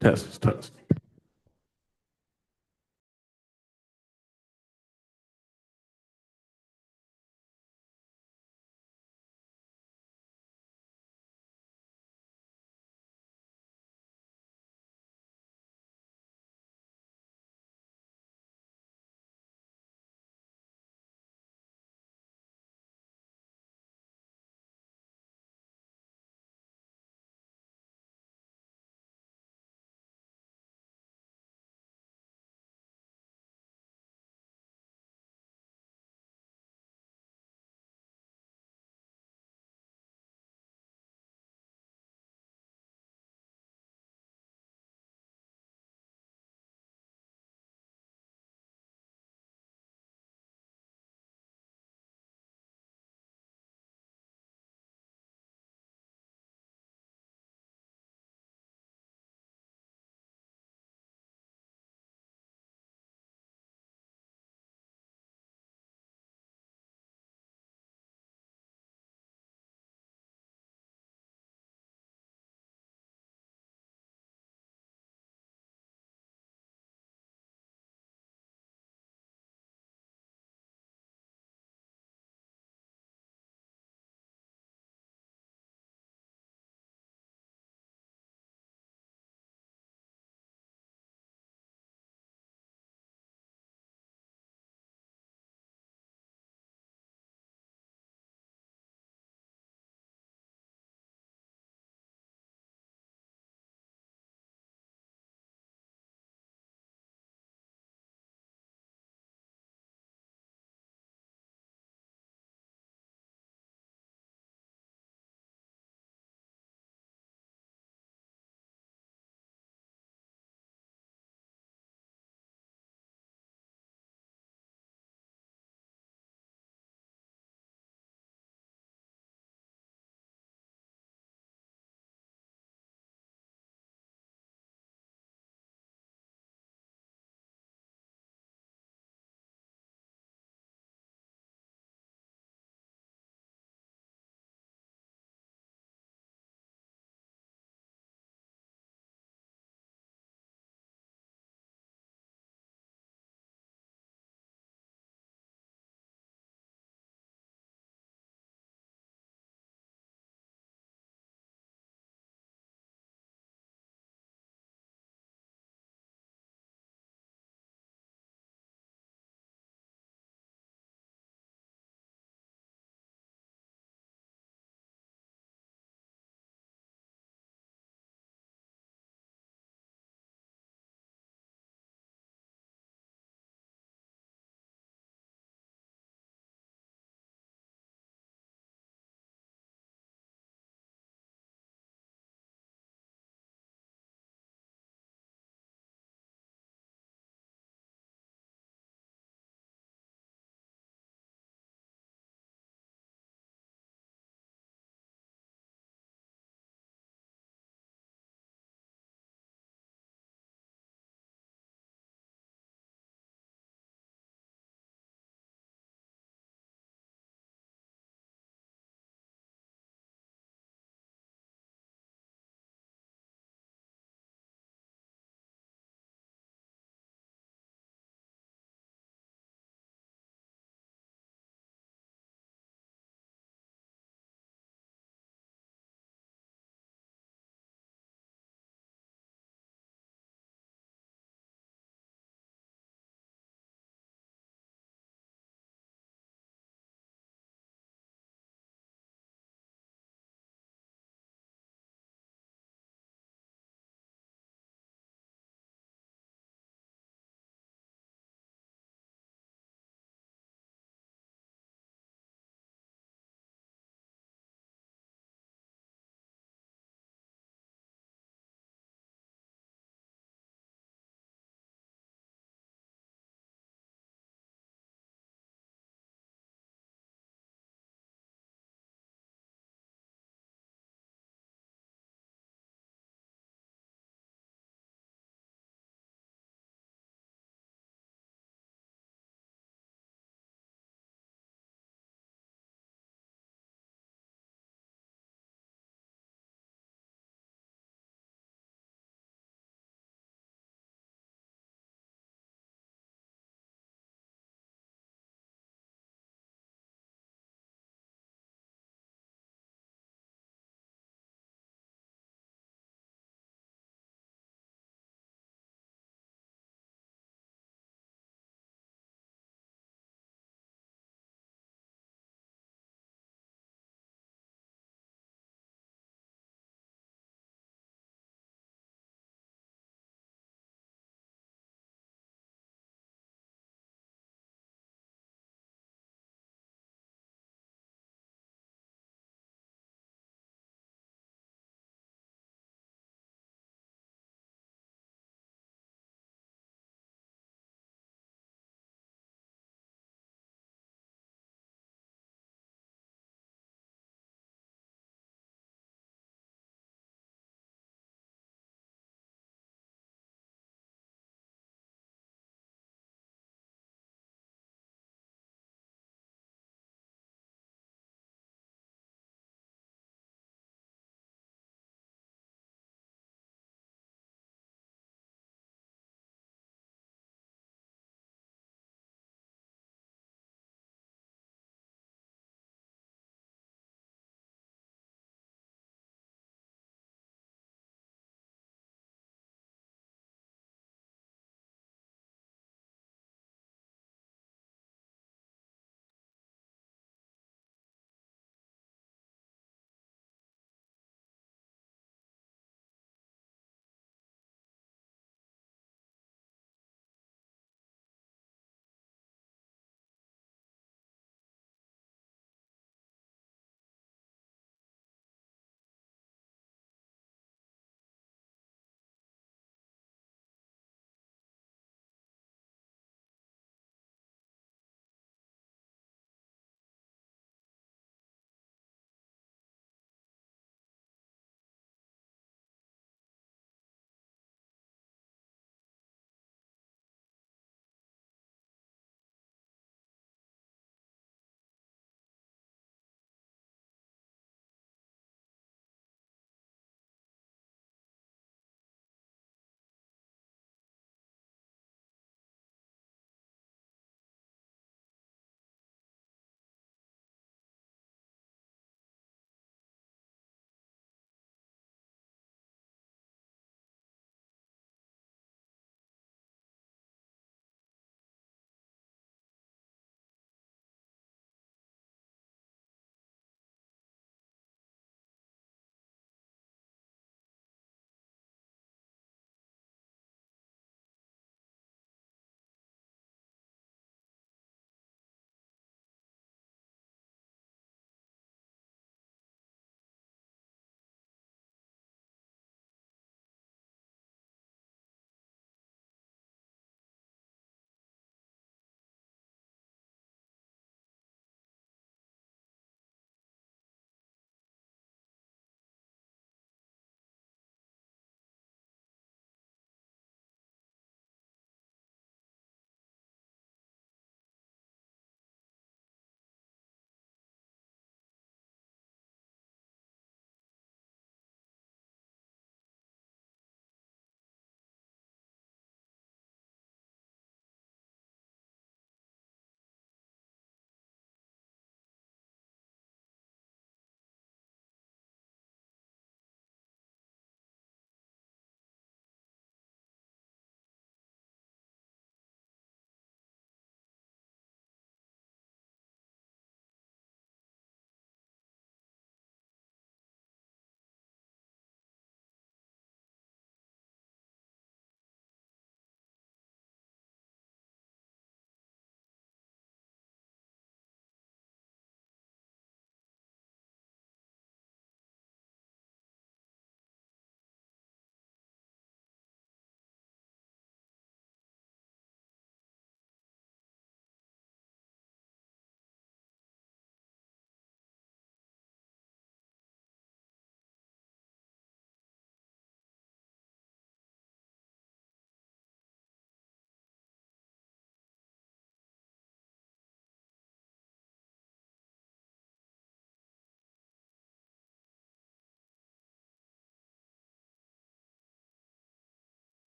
Test, test.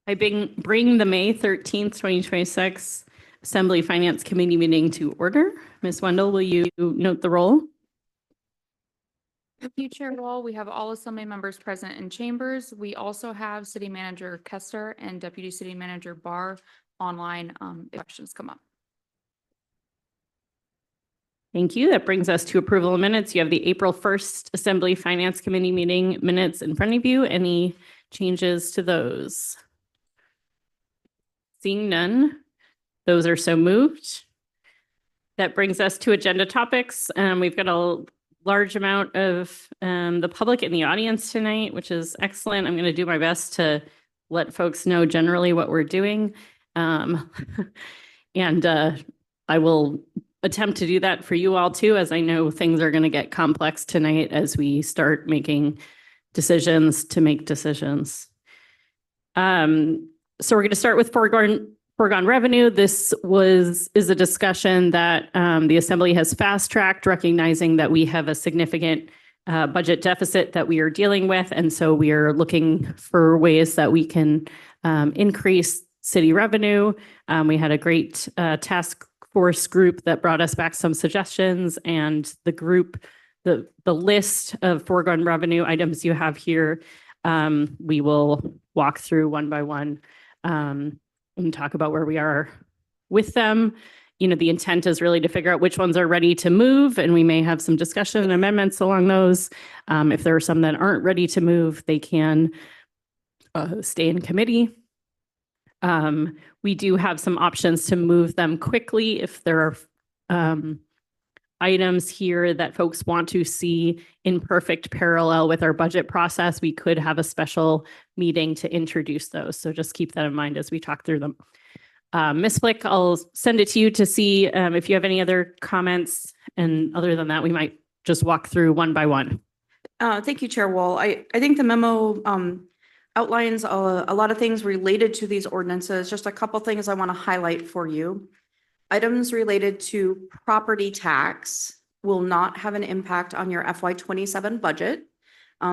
I bring the May 13th, 2026 Assembly Finance Committee meeting to order. Ms. Wendell, will you note the roll? Thank you, Chair Wall. We have all Assembly members present in chambers. We also have City Manager Kester and Deputy City Manager Barr online if questions come up. Thank you. That brings us to approval of minutes. You have the April 1st Assembly Finance Committee meeting minutes in front of you. Any changes to those? Seeing none, those are so moved. That brings us to agenda topics. We've got a large amount of the public in the audience tonight, which is excellent. I'm going to do my best to let folks know generally what we're doing. And I will attempt to do that for you all too, as I know things are going to get complex tonight as we start making decisions to make decisions. So we're going to start with foregone revenue. This is a discussion that the Assembly has fast-tracked, recognizing that we have a significant budget deficit that we are dealing with. And so we are looking for ways that we can increase city revenue. We had a great task force group that brought us back some suggestions, and the list of foregone revenue items you have here, we will walk through one by one and talk about where we are with them. You know, the intent is really to figure out which ones are ready to move, and we may have some discussion and amendments along those. If there are some that aren't ready to move, they can stay in committee. We do have some options to move them quickly if there are items here that folks want to see in perfect parallel with our budget process. We could have a special meeting to introduce those. So just keep that in mind as we talk through them. Ms. Flick, I'll send it to you to see if you have any other comments. And other than that, we might just walk through one by one. Thank you, Chair Wall. I think the memo outlines a lot of things related to these ordinances. Just a couple things I want to highlight for you. Items related to property tax will not have an impact on your FY27 budget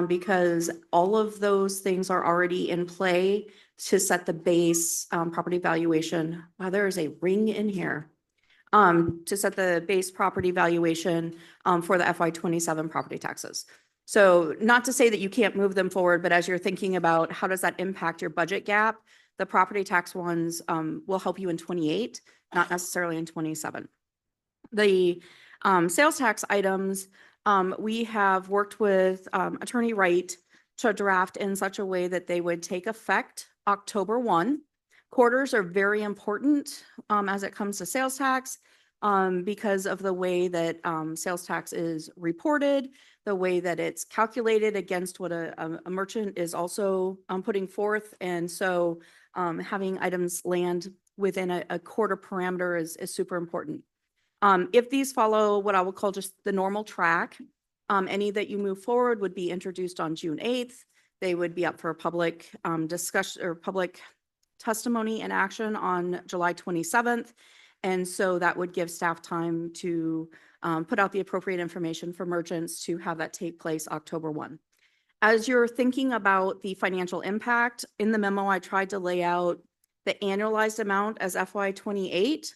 because all of those things are already in play to set the base property valuation. Wow, there is a ring in here. To set the base property valuation for the FY27 property taxes. So not to say that you can't move them forward, but as you're thinking about how does that impact your budget gap, the property tax ones will help you in 28, not necessarily in 27. The sales tax items, we have worked with Attorney Wright to draft in such a way that they would take effect October 1. Quarters are very important as it comes to sales tax because of the way that sales tax is reported, the way that it's calculated against what a merchant is also putting forth. And so having items land within a quarter parameter is super important. If these follow what I will call just the normal track, any that you move forward would be introduced on June 8th. They would be up for a public discussion or public testimony and action on July 27th. And so that would give staff time to put out the appropriate information for merchants to have that take place October 1. As you're thinking about the financial impact, in the memo, I tried to lay out the annualized amount as FY28,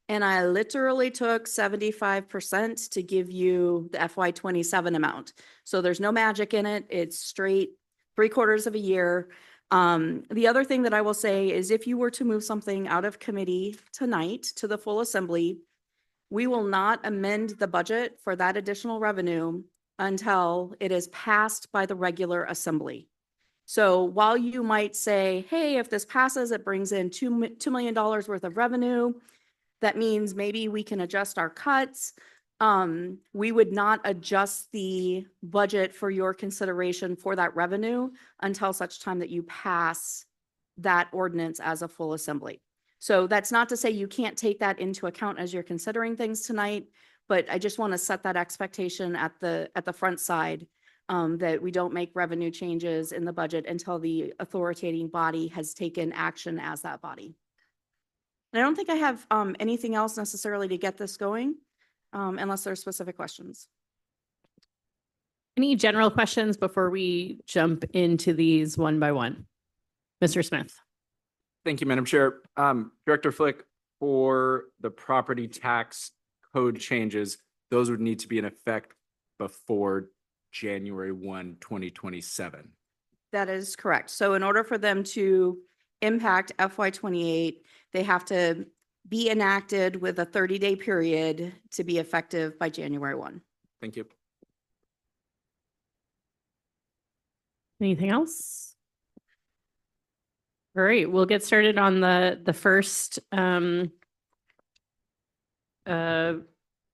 and I literally took 75% to give you the FY27 amount. So there's no magic in it. It's straight 3/4 of a year. The other thing that I will say is if you were to move something out of committee tonight to the full assembly, we will not amend the budget for that additional revenue until it is passed by the regular assembly. So while you might say, hey, if this passes, it brings in $2 million worth of revenue, that means maybe we can adjust our cuts. We would not adjust the budget for your consideration for that revenue until such time that you pass that ordinance as a full assembly. So that's not to say you can't take that into account as you're considering things tonight, but I just want to set that expectation at the front side that we don't make revenue changes in the budget until the authoritating body has taken action as that body. And I don't think I have anything else necessarily to get this going. Unless there are specific questions. Any general questions before we jump into these one by one? Mr. Smith. Thank you, Madam Chair. Director Flick, for the property tax code changes, those would need to be in effect before January 1, 2027. That is correct. So in order for them to impact FY '28, they have to be enacted with a 30-day period to be effective by January 1. Thank you. Anything else? All right, we'll get started on the first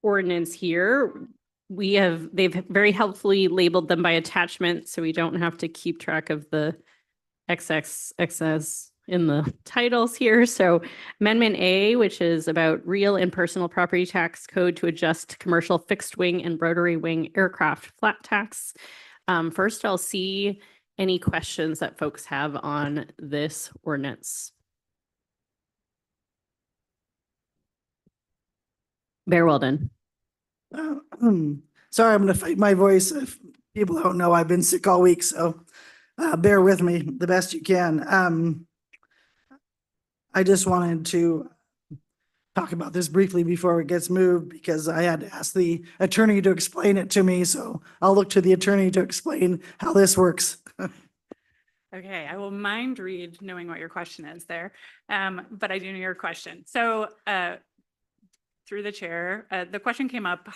ordinance here. They've very helpfully labeled them by attachment, so we don't have to keep track of the XXXs in the titles here. So Amendment A, which is about real and personal property tax code to adjust commercial fixed wing and rotary wing aircraft flat tax. First, I'll see any questions that folks have on this ordinance. Mayor Weldon. Sorry, I'm going to fight my voice. If people don't know, I've been sick all week, so bear with me the best you can. I just wanted to talk about this briefly before it gets moved because I had to ask the attorney to explain it to me. So I'll look to the attorney to explain how this works. Okay, I will mind read knowing what your question is there, but I do know your question. So through the chair, the question came up,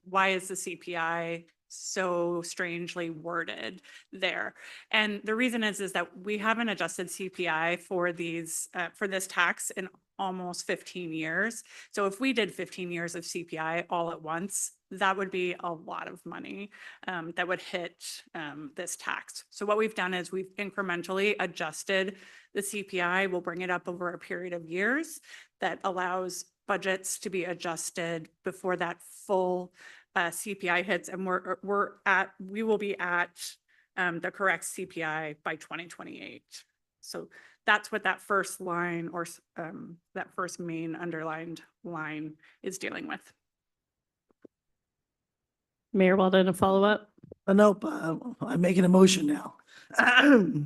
why is the CPI so strangely worded there? And the reason is that we haven't adjusted CPI for this tax in almost 15 years. So if we did 15 years of CPI all at once, that would be a lot of money that would hit this tax. So what we've done is we've incrementally adjusted the CPI. We'll bring it up over a period of years that allows budgets to be adjusted before that full CPI hits. And we will be at the correct CPI by 2028. So that's what that first line or that first main underlined line is dealing with. Mayor Weldon, a follow-up? Nope, I'm making a motion now.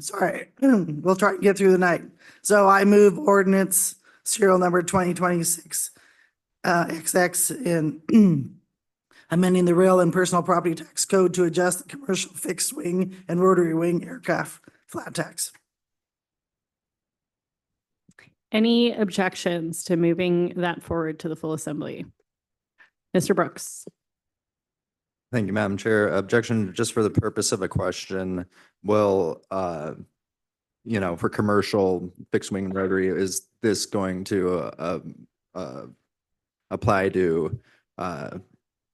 Sorry, we'll try and get through the night. So I move ordinance serial number 2026 XX in amending the rail and personal property tax code to adjust the commercial fixed wing and rotary wing aircraft flat tax. Any objections to moving that forward to the full assembly? Mr. Brooks. Thank you, Madam Chair. Objection just for the purpose of a question. Will, for commercial fixed wing rotary, is this going to apply to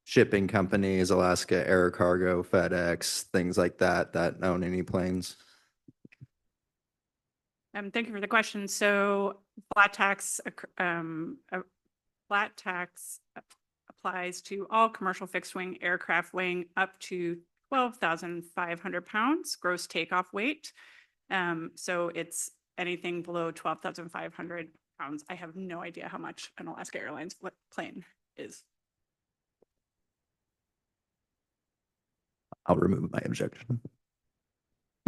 shipping companies, Alaska Air Cargo, FedEx, things like that own any planes? Thank you for the question. So flat tax applies to all commercial fixed wing aircraft weighing up to 12,500 pounds gross takeoff weight. So it's anything below 12,500 pounds. I have no idea how much an Alaska Airlines plane is. I'll remove my objection.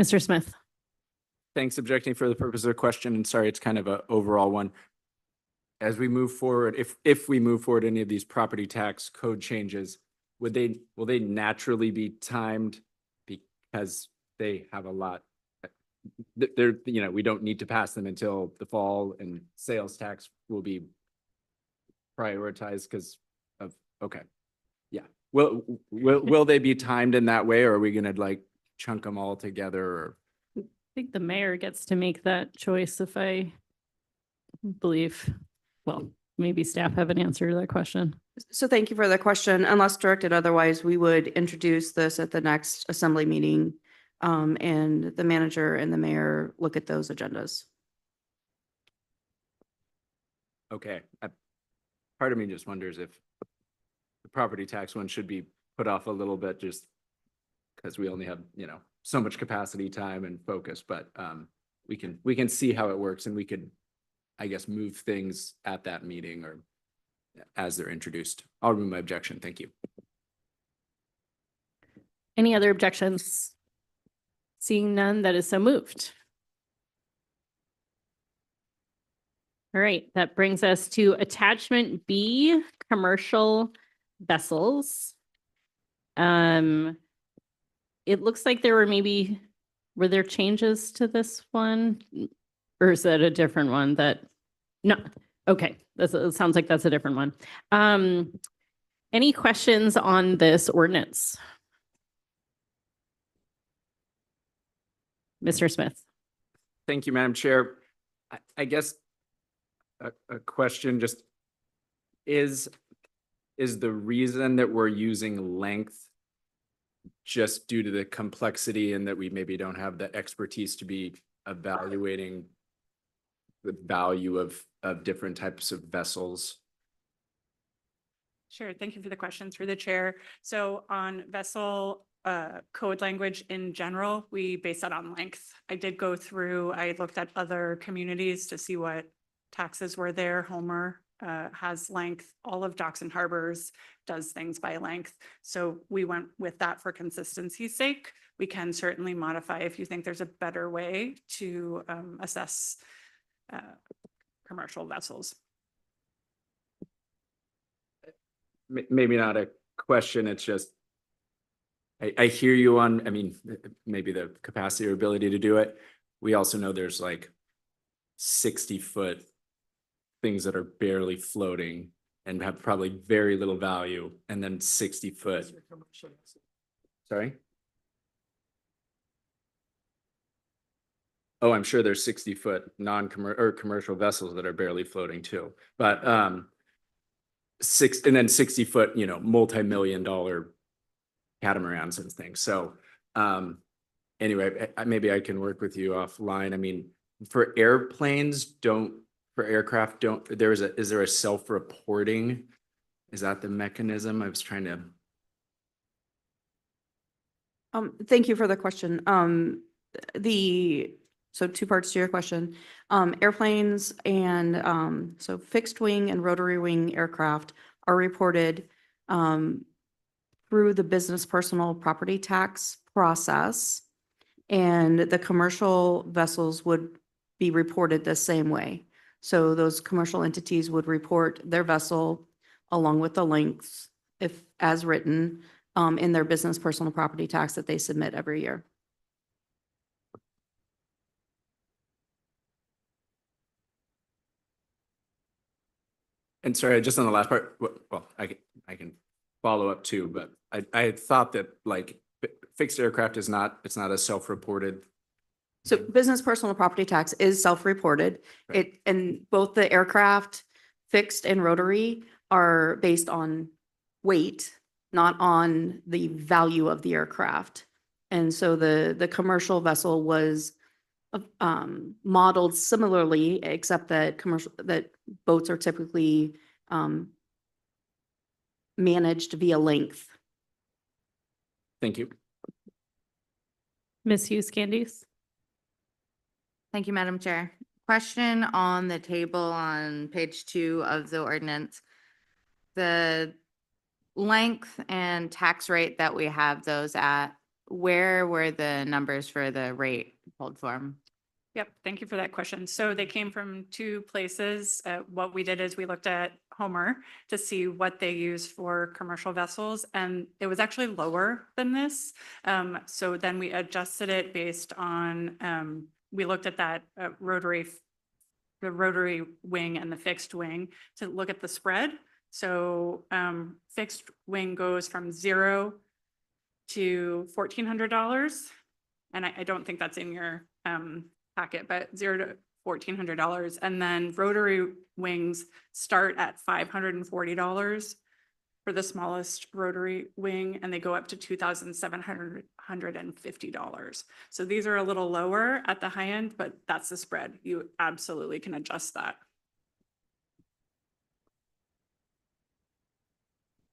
Mr. Smith. Thanks. Objecting for the purpose of the question, and sorry, it's kind of an overall one. As we move forward, if we move forward any of these property tax code changes, will they naturally be timed because they have a lot? We don't need to pass them until the fall, and sales tax will be prioritized because of, okay. Yeah. Will they be timed in that way, or are we gonna like chunk them all together? Or I think the mayor gets to make that choice if I believe, well, maybe staff have an answer to that question. So thank you for the question. Unless directed otherwise, we would introduce this at the next assembly meeting. And the manager and the mayor look at those agendas. okay, part of me just wonders if the property tax one should be put off a little bit, just because we only have, so much capacity, time, and focus. But we can see how it works, and we could, I guess, move things at that meeting or as they're introduced. I'll remove my objection. Thank you. Any other objections? Seeing none, that is so moved. All right, that brings us to attachment B, commercial vessels. It looks like were there changes to this one? Or is that a different one no, okay, it sounds like that's a different one. Any questions on this ordinance? Mr. Smith? Thank you, Madam Chair. I guess a question just is the reason that we're using length just due to the complexity and that we maybe don't have the expertise to be evaluating the value of different types of vessels? Sure. Thank you for the question through the chair. So on vessel code language in general, we base that on length. I looked at other communities to see what taxes were there. Homer has length. All of Docks and Harbors does things by length. So we went with that for consistency's sake. We can certainly modify if you think there's a better way to assess commercial vessels. Maybe not a question, it's just, I hear you on, maybe the capacity or ability to do it. We also know there's like 60-foot things that are barely floating and have probably very little value, and then 60-foot. Sorry? Oh, I'm sure there's 60-foot commercial vessels that are barely floating too, but and then 60-foot, multi-million-dollar catamarans and things. So anyway, maybe I can work with you offline. For aircraft, is there a self-reporting? Is that the mechanism? I was trying to. Thank you for the question. So two parts to your question. Airplanes and so fixed wing and rotary wing aircraft are reported through the business personal property tax process. And the commercial vessels would be reported the same way. So those commercial entities would report their vessel along with the lengths, if as written, in their business personal property tax that they submit every year. And sorry, just on the last part, well, I can follow up too, but I had thought that like fixed aircraft it's not a self-reported. So business personal property tax is self-reported. Right. And both the aircraft, fixed and rotary, are based on weight, not on the value of the aircraft. And so the commercial vessel was modeled similarly, except that boats are typically managed via length. Thank you. Ms. Hughes Candies? Thank you, Madam Chair. Question on the table on page 2 of the ordinance. The length and tax rate that we have those at, where were the numbers for the rate pulled from? Yep, thank you for that question. So they came from two places. What we did is we looked at Homer to see what they use for commercial vessels, and it was actually lower than this. So then we adjusted it based on, we looked at that the rotary wing and the fixed wing to look at the spread. So fixed wing goes from $0 to $1,400. And I don't think that's in your packet, but $0 to $1,400. And then rotary wings start at $540 for the smallest rotary wing, and they go up to $2,750. So these are a little lower at the high end, but that's the spread. You absolutely can adjust that.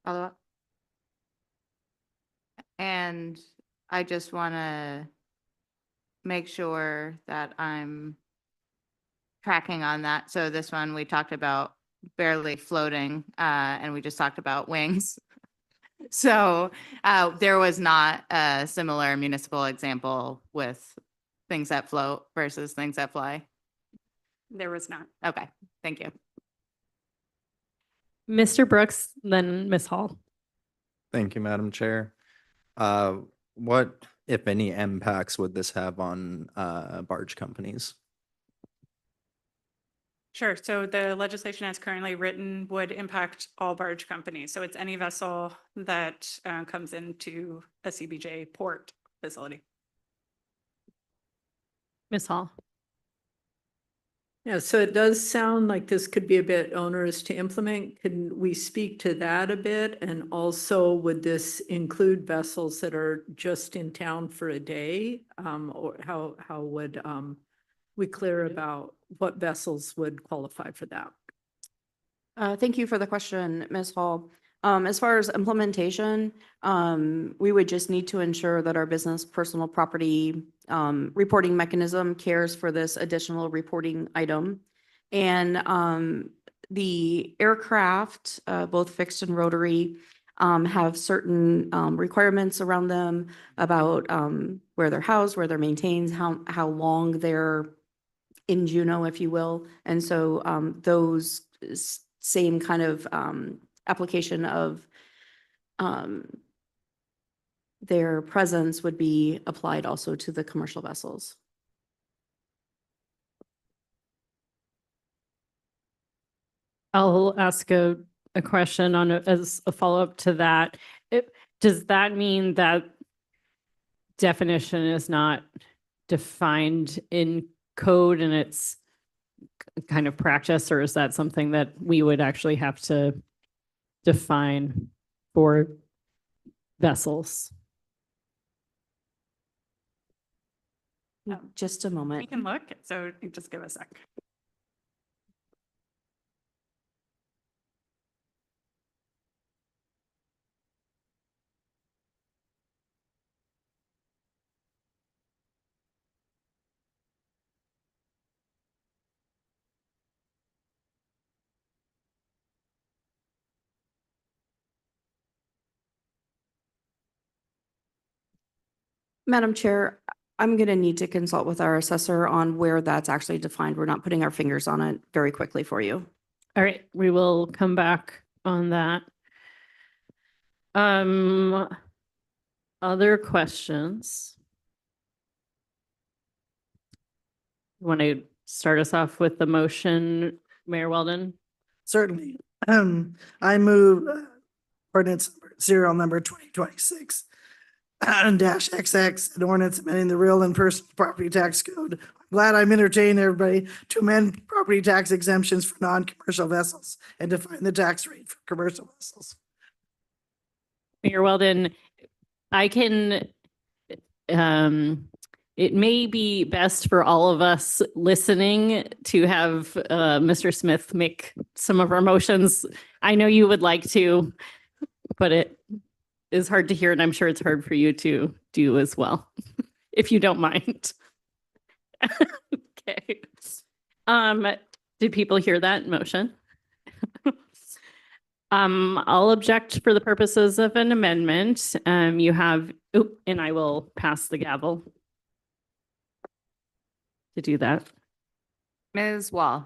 Follow up? And I just want to make sure that I'm tracking on that. So this one, we talked about barely floating, and we just talked about wings. So there was not a similar municipal example with things that float versus things that fly. There was not. Okay, thank you. Mr. Brooks, then Ms. Hall. Thank you, Madam Chair. What, if any, impacts would this have on barge companies? Sure. So the legislation as currently written would impact all barge companies. So it's any vessel that comes into a CBJ port facility. Ms. Hall. Yeah, so it does sound like this could be a bit onerous to implement. Can we speak to that a bit? And also, would this include vessels that are just in town for a day? Or how would we clear about what vessels would qualify for that? Thank you for the question, Ms. Hall. As far as implementation, we would just need to ensure that our business personal property reporting mechanism cares for this additional reporting item. And the aircraft, both fixed and rotary, have certain requirements around them about where they're housed, where they're maintained, how long they're in Juneau, if you will. And so those same kind of application of their presence would be applied also to the commercial vessels. I'll ask a question on as a follow-up to that. Does that mean that definition is not defined in code and it's kind of practice, or is that something that we would actually have to define for vessels? Just a moment. We can look. So just give a sec. Madam Chair, I'm going to need to consult with our assessor on where that's actually defined. We're not putting our fingers on it very quickly for you. All right, we will come back on that. Other questions? Want to start us off with the motion, Mayor Weldon? Certainly. I move ordinance serial number 2026 dash XX, an ordinance amending the real and personal property tax code. I'm glad I'm entertaining everybody to amend property tax exemptions for non-commercial vessels and define the tax rate for commercial vessels. Mayor Weldon, I can, it may be best for all of us listening to have Mr. Smith make some of our motions. I know you would like to, but it is hard to hear, and I'm sure it's hard for you to do as well, if you don't mind. Okay. Did people hear that motion? I'll object for the purposes of an amendment. You have, and I will pass the gavel to do that. Ms. Wall.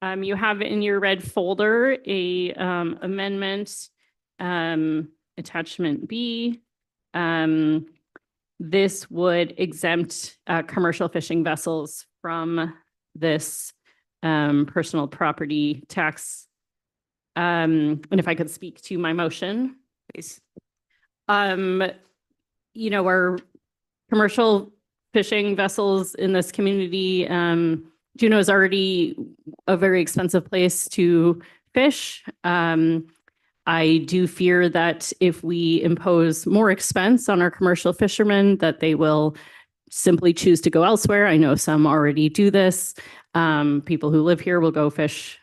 You have in your red folder a amendment, attachment B. This would exempt commercial fishing vessels from this personal property tax. And if I could speak to my motion, please. You know, our commercial fishing vessels in this community, Juneau is already a very expensive place to fish. I do fear that if we impose more expense on our commercial fishermen, that they will simply choose to go elsewhere. I know some already do this. People who live here will go fish,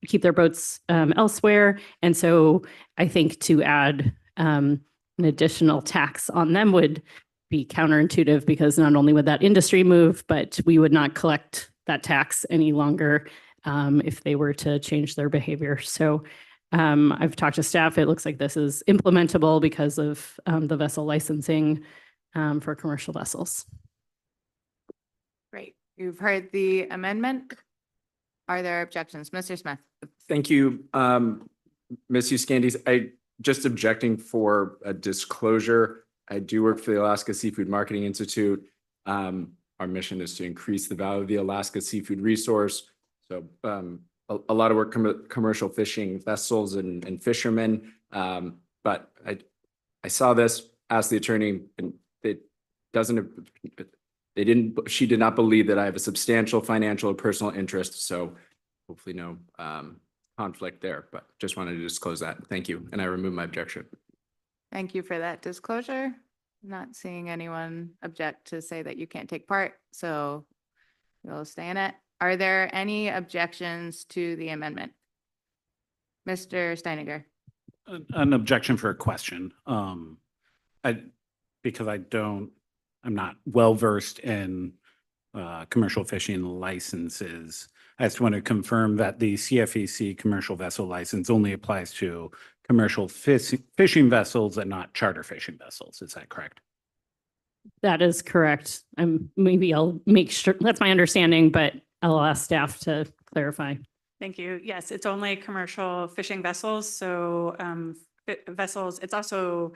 keep their boats elsewhere. And so I think to add an additional tax on them would be counterintuitive, because not only would that industry move, but we would not collect that tax any longer if they were to change their behavior. So I've talked to staff. It looks like this is implementable because of the vessel licensing for commercial vessels. Great. You've heard the amendment. Are there objections? Mr. Smith? Thank you, Ms. Uscandies. I just objecting for a disclosure. I do work for the Alaska Seafood Marketing Institute. Our mission is to increase the value of the Alaska seafood resource. So a lot of work commercial fishing vessels and fishermen. But I saw this, asked the attorney, and she did not believe that I have a substantial financial or personal interest. So hopefully no conflict there, but just wanted to disclose that. Thank you. And I remove my objection. Thank you for that disclosure. Not seeing anyone object to say that you can't take part, so we'll stay in it. Are there any objections to the amendment? Mr. Steininger? An objection for a question. Because I'm not well versed in commercial fishing licenses. I just want to confirm that the CFEC commercial vessel license only applies to commercial fishing vessels and not charter fishing vessels. Is that correct? That is correct. Maybe I'll make sure, that's my understanding, but I'll ask staff to clarify. Thank you. Yes, it's only commercial fishing vessels. So vessels, it's also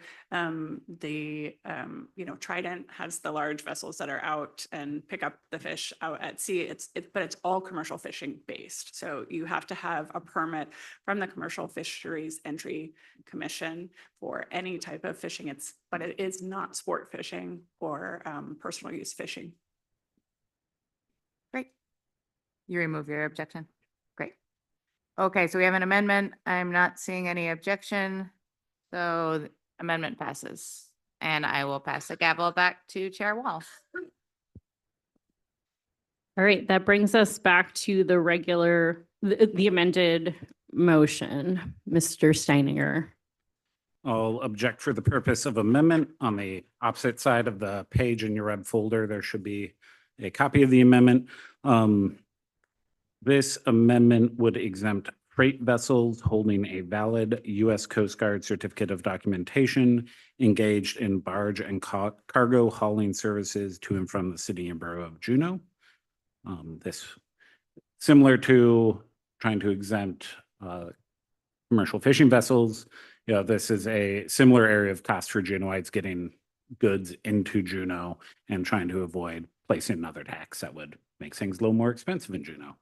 Trident has the large vessels that are out and pick up the fish out at sea. But it's all commercial fishing based. So you have to have a permit from the Commercial Fisheries Entry Commission for any type of fishing. But it is not sport fishing or personal use fishing. Great. You remove your objection? Great. Okay, so we have an amendment. I'm not seeing any objection. So the amendment passes. And I will pass the gavel back to Chair Wall. All right, that brings us back to the amended motion. Mr. Steininger. I'll object for the purpose of amendment. On the opposite side of the page in your red folder, there should be a copy of the amendment. This amendment would exempt freight vessels holding a valid U.S. Coast Guard certificate of documentation engaged in barge and cargo hauling services to and from the city and borough of Juneau. This, similar to trying to exempt commercial fishing vessels, this is a similar area of cost for Juneauites getting goods into Juneau and trying to avoid placing another tax that would make things a little more expensive in Juneau.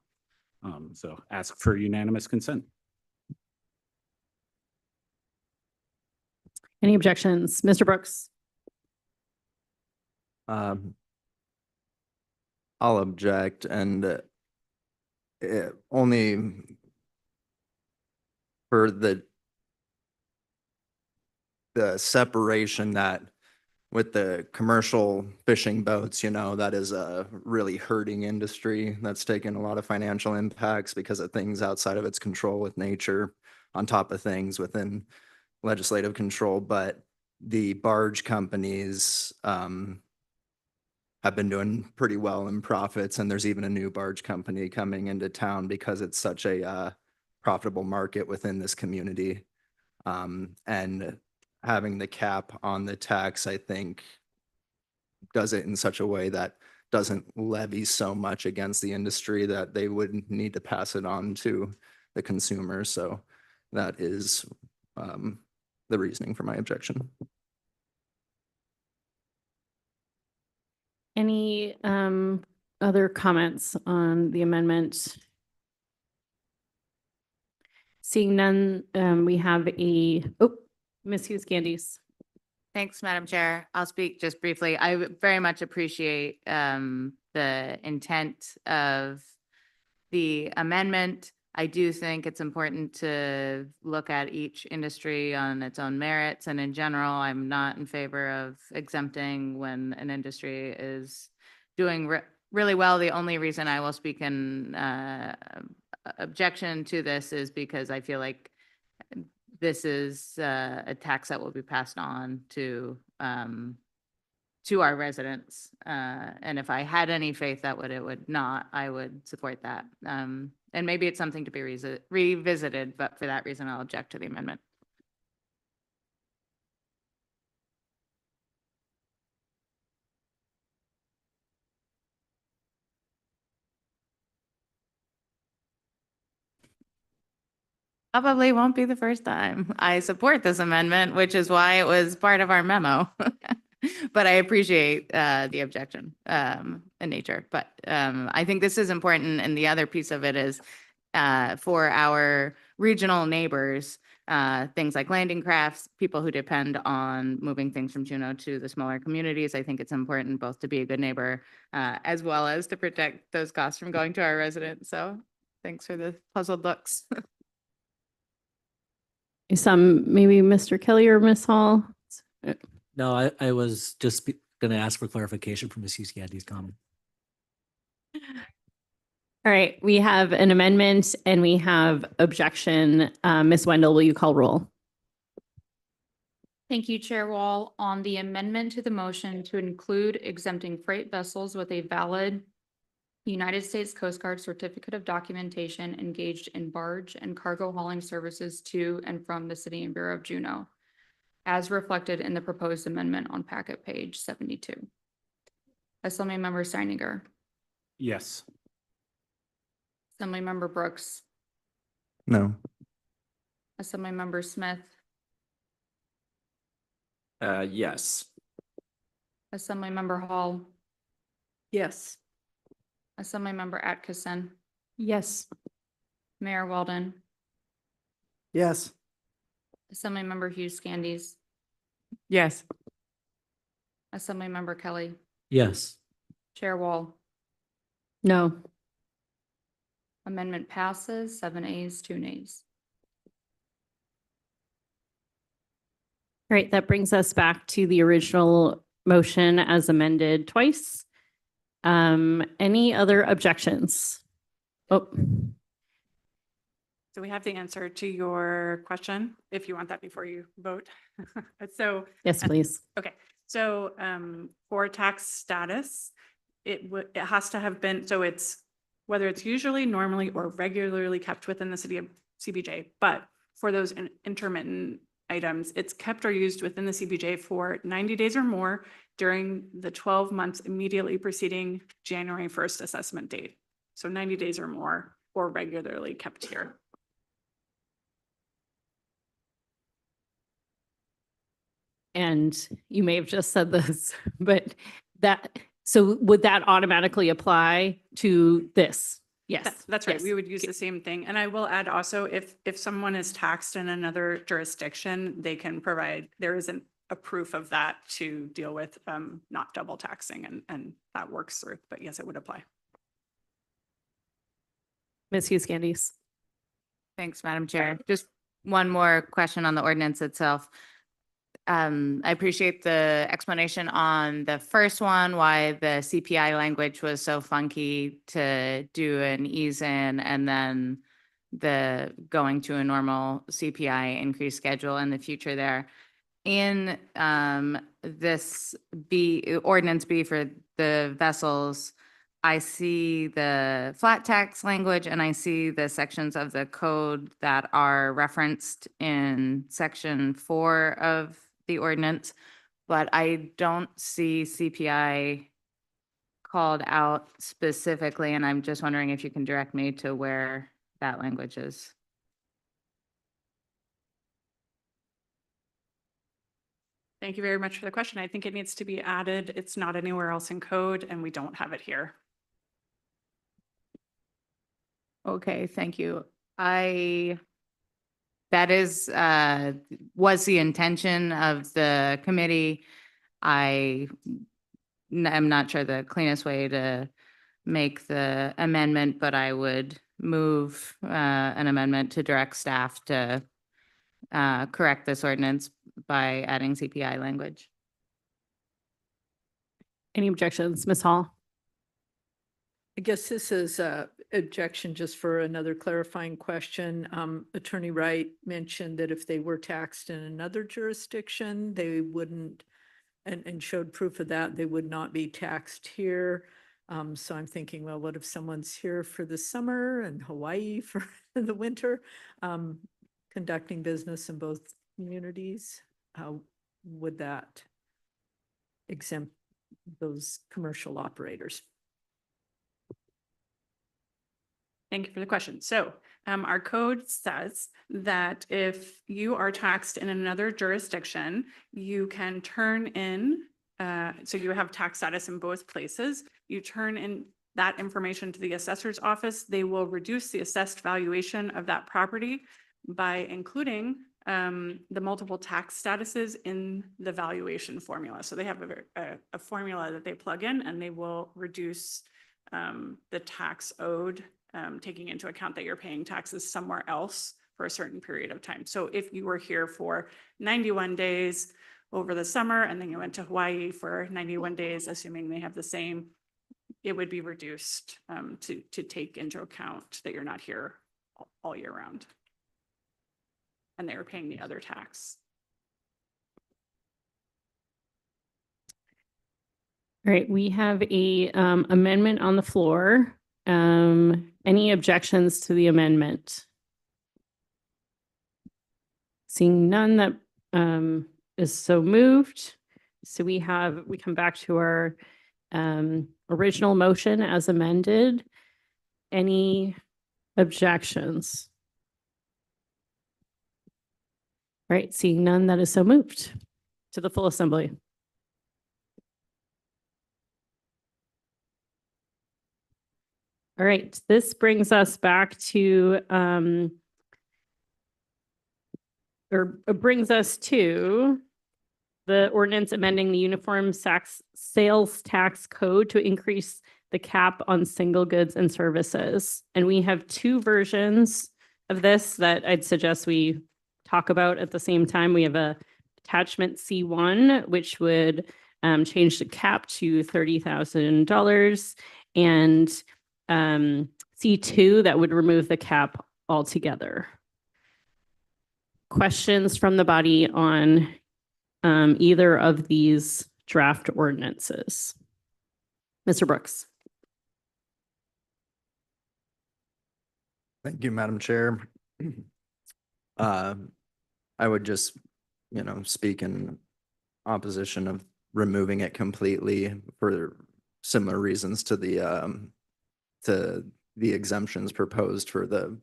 So ask for unanimous consent. Any objections? Mr. Brooks? I'll object and only for the separation that with the commercial fishing boats, that is a really hurting industry that's taken a lot of financial impacts because of things outside of its control with nature, on top of things within legislative control. But the barge companies have been doing pretty well in profits, and there's even a new barge company coming into town because it's such a profitable market within this community. And having the cap on the tax, I think, does it in such a way that doesn't levy so much against the industry that they would need to pass it on to the consumer. So that is the reasoning for my objection. Any other comments on the amendment? Seeing none, we have Ms. Hughes-Gandies. Thanks, Madam Chair. I'll speak just briefly. I very much appreciate the intent of the amendment. I do think it's important to look at each industry on its own merits. And in general, I'm not in favor of exempting when an industry is doing really well. The only reason I will speak in objection to this is because I feel like this is a tax that will be passed on to our residents. And if I had any faith that it would not, I would support that. And maybe it's something to be revisited, but for that reason, I'll object to the amendment. Probably won't be the first time. I support this amendment, which is why it was part of our memo. But I appreciate the objection in nature. But I think this is important. And the other piece of it is for our regional neighbors, things like landing crafts, people who depend on moving things from Juneau to the smaller communities. I think it's important both to be a good neighbor as well as to protect those costs from going to our residents. So thanks for the puzzled looks. Maybe Mr. Kelly or Ms. Hall? No, I was just going to ask for clarification from Ms. Candy's comment. All right, we have an amendment and we have objection. Ms. Wendell, will you call roll? Thank you, Chair Wall. On the amendment to the motion to include exempting freight vessels with a valid United States Coast Guard certificate of documentation engaged in barge and cargo hauling services to and from the City and Bureau of Juneau, as reflected in the proposed amendment on packet page 72. Assemblymember Steiniger, Yes. Assemblymember Brooks, No. Assemblymember Smith, Yes. Assemblymember Hall, Yes. Assemblymember Atkinson, Yes. Mayor Weldon, Yes. Assemblymember Hughes Candies, Yes. Assemblymember Kelly, Yes. Chair Wall. No. Amendment passes, 7 ayes, 2 nays. All right, that brings us back to the original motion as amended twice. Any other objections? Oh, So we have the answer to your question, if you want that before you vote. So, yes, please. okay, so for tax status, it has to have been, so it's whether it's usually, normally, or regularly kept within the city of CBJ. But for those intermittent items, it's kept or used within the CBJ for 90 days or more during the 12 months immediately preceding January 1st assessment date. So 90 days or more, or regularly kept here. And you may have just said this, but so would that automatically apply to this? Yes. That's right. yes. We would use the same thing. And I will add also, if someone is taxed in another jurisdiction, they can provide, there isn't a proof of that to deal with not double taxing, and that works through. But yes, it would apply. Ms. Hughes Candies. Thanks, Madam Chair. Just one more question on the ordinance itself. I appreciate the explanation on the first one, why the CPI language was so funky to do an ease in and then the going to a normal CPI increase schedule in the future there. In this ordinance B for the vessels, I see the flat tax language and I see the sections of the code that are referenced in section 4 of the ordinance, but I don't see CPI called out specifically, and I'm just wondering if you can direct me to where that language is. Thank you very much for the question. I think it needs to be added. It's not anywhere else in code, and we don't have it here. Okay, thank you. That is, was the intention of the committee. I'm not sure the cleanest way to make the amendment, but I would move an amendment to direct staff to correct this ordinance by adding CPI language. Any objections? Ms. Hall? I guess this is a objection just for another clarifying question. Attorney Wright mentioned that if they were taxed in another jurisdiction, they wouldn't, and showed proof of that, they would not be taxed here. So I'm thinking, well, what if someone's here for the summer and Hawaii for the winter, conducting business in both communities? How would that exempt those commercial operators? Thank you for the question. So our code says that if you are taxed in another jurisdiction, you can turn in, so you have tax status in both places. You turn in that information to the assessor's office. They will reduce the assessed valuation of that property by including the multiple tax statuses in the valuation formula. So they have a formula that they plug in, and they will reduce the tax owed, taking into account that you're paying taxes somewhere else for a certain period of time. So if you were here for 91 days over the summer, and then you went to Hawaii for 91 days, assuming they have the same, it would be reduced to take into account that you're not here all year round. And they were paying the other tax. All right, we have a amendment on the floor. Any objections to the amendment? Seeing none, that is so moved. So we come back to our original motion as amended. Any objections? All right, seeing none, that is so moved to the full assembly. All right, this brings us back to, brings us to the ordinance amending the uniform sales tax code to increase the cap on single goods and services. And we have two versions of this that I'd suggest we talk about at the same time. We have a attachment C1, which would change the cap to $30,000, and C2 that would remove the cap altogether. Questions from the body on either of these draft ordinances? Mr. Brooks. Thank you, Madam Chair. I would just, speak in opposition of removing it completely for similar reasons to the exemptions proposed for the.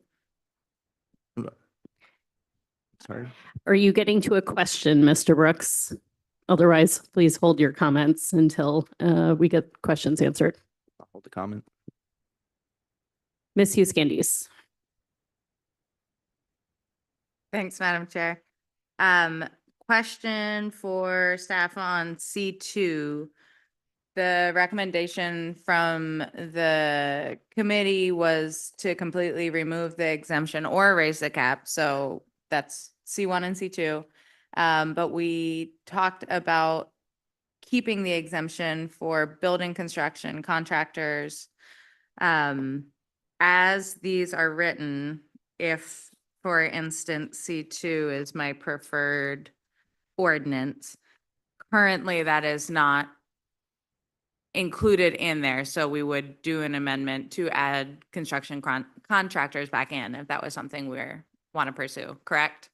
Sorry. Are you getting to a question, Mr. Brooks? Otherwise, please hold your comments until we get questions answered. I'll hold the comment. Ms. Hughes Candies. Thanks, Madam Chair. Question for staff on C2. The recommendation from the committee was to completely remove the exemption or raise the cap. So that's C1 and C2. But we talked about keeping the exemption for building construction contractors. As these are written, if, for instance, C2 is my preferred ordinance, currently that is not included in there. So we would do an amendment to add construction contractors back in if that was something we want to pursue, correct?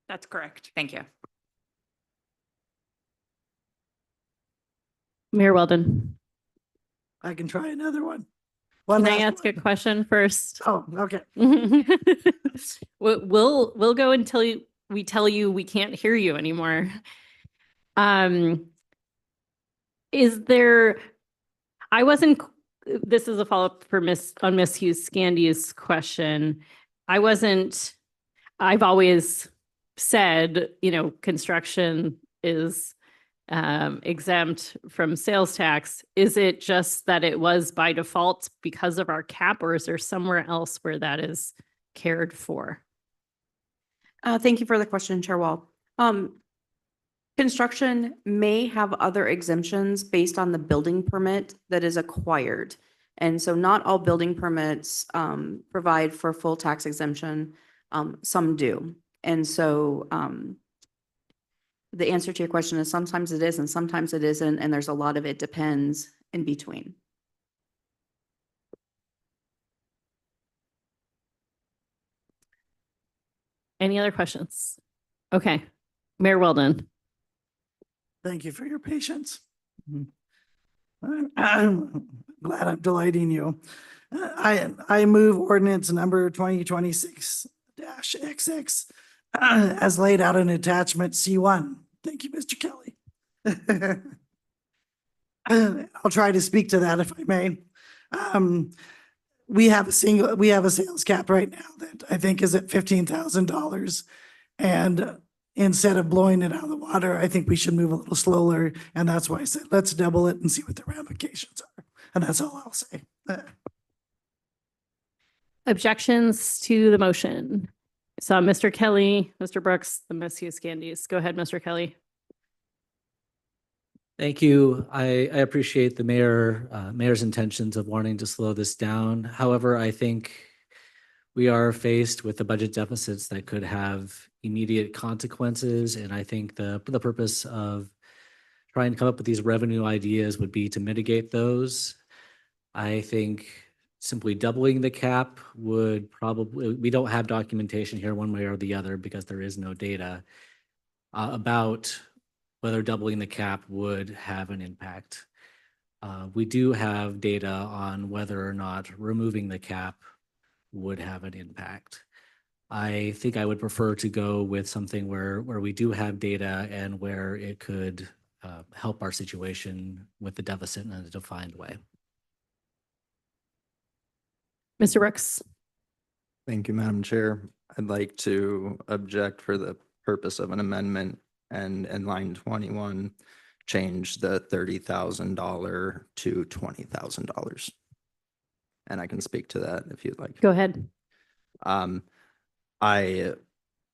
That's correct. Thank you. Mayor Weldon. I can try another one. Can I ask a question first? Oh, okay. We'll go until we tell you we can't hear you anymore. Is there, this is a follow-up for Miss Hughes Scandi's question. I've always said, construction is exempt from sales tax. Is it just that it was by default because of our cap, or is there somewhere else where that is cared for? Thank you for the question, Chair Wall. Construction may have other exemptions based on the building permit that is acquired. And so not all building permits provide for full tax exemption. Some do. And so the answer to your question is sometimes it is and sometimes it isn't. And there's a lot of it depends in between. Any other questions? Okay. Mayor Weldon. Thank you for your patience. I'm glad I'm delighting you. I move ordinance number 2026-XX as laid out in attachment C1. Thank you, Mr. Kelly. I'll try to speak to that if I may. We have a sales cap right now that I think is at $15,000. And instead of blowing it out of the water, I think we should move a little slower. And that's why I said, let's double it and see what the ramifications are. And that's all I'll say. Objections to the motion? So Mr. Kelly, Mr. Brooks, the Ms. Candies. Go ahead, Mr. Kelly. Thank you. I appreciate the mayor's intentions of wanting to slow this down. However, I think we are faced with the budget deficits that could have immediate consequences. And I think the purpose of trying to come up with these revenue ideas would be to mitigate those. I think simply doubling the cap would probably, we don't have documentation here one way or the other because there is no data about whether doubling the cap would have an impact. We do have data on whether or not removing the cap would have an impact. I think I would prefer to go with something where we do have data and where it could help our situation with the deficit in a defined way. Mr. Brooks. Thank you, Madam Chair. I'd like to object for the purpose of an amendment and in line 21, change the $30,000 to $20,000. And I can speak to that if you'd like. Go ahead. I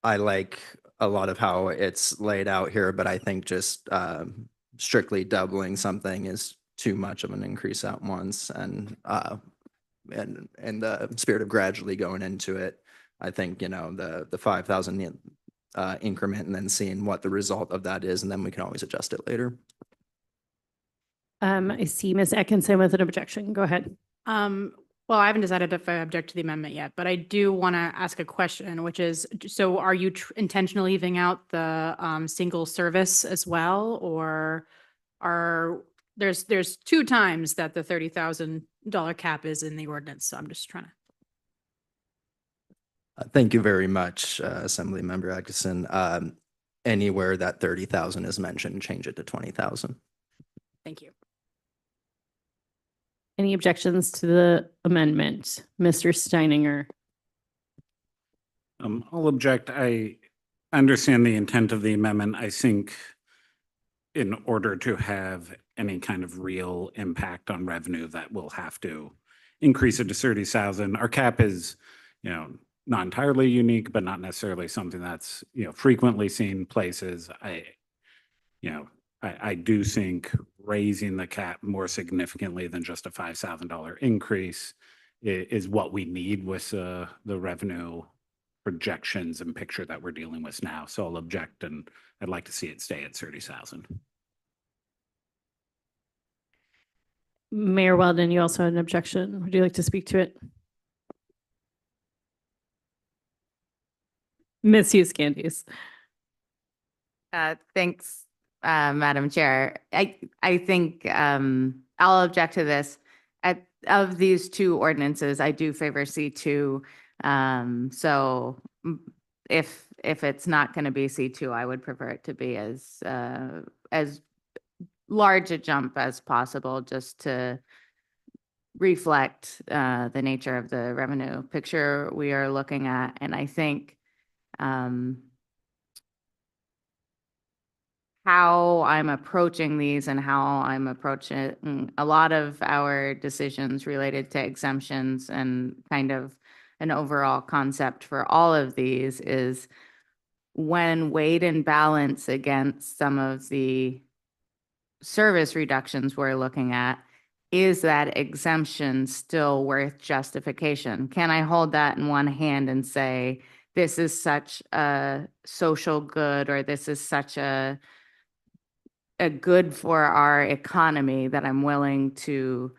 like a lot of how it's laid out here, but I think just strictly doubling something is too much of an increase at once. And in the spirit of gradually going into it, I think, you know, the 5,000 increment and then seeing what the result of that is, and then we can always adjust it later. I see Ms. Atkinson with an objection. Go ahead. Well, I haven't decided if I object to the amendment yet, but I do want to ask a question, which is, so are you intentionally leaving out the single service as well? Or there's two times that the $30,000 cap is in the ordinance. So I'm just trying to. Thank you very much, Assembly Member Atkinson. Anywhere that 30,000 is mentioned, change it to 20,000. Thank you. Any objections to the amendment? Mr. Steininger. I'll object. I understand the intent of the amendment. I think in order to have any kind of real impact on revenue, that will have to increase it to 30,000. Our cap is, you know, not entirely unique, but not necessarily something that's, you know, frequently seen places. I do think raising the cap more significantly than just a $5,000 increase is what we need with the revenue projections and picture that we're dealing with now. So I'll object, and I'd like to see it stay at 30,000. Mayor Weldon, you also had an objection. Would you like to speak to it? Ms. Candies. Thanks, Madam Chair. I think I'll object to this. Of these two ordinances, I do favor C2. So if it's not going to be C2, I would prefer it to be as large a jump as possible, just to reflect the nature of the revenue picture we are looking at. And I think how I'm approaching these and how I'm approaching a lot of our decisions related to exemptions and kind of an overall concept for all of these is when weighed in balance against some of the service reductions we're looking at, is that exemption still worth justification? Can I hold that in one hand and say, this is such a social good, or this is such a good for our economy that I'm willing to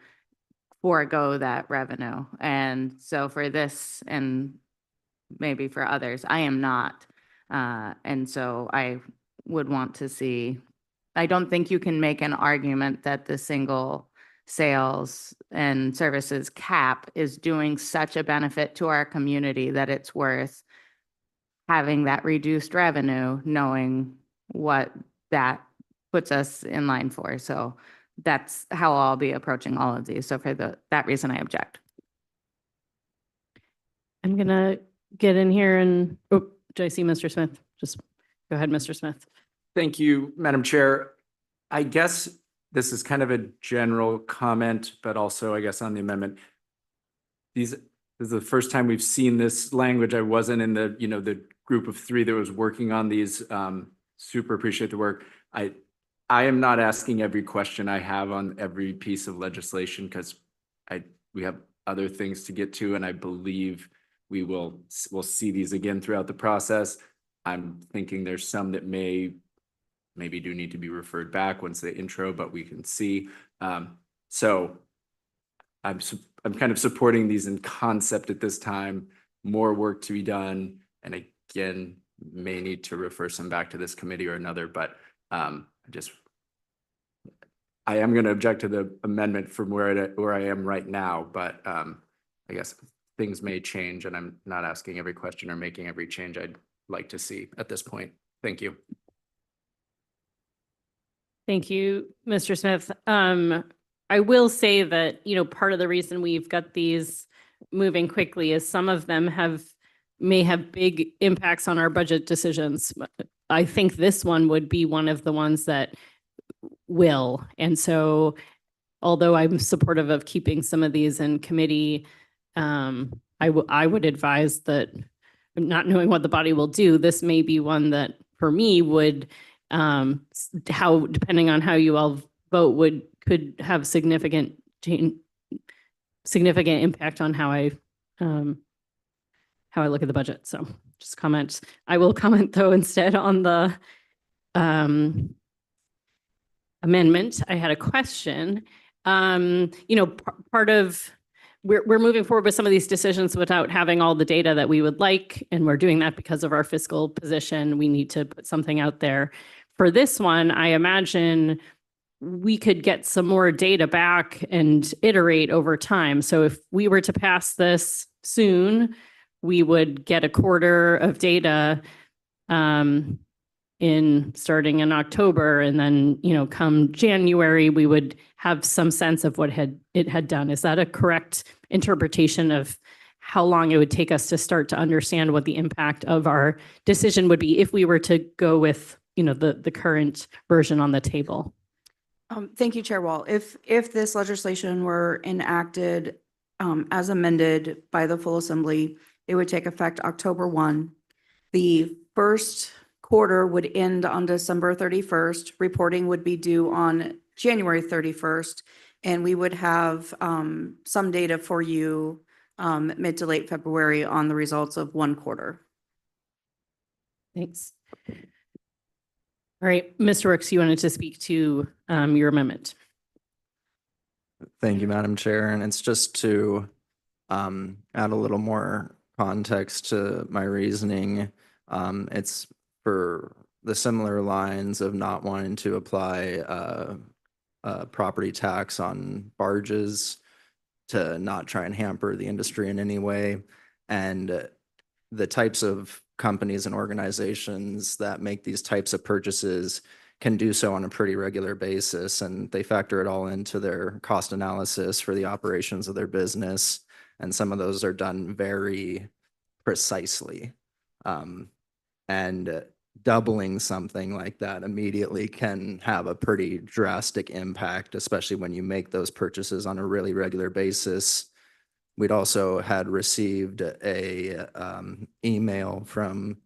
forego that revenue? And so for this, and maybe for others, I am not. And so I would want to see, I don't think you can make an argument that the single sales and services cap is doing such a benefit to our community that it's worth having that reduced revenue, knowing what that puts us in line for. So that's how I'll be approaching all of these. So for that reason, I object. I'm gonna get in here and, oh, do I see Mr. Smith? Just go ahead, Mr. Smith. Thank you, Madam Chair. I guess this is kind of a general comment, but also I guess on the amendment. This is the first time we've seen this language. I wasn't in the, the group of three that was working on these. Super appreciate the work. I am not asking every question I have on every piece of legislation because we have other things to get to, and I believe we'll see these again throughout the process. I'm thinking there's some that maybe do need to be referred back once the intro, but we can see. So I'm kind of supporting these in concept at this time. More work to be done, and again, may need to refer some back to this committee or another. But I am going to object to the amendment from where I am right now. But I guess things may change, and I'm not asking every question or making every change I'd like to see at this point. Thank you. Thank you, Mr. Smith. I will say that, part of the reason we've got these moving quickly is some of them may have big impacts on our budget decisions. I think this one would be one of the ones that will. And so although I'm supportive of keeping some of these in committee, I would advise that, not knowing what the body will do, this may be one that for me would, depending on how you all vote, could have significant impact on how I look at the budget. So just comment. I will comment though instead on the amendment. I had a question. Part of we're moving forward with some of these decisions without having all the data that we would like, and we're doing that because of our fiscal position. We need to put something out there. For this one, I imagine we could get some more data back and iterate over time. So if we were to pass this soon, we would get a quarter of data starting in October, and then, come January, we would have some sense of what it had done. Is that a correct interpretation of how long it would take us to start to understand what the impact of our decision would be if we were to go with, the current version on the table? Thank you, Chair Wall. If this legislation were enacted as amended by the full assembly, it would take effect October 1. The first quarter would end on December 31st. Reporting would be due on January 31st, and we would have some data for you mid to late February on the results of one quarter. Thanks. All right, Mr. Rooks, you wanted to speak to your amendment. Thank you, Madam Chair. And it's just to add a little more context to my reasoning. It's for the similar lines of not wanting to apply property tax on barges to not try and hamper the industry in any way. And the types of companies and organizations that make these types of purchases can do so on a pretty regular basis, and they factor it all into their cost analysis for the operations of their business. And some of those are done very precisely. And doubling something like that immediately can have a pretty drastic impact, especially when you make those purchases on a really regular basis. We'd also had received a email from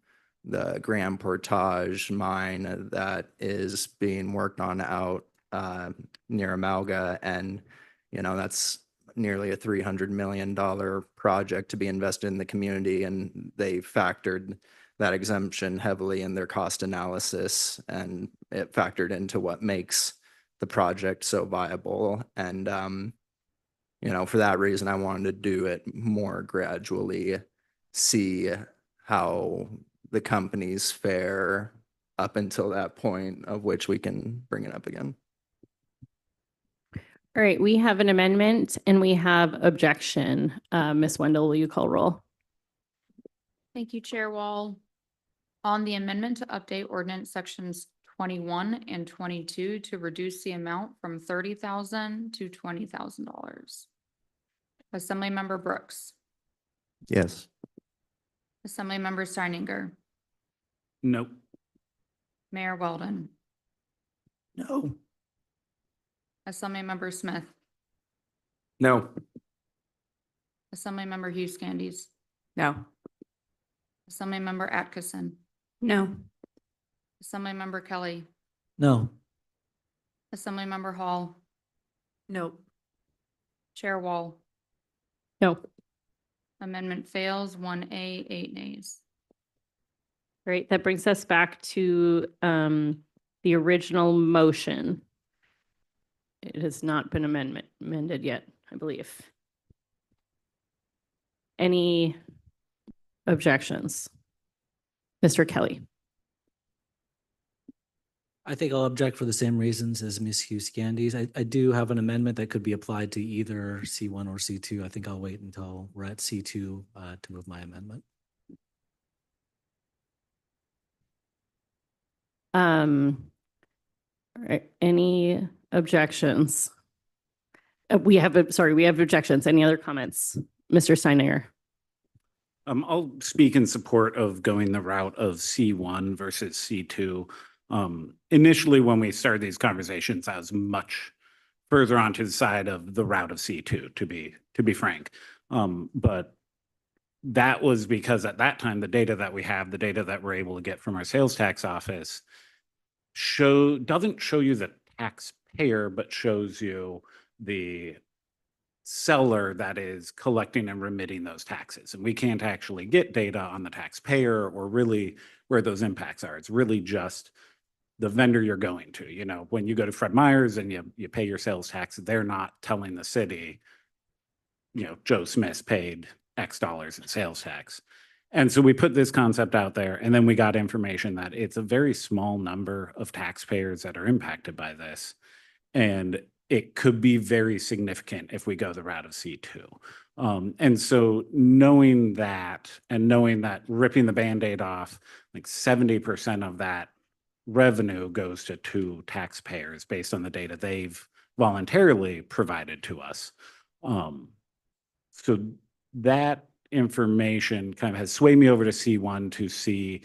the Grand Portage mine that is being worked on out near Amalga, and that's nearly a $300 million project to be invested in the community, and they factored that exemption heavily in their cost analysis, and it factored into what makes the project so viable. And for that reason, I wanted to do it more gradually, see how the companies fare up until that point of which we can bring it up again. All All right, we have an amendment and we have objection. Ms. Wendell, will you call roll? Thank you, Chair Wall. On the amendment to update ordinance sections 21 and 22 to reduce the amount from $30,000 to $20,000. Assemblymember Brooks, Yes. Assemblymember Steininger, Nope. Mayor Weldon, No. Assemblymember Smith, No. Assemblymember Hughes Candies, No. Assemblymember Atkinson, No. Assemblymember Kelly, No. Assemblymember Hall, No. Chair Wall. No. All Amendment fails, 1A, 8 nays. right, that brings us back to the original motion. It has not been amended yet, I believe. Any objections? Mr. Kelly? I think I'll object for the same reasons as Ms. Hughes Candies. I do have an amendment that could be applied to either C1 or C2. I think I'll wait until we're at C2 to move my amendment. All right, any objections? We have objections. Any other comments? Mr. Steininger? I'll speak in support of going the route of C1 versus C2. Initially, when we started these conversations, I was much further onto the side of the route of C2, to be frank. But that was because at that time, the data that we have, the data that we're able to get from our sales tax office doesn't show you the taxpayer, but shows you the seller that is collecting and remitting those taxes. And we can't actually get data on the taxpayer or really where those impacts are. It's really just the vendor you're going to. You know, when you go to Fred Meyer's and you pay your sales tax, they're not telling the city, you know, Joe Smith paid X dollars in sales tax. And so we put this concept out there, and then we got information that it's a very small number of taxpayers that are impacted by this. And it could be very significant if we go the route of C2. And so knowing that and knowing that ripping the Band-Aid off, like 70% of that revenue goes to two taxpayers based on the data they've voluntarily provided to us. So that information kind of has swayed me over to C1 to see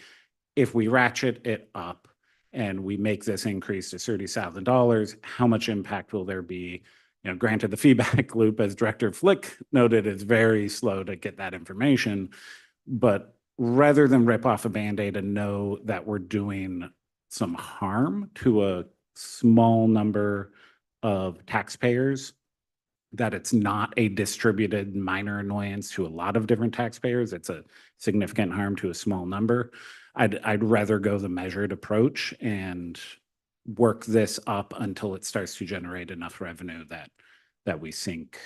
if we ratchet it up and we make this increase to $30,000, how much impact will there be? You know, granted, the feedback loop, as Director Flick noted, is very slow to get that information. But rather than rip off a Band-Aid and know that we're doing some harm to a small number of taxpayers, that it's not a distributed minor annoyance to a lot of different taxpayers, it's a significant harm to a small number. I'd rather go the measured approach and work this up until it starts to generate enough revenue that we think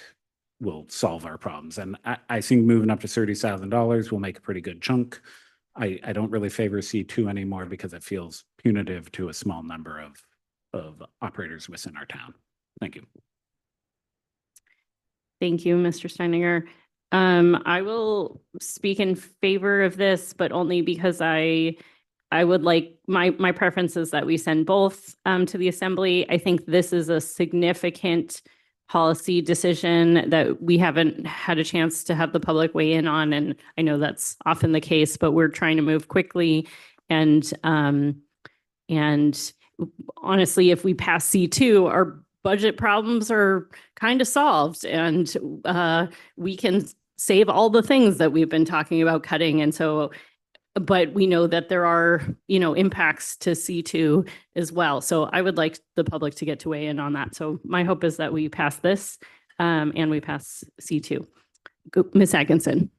will solve our problems. And I think moving up to $30,000 will make a pretty good chunk. I don't really favor C2 anymore because it feels punitive to a small number of operators within our town. Thank you. Thank you, Mr. Steininger. I will speak in favor of this, but only because I would like, my preference is that we send both to the Assembly. I think this is a significant policy decision that we haven't had a chance to have the public weigh in on. And I know that's often the case, but we're trying to move quickly. And honestly, if we pass C2, our budget problems are kind of solved, and we can save all the things that we've been talking about cutting. And so, but we know that there are, you know, impacts to C2 as well. So I would like the public to get to weigh in on that. So my hope is that we pass this and we pass C2. Ms. Atkinson.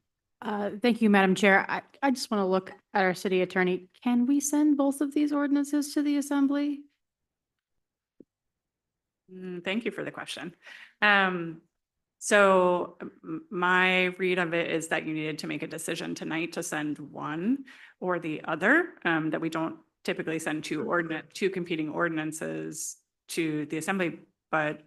Thank you, Madam Chair. I just want to look at our city attorney. Can we send both of these ordinances to the Assembly? Thank you for the question. So my read of it is that you needed to make a decision tonight to send one or the other, that we don't typically send two competing ordinances to the Assembly. But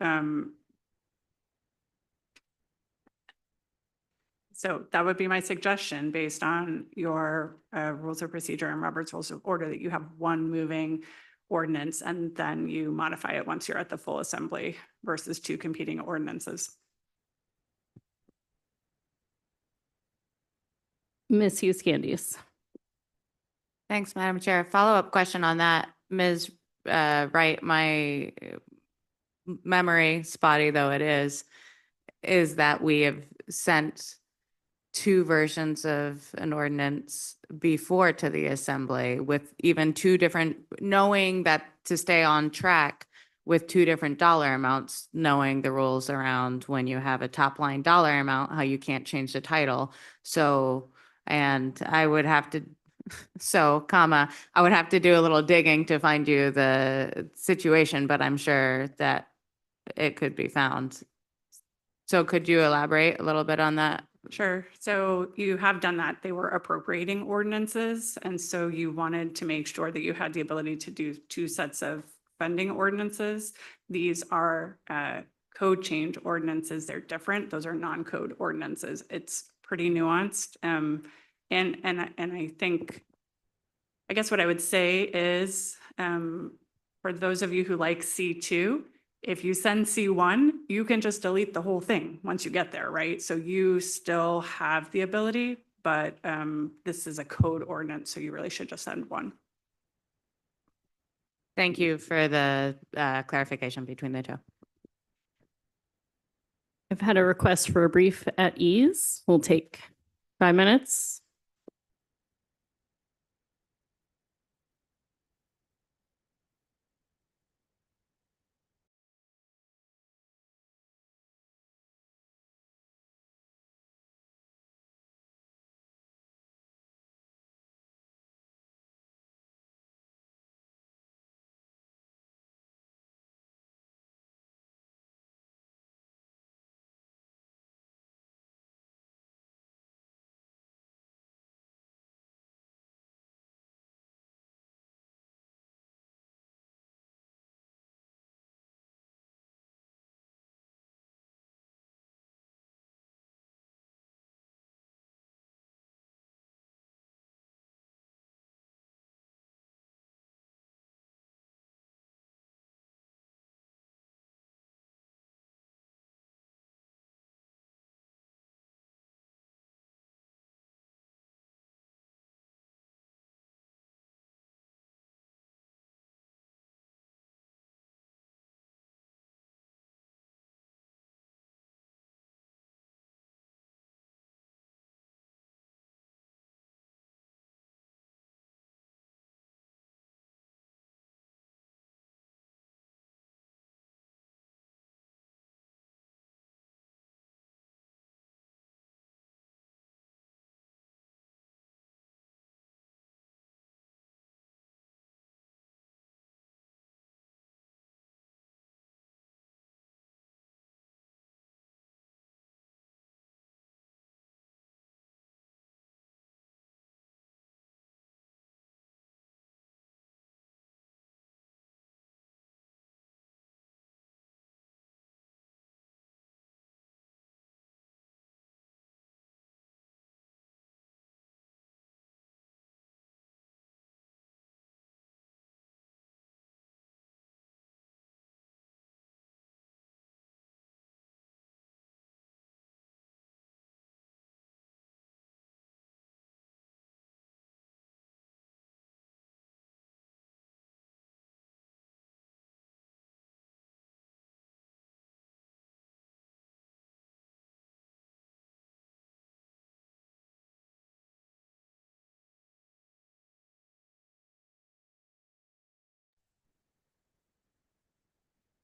So that would be my suggestion based on your rules of procedure and Robert's Rules of Order, that you have one moving ordinance and then you modify it once you're at the full assembly versus two competing ordinances. Ms. Hughes Candies. Thanks, Madam Chair. Follow-up question on that. Ms. Wright, my memory, spotty though it is that we have sent two versions of an ordinance before to the assembly with even two different, knowing that to stay on track with two different dollar amounts, knowing the rules around when you have a top line dollar amount, how you can't change the title. So, and I would have to, I would have to do a little digging to find you the situation, but I'm sure that it could be found. So could you elaborate a little bit on that? Sure. So you have done that. They were appropriating ordinances. And so you wanted to make sure that you had the ability to do two sets of funding ordinances. These are code change ordinances. They're different. Those are non-code ordinances. It's pretty nuanced. And I think, I guess what I would say is, for those of you who like C2, if you send C1, you can just delete the whole thing once you get there, right? So you still have the ability, but this is a code ordinance, so you really should just send one. Thank you for the clarification between the two. I've had a request for a brief at ease. We'll take 5 minutes.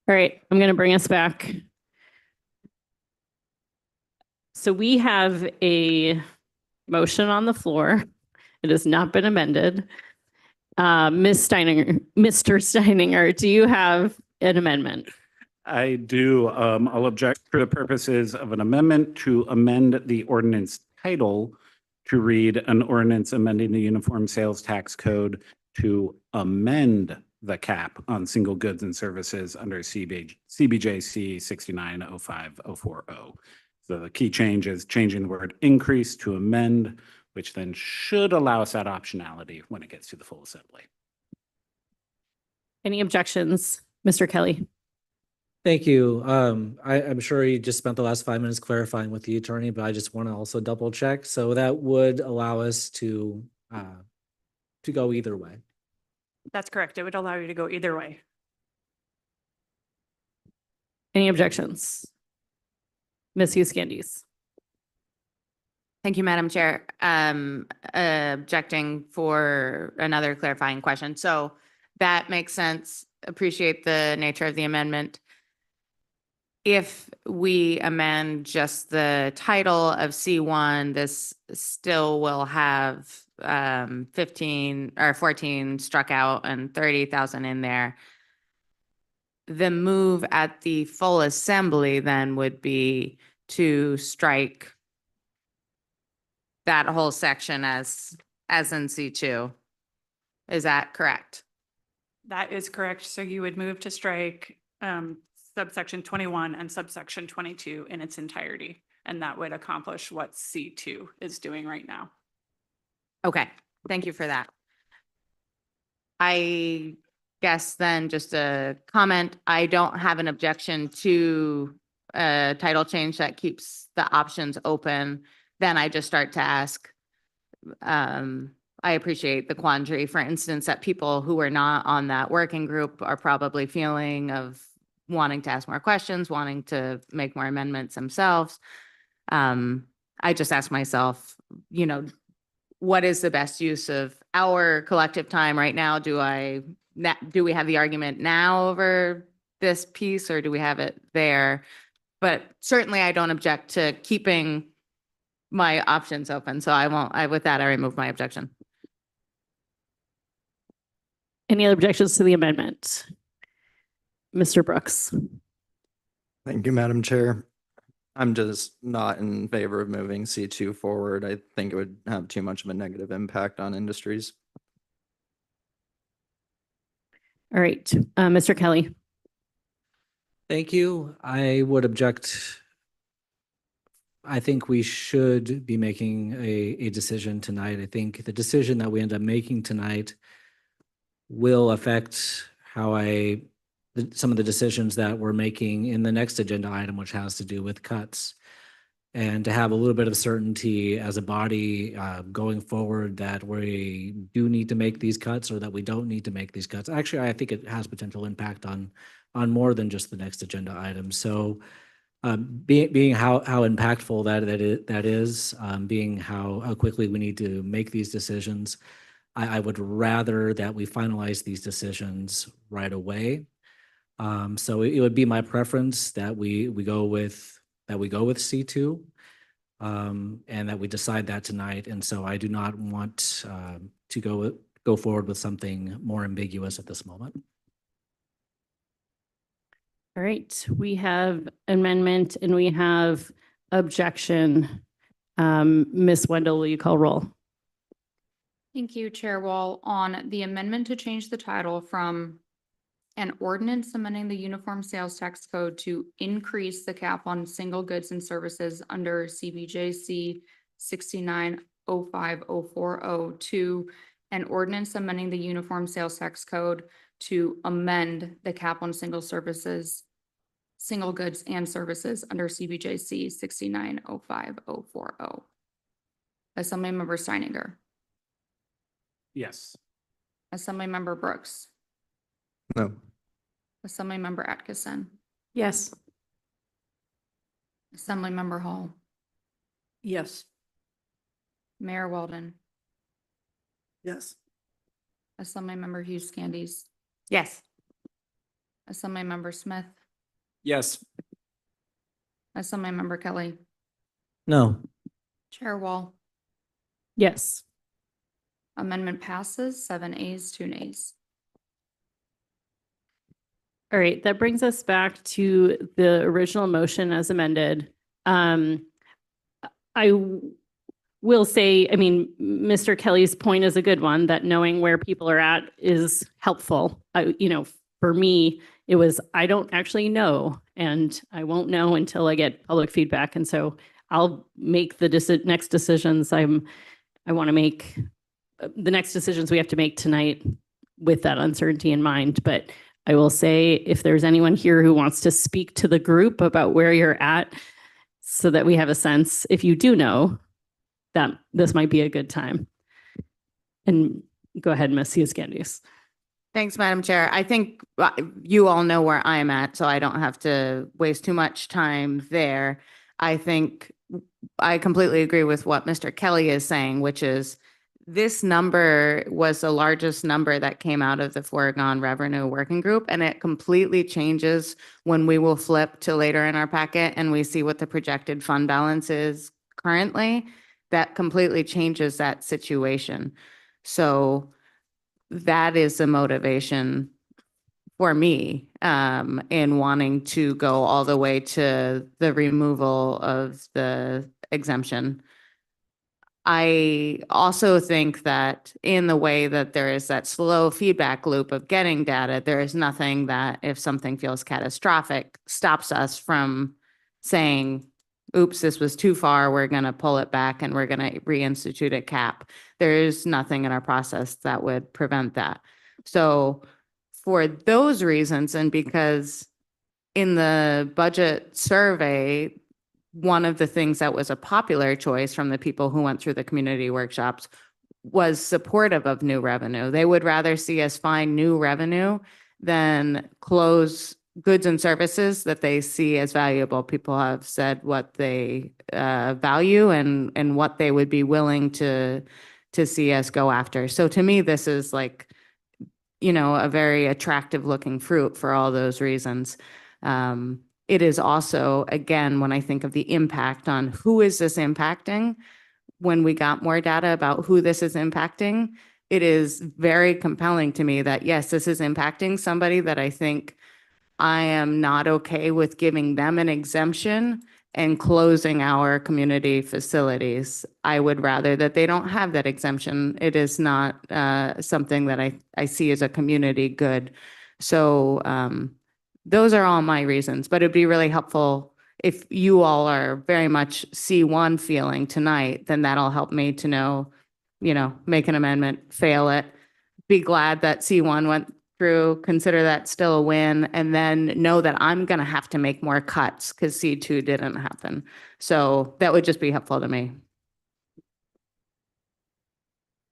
All right, I'm going to bring us back. So we have a motion on the floor. It has not been amended. Ms. Steininger, Mr. Steininger, do you have an amendment? I do. I'll object for the purposes of an amendment to amend the ordinance title to read an ordinance amending the Uniform Sales Tax Code to amend the cap on single goods and services under CBJC 6905040. So the key change is changing the word increase to amend, which then should allow us that optionality when it gets to the full assembly. Any objections? Mr. Kelly? Thank you. I'm sure you just spent the last 5 minutes clarifying with the attorney, but I just want to also double check. So that would allow us to go either way. That's correct. It would allow you to go either way. Any objections? Ms. Hughes-Candies? Thank you, Madam Chair. Objecting for another clarifying question. So that makes sense. Appreciate the nature of the amendment. If we amend just the title of C1, this still will have 15 or 14 struck out and 30,000 in there. The move at the full assembly then would be to strike that whole section as in C2. Is that correct? That is correct. So you would move to strike subsection 21 and subsection 22 in its entirety. And that would accomplish what C2 is doing right now. Okay, thank you for that. I guess then just a comment, I don't have an objection to a title change that keeps the options open. Then I just start to ask, I appreciate the quandary, for instance, that people who are not on that working group are probably feeling of wanting to ask more questions, wanting to make more amendments themselves. I just ask myself, you know, what is the best use of our collective time right now? Do we have the argument now over this piece, or do we have it there? But certainly I don't object to keeping my options open. So with that, I remove my objection. Any other objections to the amendment? Mr. Brooks? Thank you, Madam Chair. I'm just not in favor of moving C2 forward. I think it would have too much of a negative impact on industries. All right, Mr. Kelly? Thank you. I would object. I think we should be making a decision tonight. I think the decision that we end up making tonight will affect how some of the decisions that we're making in the next agenda item, which has to do with cuts. And to have a little bit of certainty as a body going forward that we do need to make these cuts or that we don't need to make these cuts. Actually, I think it has potential impact on more than just the next agenda item. So being how impactful that is, being how quickly we need to make these decisions, I would rather that we finalize these decisions right away. So it would be my preference that we go with C2, and that we decide that tonight. And so I do not want to go forward with something more ambiguous at this moment. All right, we have amendment and we have objection. Ms. Wendell, will you call roll? Thank you, Chair Wall. On the amendment to change the title from an ordinance amending the Uniform Sales Tax Code to increase the cap on single goods and services under CBJC 690504 to an ordinance amending the Uniform Sales Tax Code to amend the cap on single goods and services under CBJC 690504. Assemblymember Steininger. Yes. Assemblymember Brooks. No. Assemblymember Atkinson. Yes. Assemblymember Hall. Yes. Mayor Weldon. Yes. Assemblymember Hughes-Candies. Yes. Assemblymember Smith. Yes. Assemblymember Kelly. No. Chair Wall. Yes. Amendment passes 7 ayes, 2 nays. All right, that brings us back to the original motion as amended. I will say, I mean, Mr. Kelly's point is a good one, that knowing where people are at is helpful. for me, it was, I don't actually know, and I won't know until I get public feedback. And so I'll make the next decisions I want to make, the next decisions we have to make tonight with that uncertainty in mind. But I will say, if there's anyone here who wants to speak to the group about where you're at, so that we have a sense, if you do know, that this might be a good time. And go ahead, Ms. Iascandius. Thanks, Madam Chair. I think you all know where I'm at, so I don't have to waste too much time there. I think I completely agree with what Mr. Kelly is saying, which is this number was the largest number that came out of the foregone revenue working group, and it completely changes when we will flip to later in our packet and we see what the projected fund balance is currently. That completely changes that situation. So that is the motivation for me in wanting to go all the way to the removal of the exemption. I also think that in the way that there is that slow feedback loop of getting data, there is nothing that, if something feels catastrophic, stops us from saying, oops, this was too far, we're going to pull it back and we're going to reinstitute a cap. There is nothing in our process that would prevent that. So for those reasons, and because in the budget survey, one of the things that was a popular choice from the people who went through the community workshops was supportive of new revenue. They would rather see us find new revenue than close goods and services that they see as valuable. People have said what they value and what they would be willing to see us go after. So to me, this is like, you know, a very attractive looking fruit for all those reasons. It is also, again, when I think of the impact on who is this impacting, when we got more data about who this is impacting, it is very compelling to me that, yes, this is impacting somebody that I think I am not okay with giving them an exemption and closing our community facilities. I would rather that they don't have that exemption. It is not something that I see as a community good. So those are all my reasons, but it'd be really helpful if you all are very much C1 feeling tonight, then that'll help me to know, you know, make an amendment, fail it, be glad that C1 went through, consider that still a win, and then know that I'm going to have to make more cuts because C2 didn't happen. So that would just be helpful to me.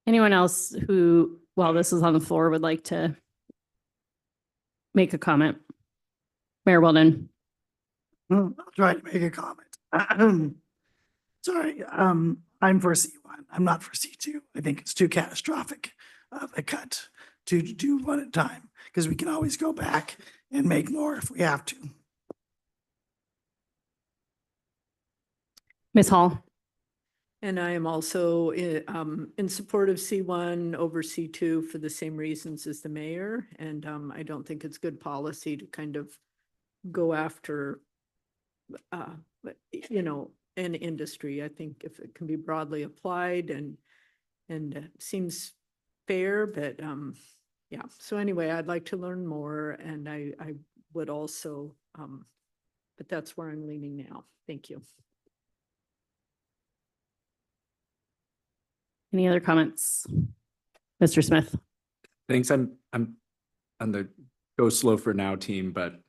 Anyone else who, while this is on the floor, would like to make a comment? Mayor Weldon. I'll try to make a comment. Sorry, I'm for C1. I'm not for C2. I think it's too catastrophic of a cut to do one at a time, because we can always go back and make more if we have to. Ms. Hall. And I am also in support of C1 over C2 for the same reasons as the mayor. And I don't think it's good policy to kind of go after, you know, an industry. I think if it can be broadly applied and seems fair, but yeah. So anyway, I'd like to learn more, and I would also, but that's where I'm leaning now. Thank you. Any other comments? Mr. Smith. Thanks. I'm on the go slow for now team, but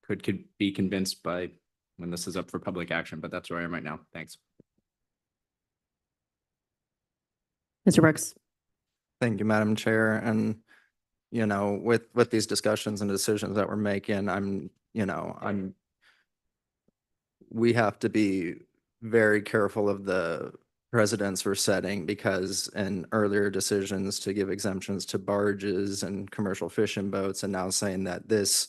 could be convinced by when this is up for public action, but that's where I am right now. Thanks. Mr. Brooks. Thank you, Madam Chair. And, you know, with these discussions and decisions that we're making, we have to be very careful of the precedents we're setting, because in earlier decisions to give exemptions to barges and commercial fishing boats, and now saying that this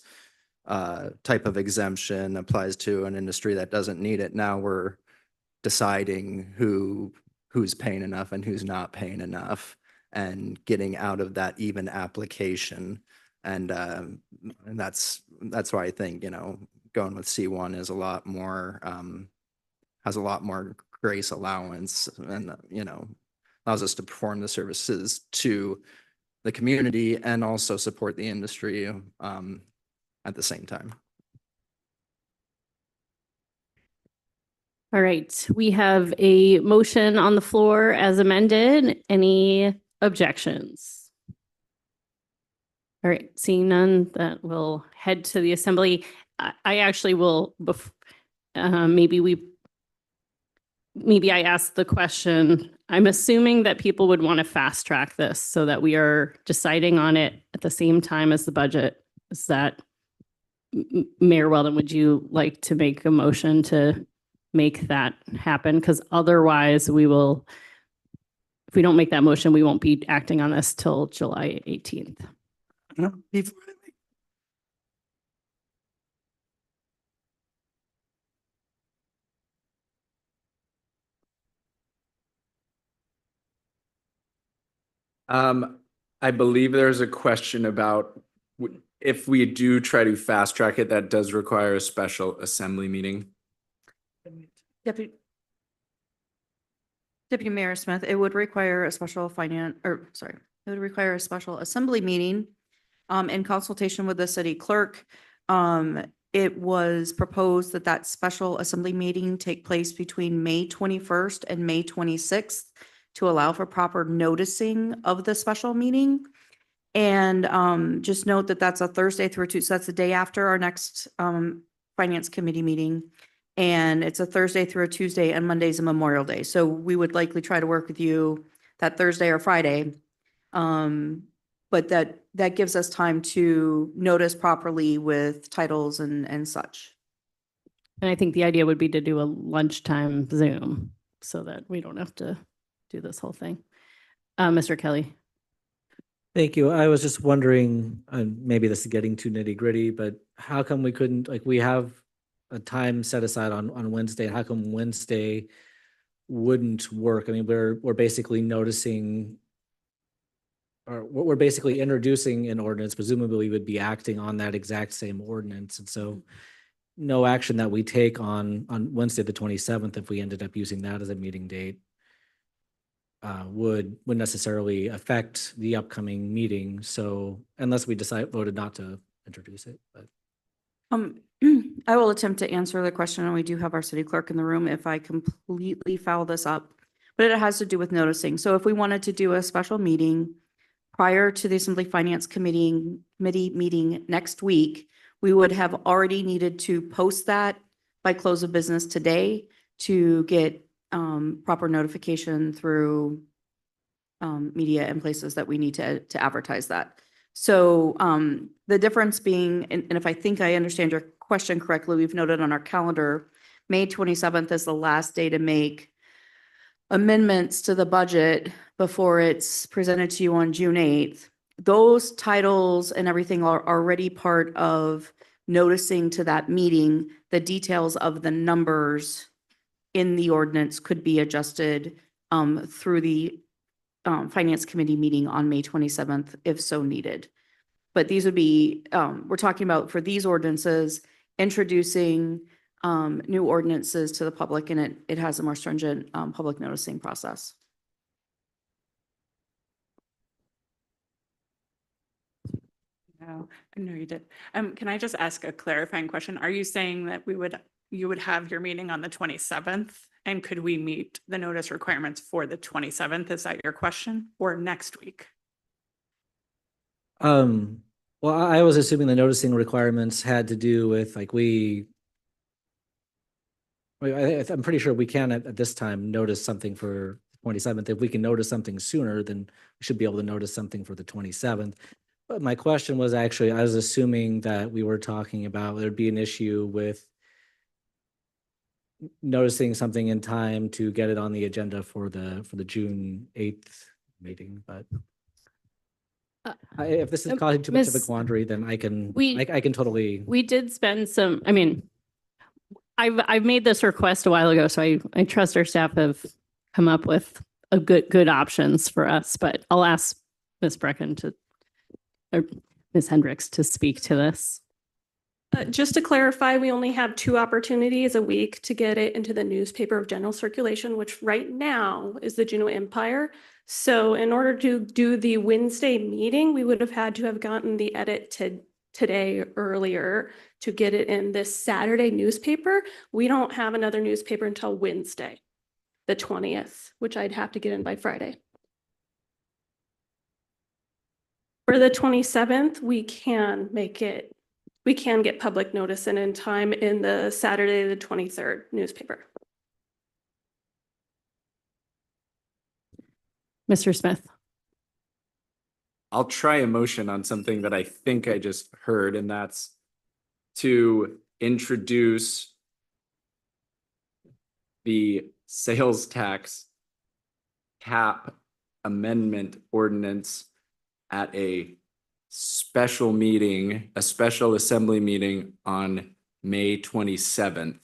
type of exemption applies to an industry that doesn't need it. Now we're deciding who's paying enough and who's not paying enough, and getting out of that even application. And that's why I think, you know, going with C1 is a lot more, has a lot more grace allowance, and, you know, allows us to perform the services to the community and also support the industry at the same time. All right, we have a motion on the floor as amended. Any objections? All right, seeing none, that will head to the assembly. I actually will, maybe I asked the question. I'm assuming that people would want to fast track this so that we are deciding on it at the same time as the budget. Is that, Mayor Weldon, would you like to make a motion to make that happen? Because otherwise we will, if we don't make that motion, we won't be acting on this till July 18th. No, before I make- I believe there's a question about if we do try to fast track it, that does require a special assembly meeting. Deputy Mayor Smith, it would require a special it would require a special assembly meeting in consultation with the city clerk. It was proposed that that special assembly meeting take place between May 21st and May 26th to allow for proper noticing of the special meeting. And just note that that's a Thursday through Tuesday. So that's the day after our next Finance Committee meeting. And it's a Thursday through a Tuesday, and Monday's a Memorial Day. So we would likely try to work with you that Thursday or Friday. But that gives us time to notice properly with titles and such. And I think the idea would be to do a lunchtime Zoom so that we don't have to do this whole thing. Mr. Kelly. Thank you. I was just wondering, maybe this is getting too nitty gritty, but how come we couldn't, like, we have a time set aside on Wednesday, and how come Wednesday wouldn't work? I mean, we're basically noticing, or we're basically introducing an ordinance, presumably we would be acting on that exact same ordinance. And so no action that we take on Wednesday, the 27th, if we ended up using that as a meeting date, would necessarily affect the upcoming meeting. So unless we voted not to introduce it, but. I will attempt to answer the question, and we do have our city clerk in the room if I completely foul this up, but it has to do with noticing. So if we wanted to do a special meeting prior to the Assembly Finance Committee meeting next week, we would have already needed to post that by close of business today to get proper notification through media and places that we need to advertise that. So the difference being, and if I think I understand your question correctly, we've noted on our calendar, May 27th is the last day to make amendments to the budget before it's presented to you on June 8th. Those titles and everything are already part of noticing to that meeting. The details of the numbers in the ordinance could be adjusted through the Finance Committee meeting on May 27th, if so needed. But these would be, we're talking about for these ordinances, introducing new ordinances to the public, and it has a more stringent public noticing process. No, I know you did. Can I just ask a clarifying question? Are you saying that you would have your meeting on the 27th? And could we meet the notice requirements for the 27th? Is that your question? Or next week? Well, I was assuming the noticing requirements had to do with, like, I'm pretty sure we can at this time notice something for 27th. If we can notice something sooner, then we should be able to notice something for the 27th. But my question was actually, I was assuming that we were talking about there'd be an issue with noticing something in time to get it on the agenda for the June 8th meeting, but if this is causing too much of a Miss- quandary, then I can We- totally. We did spend some, I mean, I've made this request a while ago, so I trust our staff have come up with a good options for us, but I'll ask Ms. Brecken or Ms. Hendricks to speak to this. Just to clarify, we only have 2 opportunities a week to get it into the newspaper of general circulation, which right now is the Juneau Empire. So in order to do the Wednesday meeting, we would have had to have gotten the edit today earlier to get it in this Saturday newspaper. We don't have another newspaper until Wednesday, the 20th, which I'd have to get in by Friday. For the 27th, we can get public notice in time in the Saturday, the 23rd newspaper. Mr. Smith. I'll try a motion on something that I think I just heard, and that's to introduce the sales tax cap amendment ordinance at a special meeting, a special assembly meeting on May 27th.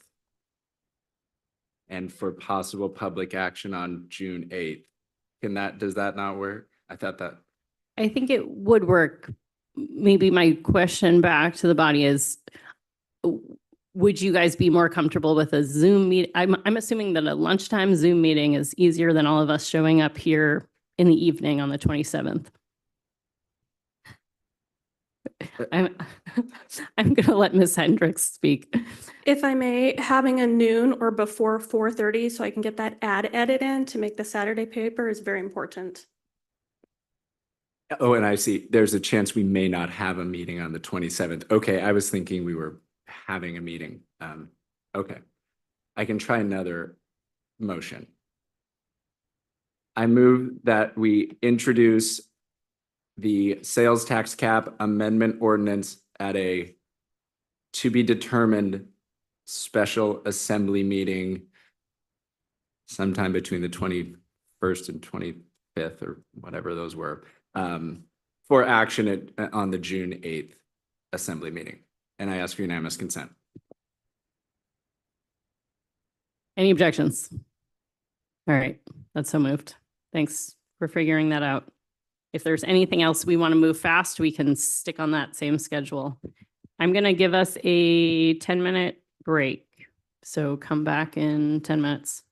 And for possible public action on June 8th. Does that not work? I thought that. I think it would work. Maybe my question back to the body is, would you guys be more comfortable with a Zoom meet? I'm assuming that a lunchtime Zoom meeting is easier than all of us showing up here in the evening on the 27th. I'm going to let Ms. Hendricks speak. If I may, having a noon or before 4:30 so I can get that ad edit in to make the Saturday paper is very important. Oh, and I see, there's a chance we may not have a meeting on the 27th. Okay, I was thinking we were having a meeting. Okay. I can try another motion. I move that we introduce the sales tax cap amendment ordinance at a to be determined special assembly meeting sometime between the 21st and 25th or whatever those were, for action on the June 8th assembly meeting. And I ask for unanimous consent. Any objections? All right, that's so moved. Thanks for figuring that out. If there's anything else we want to move fast, we can stick on that same schedule. I'm going to give us a 10-minute break. So come back in 10 minutes.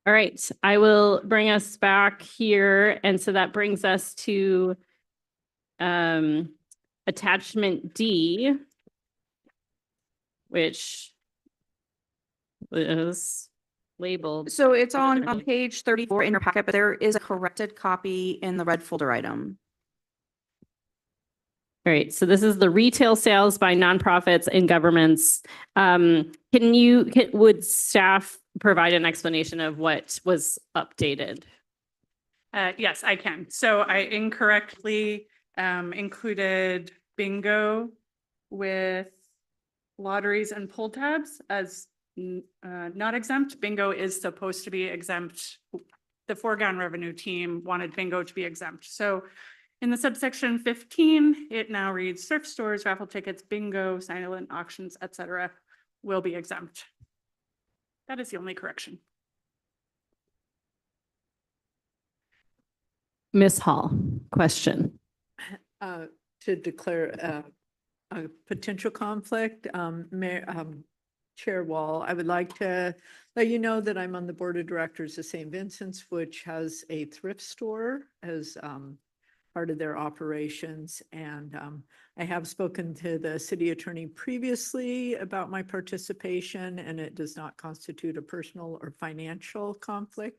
All right, I will bring us back here. And so that brings us to attachment D, which is labeled. So it's on page 34 in your packet, but there is a corrected copy in the red folder item. All right, so this is the retail sales by nonprofits and governments. Would staff provide an explanation of what was updated? Yes, I can. So I incorrectly included bingo with lotteries and pull tabs as not exempt. Bingo is supposed to be exempt. The foregone revenue team wanted bingo to be exempt. So in the subsection 15, it now reads thrift stores, raffle tickets, bingo, silent auctions, etc. will be exempt. That is the only correction. Ms. Hall, question. To declare a potential conflict, Chair Wall, I would like to let you know that I'm on the Board of Directors of St. Vincent's, which has a thrift store as part of their operations. And I have spoken to the city attorney previously about my participation, and it does not constitute a personal or financial conflict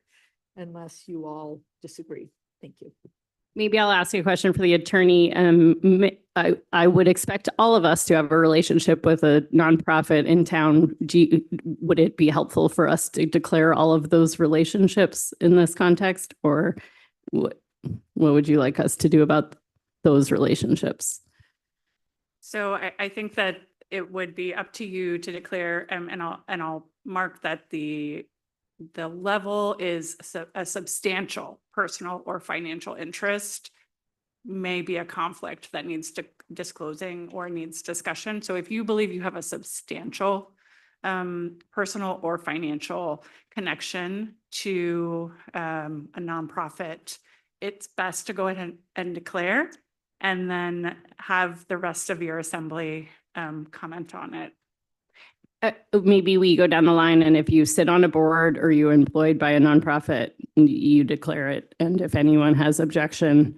unless you all disagree. Thank you. Maybe I'll ask you a question for the attorney. I would expect all of us to have a relationship with a nonprofit in town. Would it be helpful for us to declare all of those relationships in this context, or what would you like us to do about those relationships? So I think that it would be up to you to declare, and I'll mark that the level is a substantial personal or financial interest may be a conflict that needs disclosing or needs discussion. So if you believe you have a substantial personal or financial connection to a nonprofit, it's best to go ahead and declare, and then have the rest of your assembly comment on it. Maybe we go down the line, and if you sit on a board or you're employed by a nonprofit, you declare it. And if anyone has objection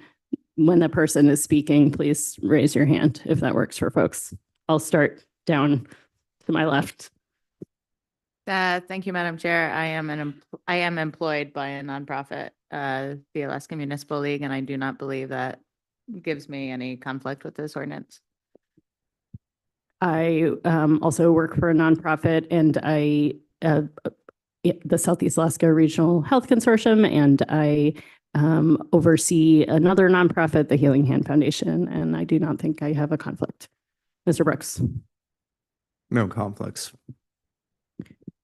when the person is speaking, please raise your hand if that works for folks. I'll start down to my left. Thank you, Madam Chair. I am employed by a nonprofit, the Alaska Municipal League, and I do not believe that gives me any conflict with this ordinance. I also work for a nonprofit, and the Southeast Alaska Regional Health Consortium, and I oversee another nonprofit, the Healing Hand Foundation, and I do not think I have a conflict. Mr. Brooks. No conflicts.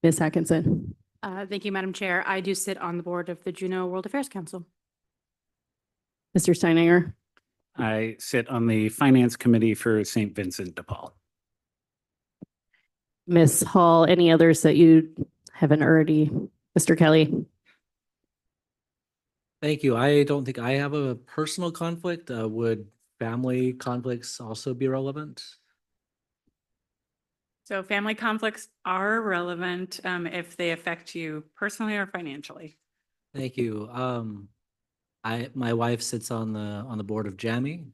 Ms. Atkinson. Thank you, Madam Chair. I do sit on the board of the Juneau World Affairs Council. Mr. Steininger. I sit on the Finance Committee for St. Vincent de Paul. Ms. Hall, any others that you haven't already? Mr. Kelly? Thank you. I don't think I have a personal conflict. Would family conflicts also be relevant? So family conflicts are relevant if they affect you personally or financially. Thank you. My wife sits on the board of JAMI,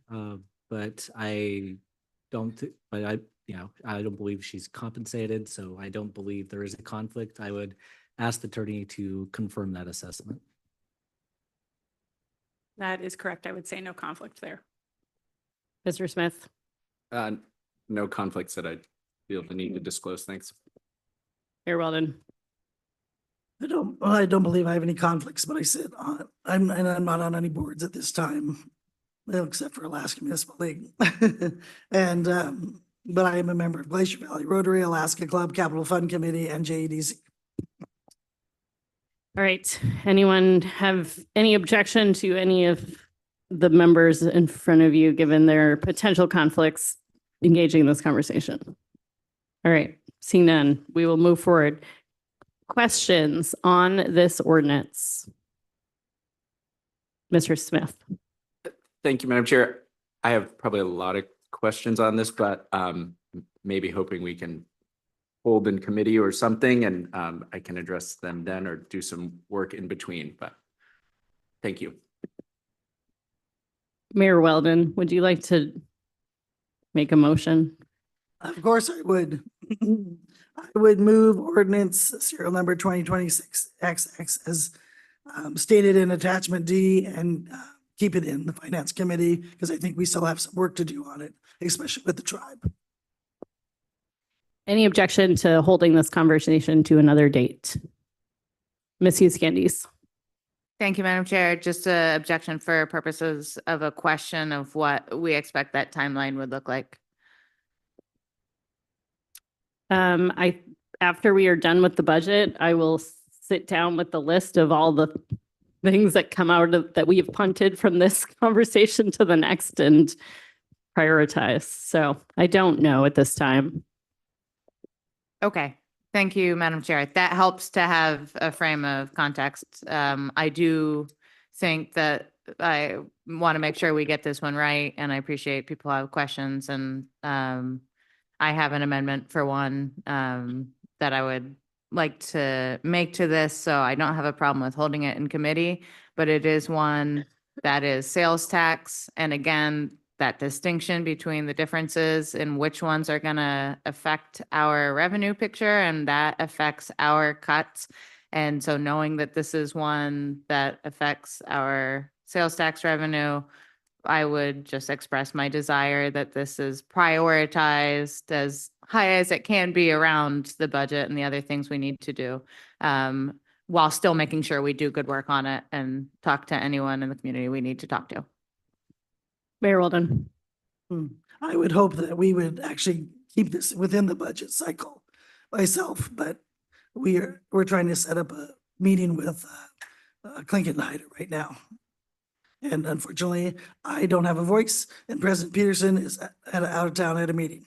but I don't believe she's compensated, so I don't believe there is a conflict. I would ask the attorney to confirm that assessment. That is correct. I would say no conflict there. Mr. Smith? No conflicts that I feel the need to disclose. Thanks. Mayor Weldon? I don't believe I have any conflicts, but I sit on, I'm not on any boards at this time, well, except for Alaska Municipal League. And, but I am a member of Glacier Valley Rotary, Alaska Club, Capital Fund Committee, and JEDC. All right. Anyone have any objection to any of the members in front of you, given their potential conflicts engaging in this conversation? All right. Seeing none, we will move forward. Questions on this ordinance? Mr. Smith. Thank you, Madam Chair. I have probably a lot of questions on this, but maybe hoping we can hold in committee or something, and I can address them then or do some work in between, but thank you. Mayor Weldon, would you like to make a motion? Of course I would. I would move ordinance serial number 2026 XX as stated in attachment D and keep it in the finance committee because I think we still have some work to do on it, especially with the tribe. Any objection to holding this conversation to another date? Ms. Hughes Candies. Thank you, Madam Chair. Just a objection for purposes of a question of what we expect that timeline would look like. After we are done with the budget, I will sit down with the list of all the things that come out of, that we have punted from this conversation to the next and prioritize. So I don't know at this time. Okay, thank you, Madam Chair. That helps to have a frame of context. I do think that I want to make sure we get this one right, and I appreciate people have questions, and I have an amendment for one that I would like to make to this, so I don't have a problem with holding it in committee, but it is one that is sales tax, and again, that distinction between the differences in which ones are going to affect our revenue picture, and that affects our cuts. And so knowing that this is one that affects our sales tax revenue, I would just express my desire that this is prioritized as high as it can be around the budget and the other things we need to do, while still making sure we do good work on it and talk to anyone in the community we need to talk to. Mayor Weldon. I would hope that we would actually keep this within the budget cycle myself, but we're trying to set up a meeting with Klinkenheide right now. And unfortunately, I don't have a voice, and President Peterson is out of town at a meeting.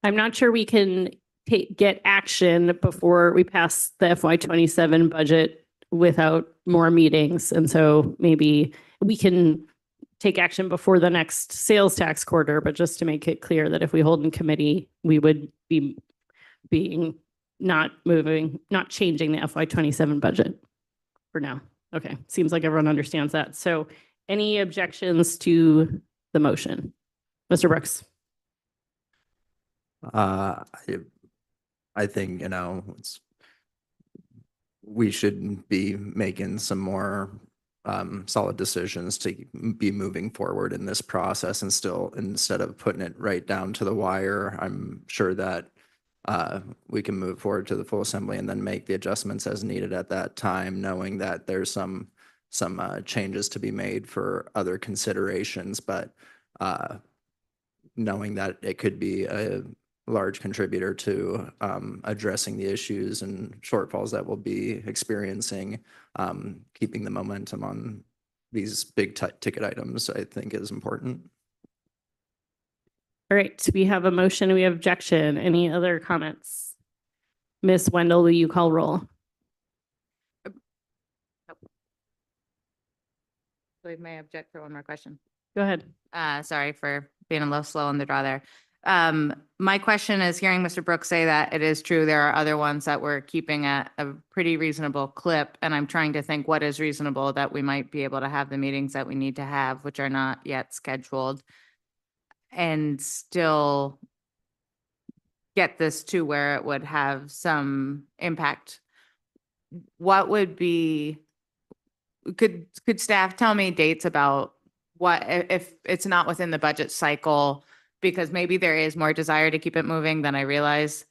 I'm not sure we can get action before we pass the FY27 budget without more meetings. And so maybe we can take action before the next sales tax quarter, but just to make it clear that if we hold in committee, we would be not changing the FY27 budget for now. Okay, seems like everyone understands that. So any objections to the motion? Mr. Brooks? I think, we should be making some more solid decisions to be moving forward in this process, and still, instead of putting it right down to the wire, I'm sure that we can move forward to the full assembly and then make the adjustments as needed at that time, knowing that there's some changes to be made for other considerations, but knowing that it could be a large contributor to addressing the issues and shortfalls that we'll be experiencing, keeping the momentum on these big ticket items, I think is important. All right, we have a motion, we have objection. Any other comments? Ms. Wendell, will you call roll? We may object for one more question. Go ahead. Sorry for being a little slow on the draw there. My question is, hearing Mr. Brooks say that it is true, there are other ones that we're keeping at a pretty reasonable clip, and I'm trying to think what is reasonable that we might be able to have the meetings that we need to have, which are not yet scheduled, and still get this to where it would have some impact. What would be, could staff tell me dates about what, if it's not within the budget cycle, because maybe there is more desire to keep it moving than I realize.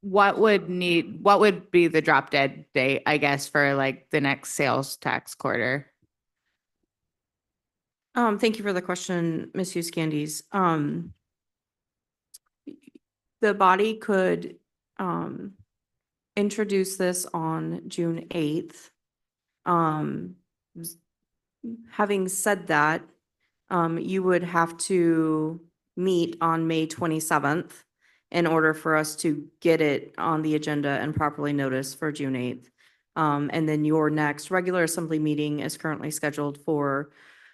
What would be the drop dead date, I guess, for like the next sales tax quarter? Thank you for the question, Ms. Hughes Candies. The body could introduce this on June 8th. Having said that, you would have to meet on May 27th in order for us to get it on the agenda and properly noticed for June 8th. And then your next regular assembly meeting is currently scheduled for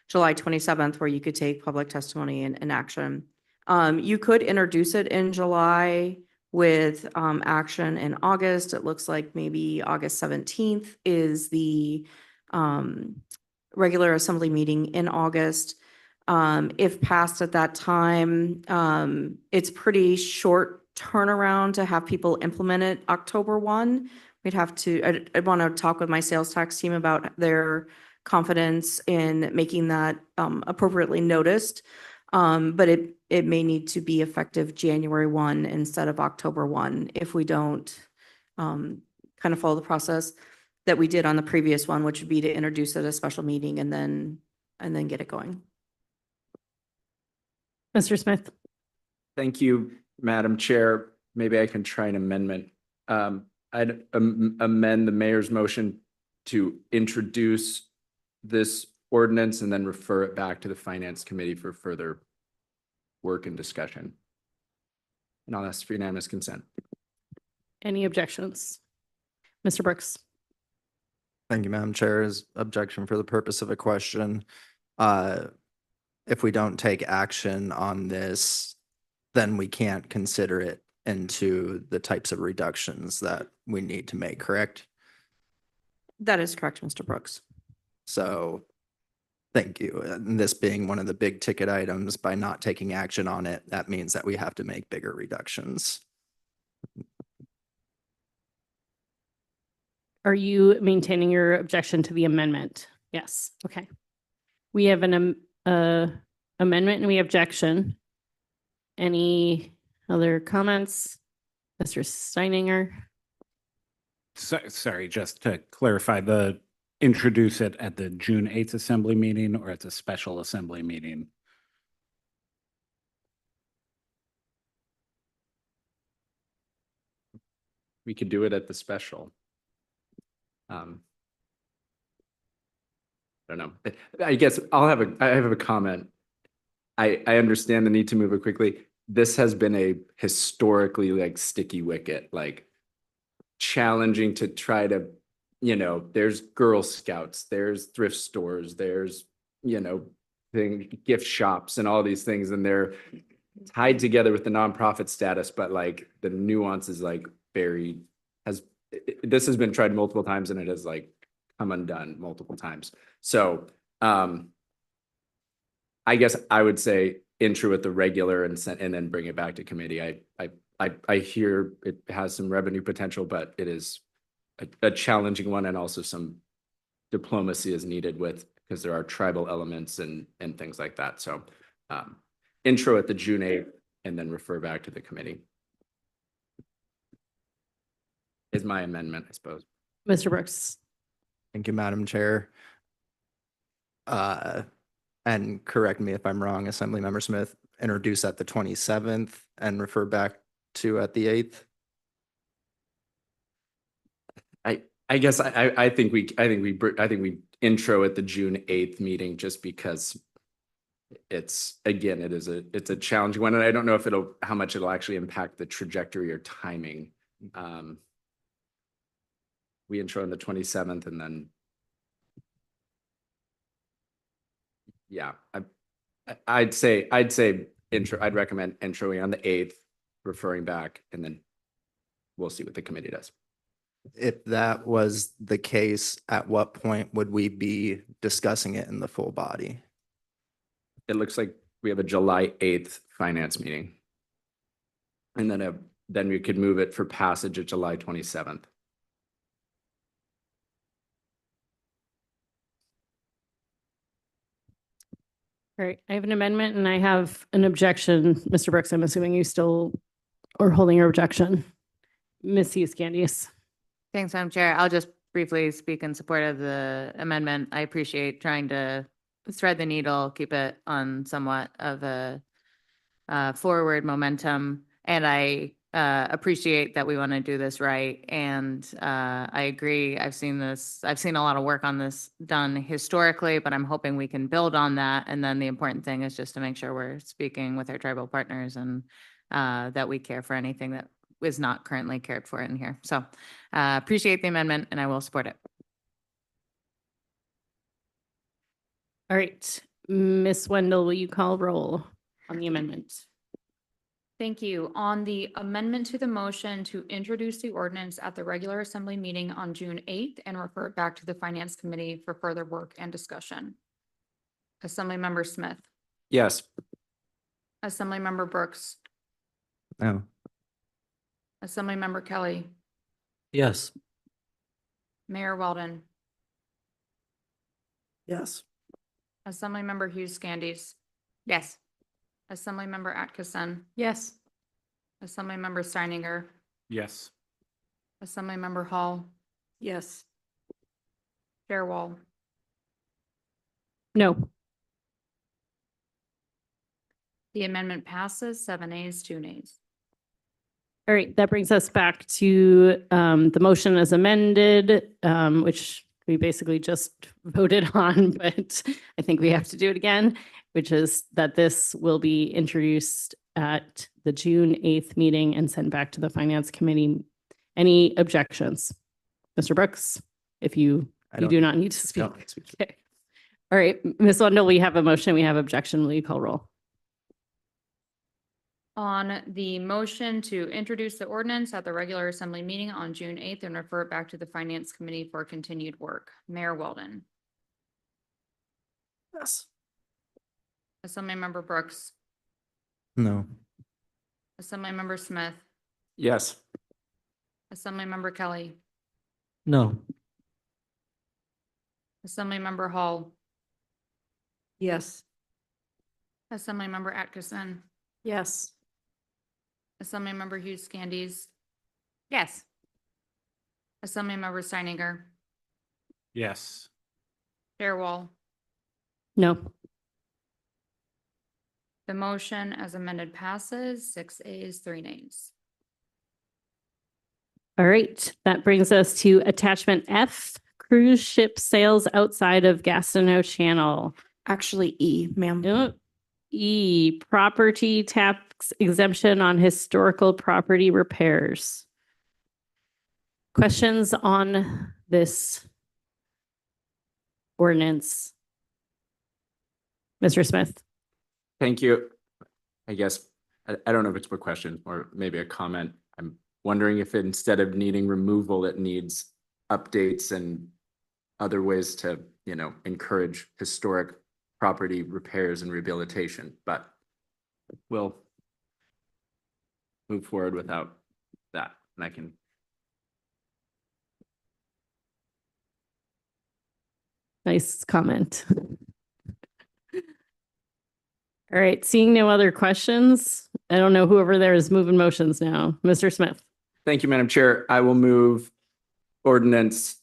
July 27th, where you could take public testimony and action. You could introduce it in July with action in August. It looks like maybe August 17th is the regular assembly meeting in August. If passed at that time, it's pretty short turnaround to have people implement it October 1. We'd have to, I'd want to talk with my sales tax team about their confidence in making that appropriately noticed. But it may need to be effective January 1 instead of October 1 if we don't kind of follow the process that we did on the previous one, which would be to introduce at a special meeting and then get it going. Mr. Smith. Thank you, Madam Chair. Maybe I can try an amendment. I'd amend the mayor's motion to introduce this ordinance and then refer it back to the Finance Committee for further work and discussion. And I'll ask for unanimous consent. Any objections? Mr. Brooks. Thank you, Madam Chair. Is objection for the purpose of a question. If we don't take action on this, then we can't consider it into the types of reductions that we need to make, correct? That is correct, Mr. Brooks. So thank you. And this being one of the big ticket items, by not taking action on it, that means that we have to make bigger reductions. Are you maintaining your objection to the amendment? Yes. Okay. We have an amendment and we objection. Any other comments? Mr. Steininger? Sorry, just to clarify, introduce it at the June 8th assembly meeting or at the special assembly meeting? We could do it at the special. I don't know. I guess I have a comment. I understand the need to move it quickly. This has been a historically like sticky wicket, like challenging to try to, there's Girl Scouts, there's thrift stores, there's, gift shops and all these things, and they're tied together with the nonprofit status, but like the nuance is like buried. This has been tried multiple times and it has like come undone multiple times. So I guess I would say intro with the regular and then bring it back to committee. I hear it has some revenue potential, but it is a challenging one, and also some diplomacy is needed because there are tribal elements and things like that. So intro at the June 8th and then refer back to the committee is my amendment, I suppose. Mr. Brooks. Thank you, Madam Chair. And correct me if I'm wrong, Assemblymember Smith, introduce at the 27th and refer back to at the 8th. I guess I think we intro at the June 8th meeting, just because it's a challenging one, and I don't know if how much it'll actually impact the trajectory or timing. We intro on the 27th and then I'd recommend introing on the 8th, referring back, and then we'll see what the committee does. If that was the case, at what point would we be discussing it in the full body? It looks like we have a July 8th finance meeting. And then we could move it for passage at July 27th. All right, I have an amendment and I have an objection. Mr. Brooks, I'm assuming you still are holding your objection. Ms. Hughes Candies. Thanks, Madam Chair. I'll just briefly speak in support of the amendment. I appreciate trying to thread the needle, keep it on somewhat of a forward momentum. And I appreciate that we want to do this right. And I agree. I've seen a lot of work on this done historically, but I'm hoping we can build on that. And then the important thing is just to make sure we're speaking with our tribal partners and that we care for anything that is not currently cared for in here. So appreciate the amendment and I will support it. All right, Ms. Wendell, will you call roll on the amendment? Thank you. On the amendment to the motion to introduce the ordinance at the regular assembly meeting on June 8th and refer it back to the Finance Committee for further work and discussion. Assemblymember Smith, Yes. Assemblymember Brooks, No. Assemblymember Kelly, Yes. Mayor Weldon, Yes. Assemblymember Hughes Scandies, Yes. Assemblymember Atkinson, Yes. Assemblymember Steininger, Yes. Assemblymember Hall, Yes. Chair Wall. No. The amendment passes 7 ayes, 2 nays. All right, that brings us back to the motion as amended, which we basically just voted on, but I think we have to do it again, which is that this will be introduced at the June 8th meeting and sent back to the Finance Committee. Any objections? Mr. Brooks, if you I do don't- not need to speak. don't need to speak. Okay. All right, Ms. Wendell, we have a motion, we have objection. Will you call roll? On the motion to introduce the ordinance at the regular assembly meeting on June 8th and refer it back to the Finance Committee for continued work, Mayor Weldon, Yes. Assemblymember Brooks, No. Assemblymember Smith, Yes. Assemblymember Kelly, No. Assemblymember Hall, Yes. Assemblymember Atkinson, Yes. Assemblymember Hughes Scandies, Yes. Assemblymember Steininger, Yes. Chair Wall. No. The motion as amended passes 6 ayes, 3 nays. All right, that brings us to attachment F, cruise ship sales outside of Gastineau Channel. Actually, E, ma'am. Nope. E, property tax exemption on historical property repairs. Questions on this ordinance? Mr. Smith? Thank you. I guess, I don't know if it's a question or maybe a comment. I'm wondering if instead of needing removal, it needs updates and other ways to, encourage historic property repairs and rehabilitation, but we'll move forward without that. And I can. Nice comment. All right, seeing no other questions, I don't know whoever there is moving motions now. Mr. Smith? Thank you, Madam Chair. I will move ordinance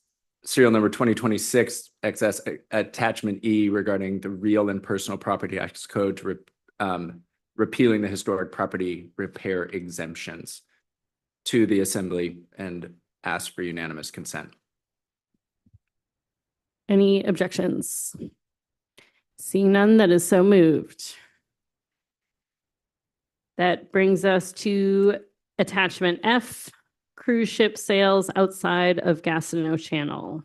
serial number 2026 XS attachment E regarding the real and personal property tax code to repealing the historic property repair exemptions to the assembly and ask for unanimous consent. Any objections? Seeing none, that is so moved. That brings us to attachment F, cruise ship sales outside of Gastineau Channel.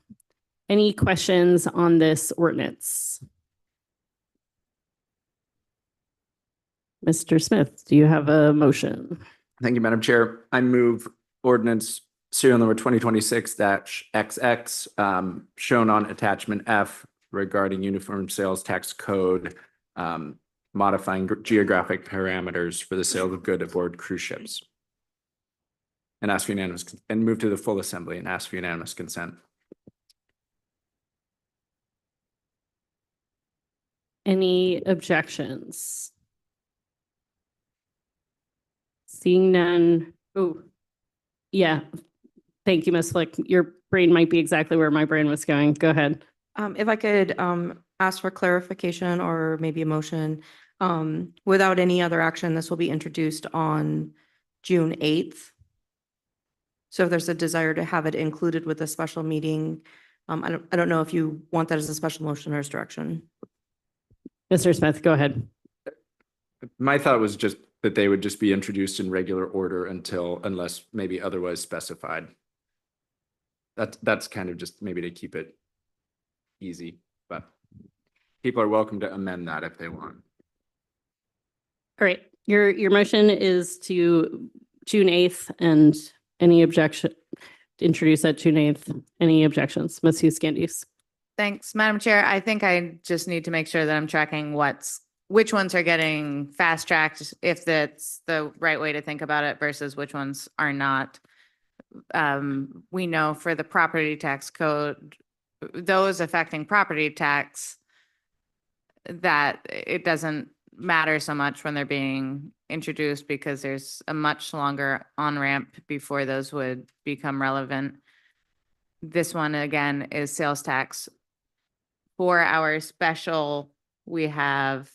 Any questions on this ordinance? Mr. Smith, do you have a motion? Thank you, Madam Chair. I move ordinance serial number 2026-XX shown on attachment F regarding uniform sales tax code, modifying geographic parameters for the sale of goods aboard cruise ships. And ask for unanimous, and move to the full assembly and ask for unanimous consent. Any objections? Seeing none. Oh, yeah. Thank you, Ms. Flick. Your brain might be exactly where my brain was going. Go ahead. If I could ask for clarification or maybe a motion, without any other action, this will be introduced on June 8th. So if there's a desire to have it included with a special meeting, I don't know if you want that as a special motion or as direction. Mr. Smith, go ahead. My thought was just that they would just be introduced in regular order unless maybe otherwise specified. That's kind of just maybe to keep it easy, but people are welcome to amend that if they want. All right, your motion is to June 8th and any objection, introduce at June 8th. Any objections? Ms. Candies? Thanks, Madam Chair. I think I just need to make sure that I'm tracking which ones are getting fast tracked, if that's the right way to think about it versus which ones are not. We know for the property tax code, those affecting property tax, that it doesn't matter so much when they're being introduced because there's a much longer on-ramp before those would become relevant. This one, again, is sales tax. For our special, we have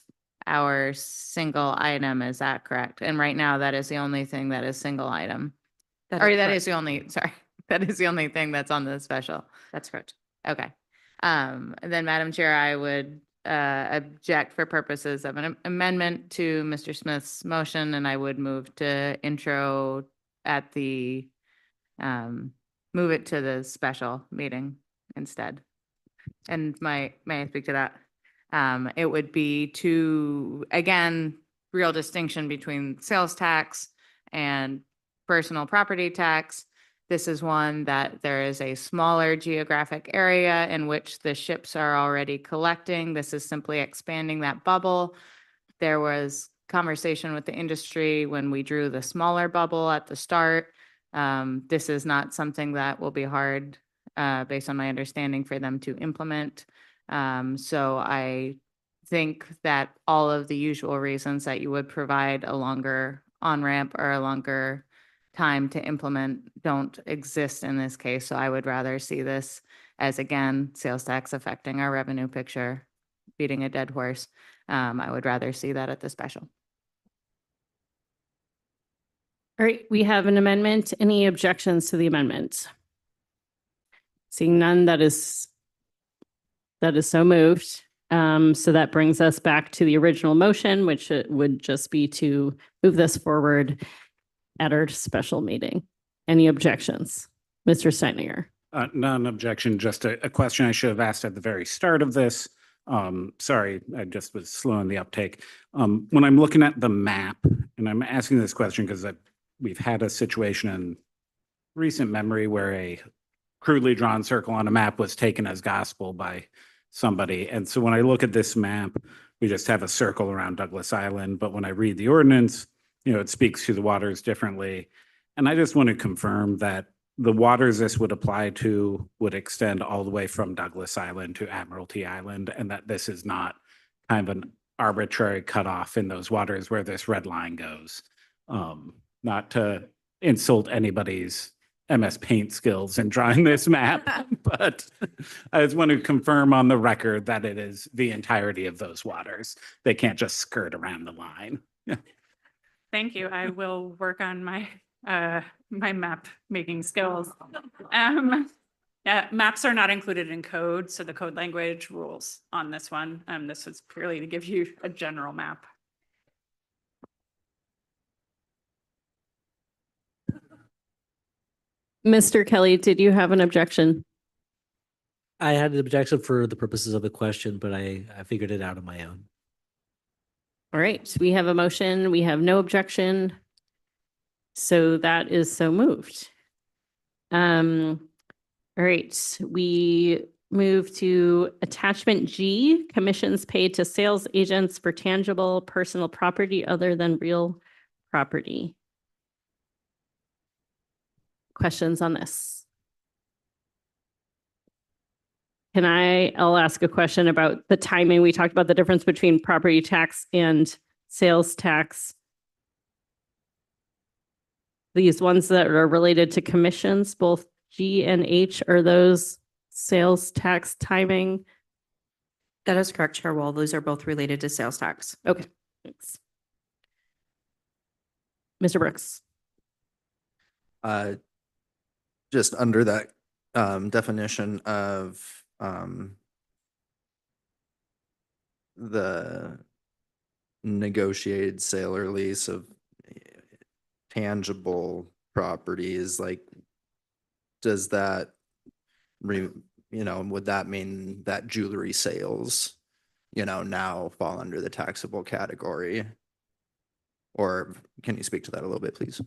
our single item, is that correct? And right now, that is the only thing that is single item. Or that is the only, sorry, that is the only thing that's on the special. That's correct. Okay. And then Madam Chair, I would object for purposes of an amendment to Mr. Smith's motion, and I would move to intro at the, move it to the special meeting instead. And may I speak to that? It would be to, again, real distinction between sales tax and personal property tax. This is one that there is a smaller geographic area in which the ships are already collecting. This is simply expanding that bubble. There was conversation with the industry when we drew the smaller bubble at the start. This is not something that will be hard, based on my understanding, for them to implement. So I think that all of the usual reasons that you would provide a longer on-ramp or a longer time to implement don't exist in this case. So I would rather see this as, again, sales tax affecting our revenue picture, beating a dead horse. I would rather see that at the special. All right, we have an amendment. Any objections to the amendment? Seeing none, that is so moved. So that brings us back to the original motion, which it would just be to move this forward at our special meeting. Any objections? Mr. Steininger? None objection, just a question I should have asked at the very start of this. Sorry, I just was slow in the uptake. When I'm looking at the map, and I'm asking this question because we've had a situation in recent memory where a crudely drawn circle on a map was taken as gospel by somebody. And so when I look at this map, we just have a circle around Douglas Island. But when I read the ordinance, it speaks to the waters differently. And I just want to confirm that the waters this would apply to would extend all the way from Douglas Island to Admiralty Island, and that this is not kind of an arbitrary cutoff in those waters where this red line goes. Not to insult anybody's MS Paint skills in drawing this map, but I just want to confirm on the record that it is the entirety of those waters. They can't just skirt around the line. Thank you. I will work on my my map making skills. Maps are not included in code, so the code language rules on this one. This was purely to give you a general map. Mr. Kelly, did you have an objection? I had an objection for the purposes of the question, but I figured it out on my own. All right, we have a motion. We have no objection. So that is so moved. All right, we move to attachment G, commissions paid to sales agents for tangible personal property other than real property. Questions on this? I'll ask a question about the timing. We talked about the difference between property tax and sales tax. These ones that are related to commissions, both G and H, are those sales tax timing? That is correct, Chair Wall. Those are both related to sales tax. Okay, thanks. Mr. Brooks? Just under that definition of the negotiated sale or lease of tangible properties, like, does that would that mean that jewelry sales now fall under the taxable category? Or can you speak to that a little bit, please?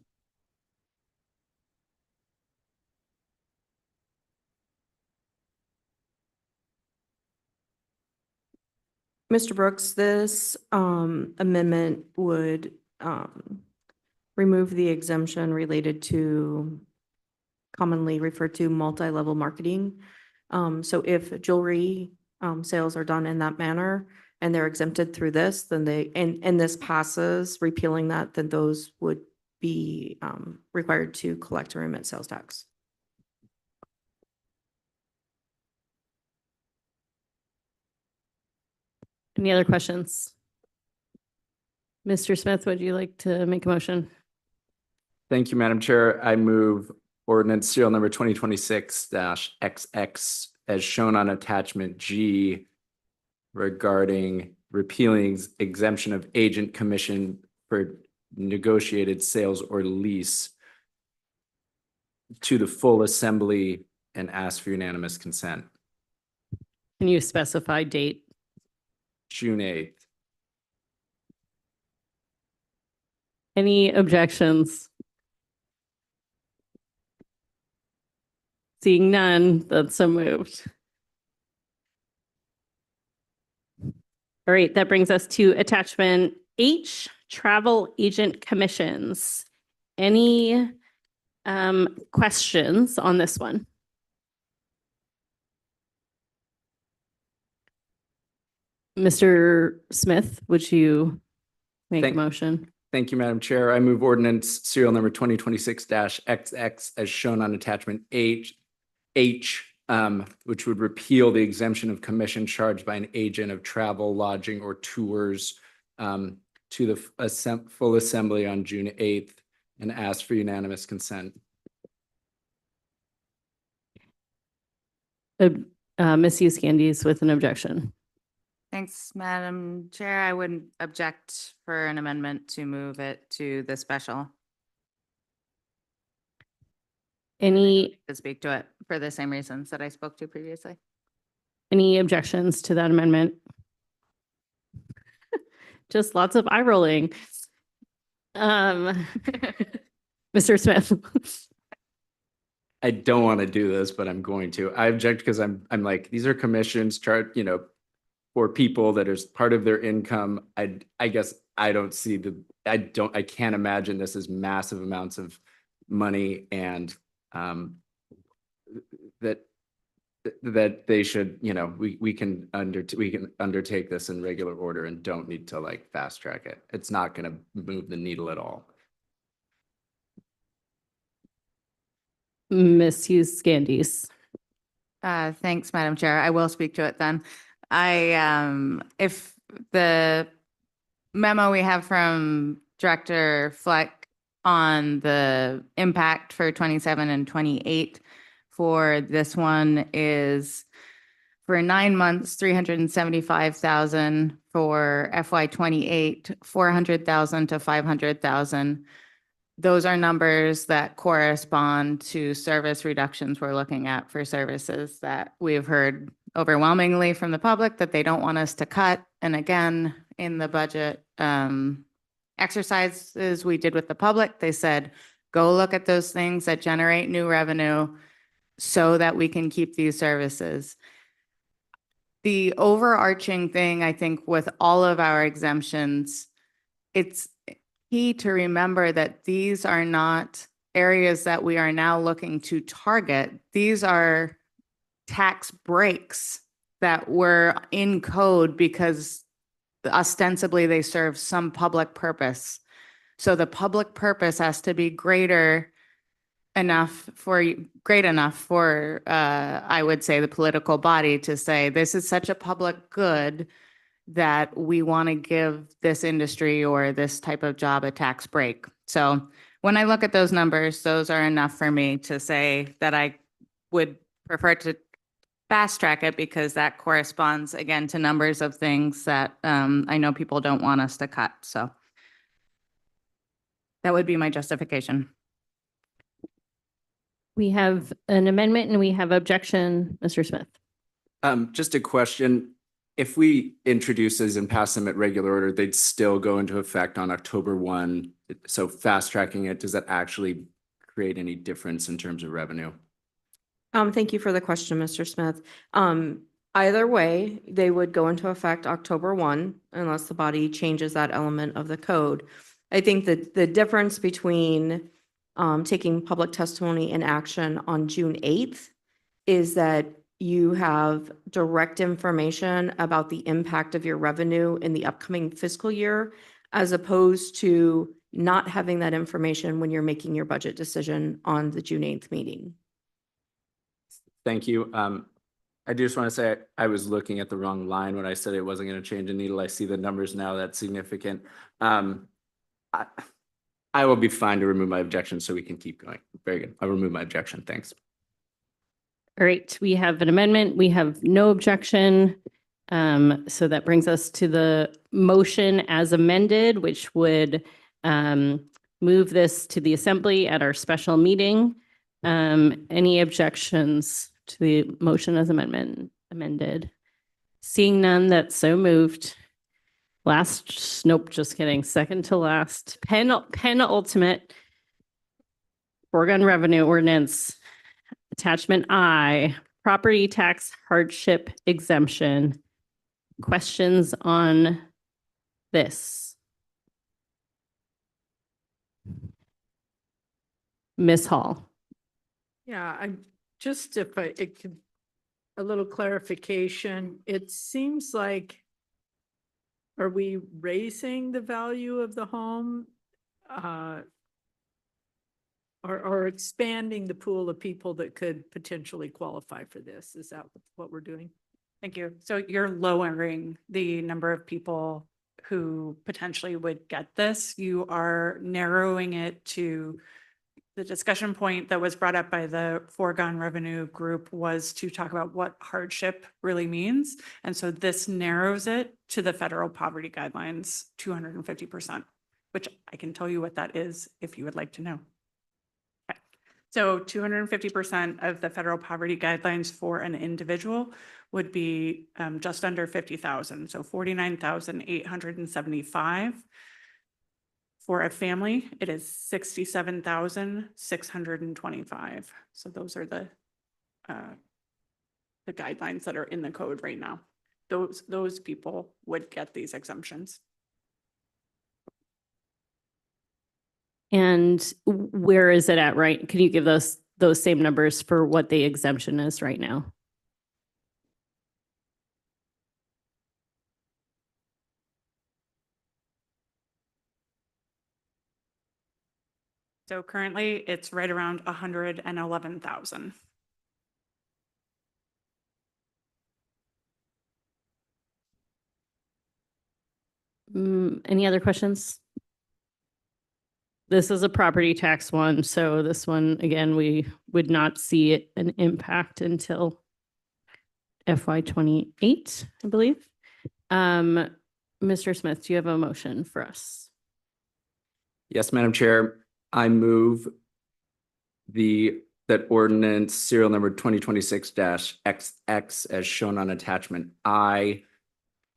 Mr. Brooks, this amendment would remove the exemption related to commonly referred to multi-level marketing. So if jewelry sales are done in that manner and they're exempted through this, then and this passes, repealing that, then those would be required to collect and remit sales tax. Any other questions? Mr. Smith, would you like to make a motion? Thank you, Madam Chair. I move ordinance serial number 2026-XX as shown on attachment G regarding repealing exemption of agent commission for negotiated sales or lease to the full assembly and ask for unanimous consent. Can you specify date? June 8th. Any objections? Seeing none, that's so moved. All right, that brings us to attachment H, travel agent commissions. Any questions on this one? Mr. Smith, would you make a Thank- motion? Thank you, Madam Chair. I move ordinance serial number 2026-XX as shown on attachment H, which would repeal the exemption of commission charged by an agent of travel, lodging, or tours to the full assembly on June 8th and ask for unanimous consent. Ms. Hughes Candies with an objection. Thanks, Madam Chair. I wouldn't object for an amendment to move it to the special. Any To speak to it for the same reasons that I spoke to previously. objections to that amendment? Just lots of eye rolling. Mr. Smith. I don't want to do this, but I'm going to. I object because I'm like, these are commissions charged, for people that is part of their income. I guess I don't see I can't imagine this as massive amounts of money and that they should, we can undertake this in regular order and don't need to like fast track it. It's not going to move the needle at all. Ms. Hughes Candies. Thanks, Madam Chair. I will speak to it then. If the memo we have from Director Fleck on the impact for 27 and 28 for this one is for 9 months, 375,000 for FY 28, 400,000 to 500,000. Those are numbers that correspond to service reductions we're looking at for services that we've heard overwhelmingly from the public that they don't want us to cut. And again, in the budget exercises we did with the public, they said, go look at those things that generate new revenue so that we can keep these services. The overarching thing, I think, with all of our exemptions, it's key to remember that these are not areas that we are now looking to target. These are tax breaks that were in code because ostensibly they serve some public purpose. So the public purpose has to be great enough for I would say the political body to say this is such a public good that we want to give this industry or this type of job a tax break. So when I look at those numbers, those are enough for me to say that I would prefer to fast track it because that corresponds again to numbers of things that I know people don't want us to cut. So that would be my justification. We have an amendment and we have objection. Mr. Smith. Just a question. if we introduce these and pass them at regular order, they'd still go into effect on October 1. So fast tracking it, does that actually create any difference in terms of revenue? Thank you for the question, Mr. Smith. Either way, they would go into effect October 1 unless the body changes that element of the code. I think that the difference between taking public testimony and action on June 8th is that you have direct information about the impact of your revenue in the upcoming fiscal year, as opposed to not having that information when you're making your budget decision on the June 8th meeting. Thank you. I just want to say I was looking at the wrong line when I said it wasn't going to change the needle. I see the numbers now. That's significant. I will be fine to remove my objection so we can keep going. Very good. I'll remove my objection. Thanks. All right, we have an amendment. We have no objection. So that brings us to the motion as amended, which would move this to the assembly at our special meeting. Any objections to the motion as amended? Seeing none, that's so moved. Last, nope, just kidding. Second to last, penultimate foregone revenue ordinance. Attachment I, property tax hardship exemption. Questions on this? Ms. Hall. Yeah, it could, a little clarification. It seems like, are we raising the value of the home? Or expanding the pool of people that could potentially qualify for this? Is that what we're doing? Thank you. So you're lowering the number of people who potentially would get this. You are narrowing it to the discussion point that was brought up by the foregone revenue group was to talk about what hardship really means. And so this narrows it to the federal poverty guidelines, 250%, which I can tell you what that is if you would like to know. Okay. So 250% of the federal poverty guidelines for an individual would be just under 50,000. So 49,875. For a family, it is 67,625. So those are the guidelines that are in the code right now. Those people would get these exemptions. And where is it at, right? Can you give us those same numbers for what the exemption is right now? So currently it's right around 111,000. Any other questions? This is a property tax one, so this one, again, we would not see an impact until FY 28, I believe. Mr. Smith, do you have a motion for us? Yes, Madam Chair, I move that ordinance serial number 2026-XX as shown on attachment I,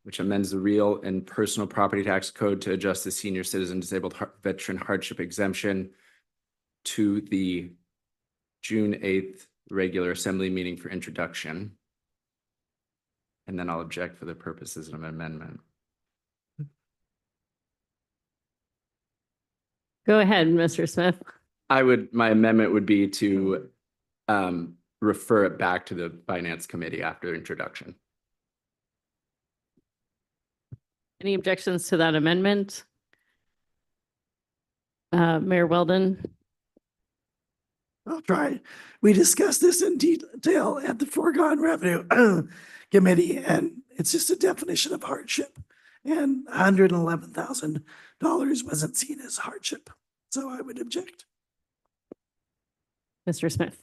which amends the real and personal property tax code to adjust the senior citizen disabled veteran hardship exemption to the June 8th regular assembly meeting for introduction. And then I'll object for the purposes of an amendment. Go ahead, Mr. Smith. My amendment would be to refer it back to the Finance Committee after introduction. Any objections to that amendment? Mayor Weldon? I'll try. We discussed this in detail at the foregone revenue committee, and it's just a definition of hardship. And $111,000 wasn't seen as hardship. So I would object. Mr. Smith?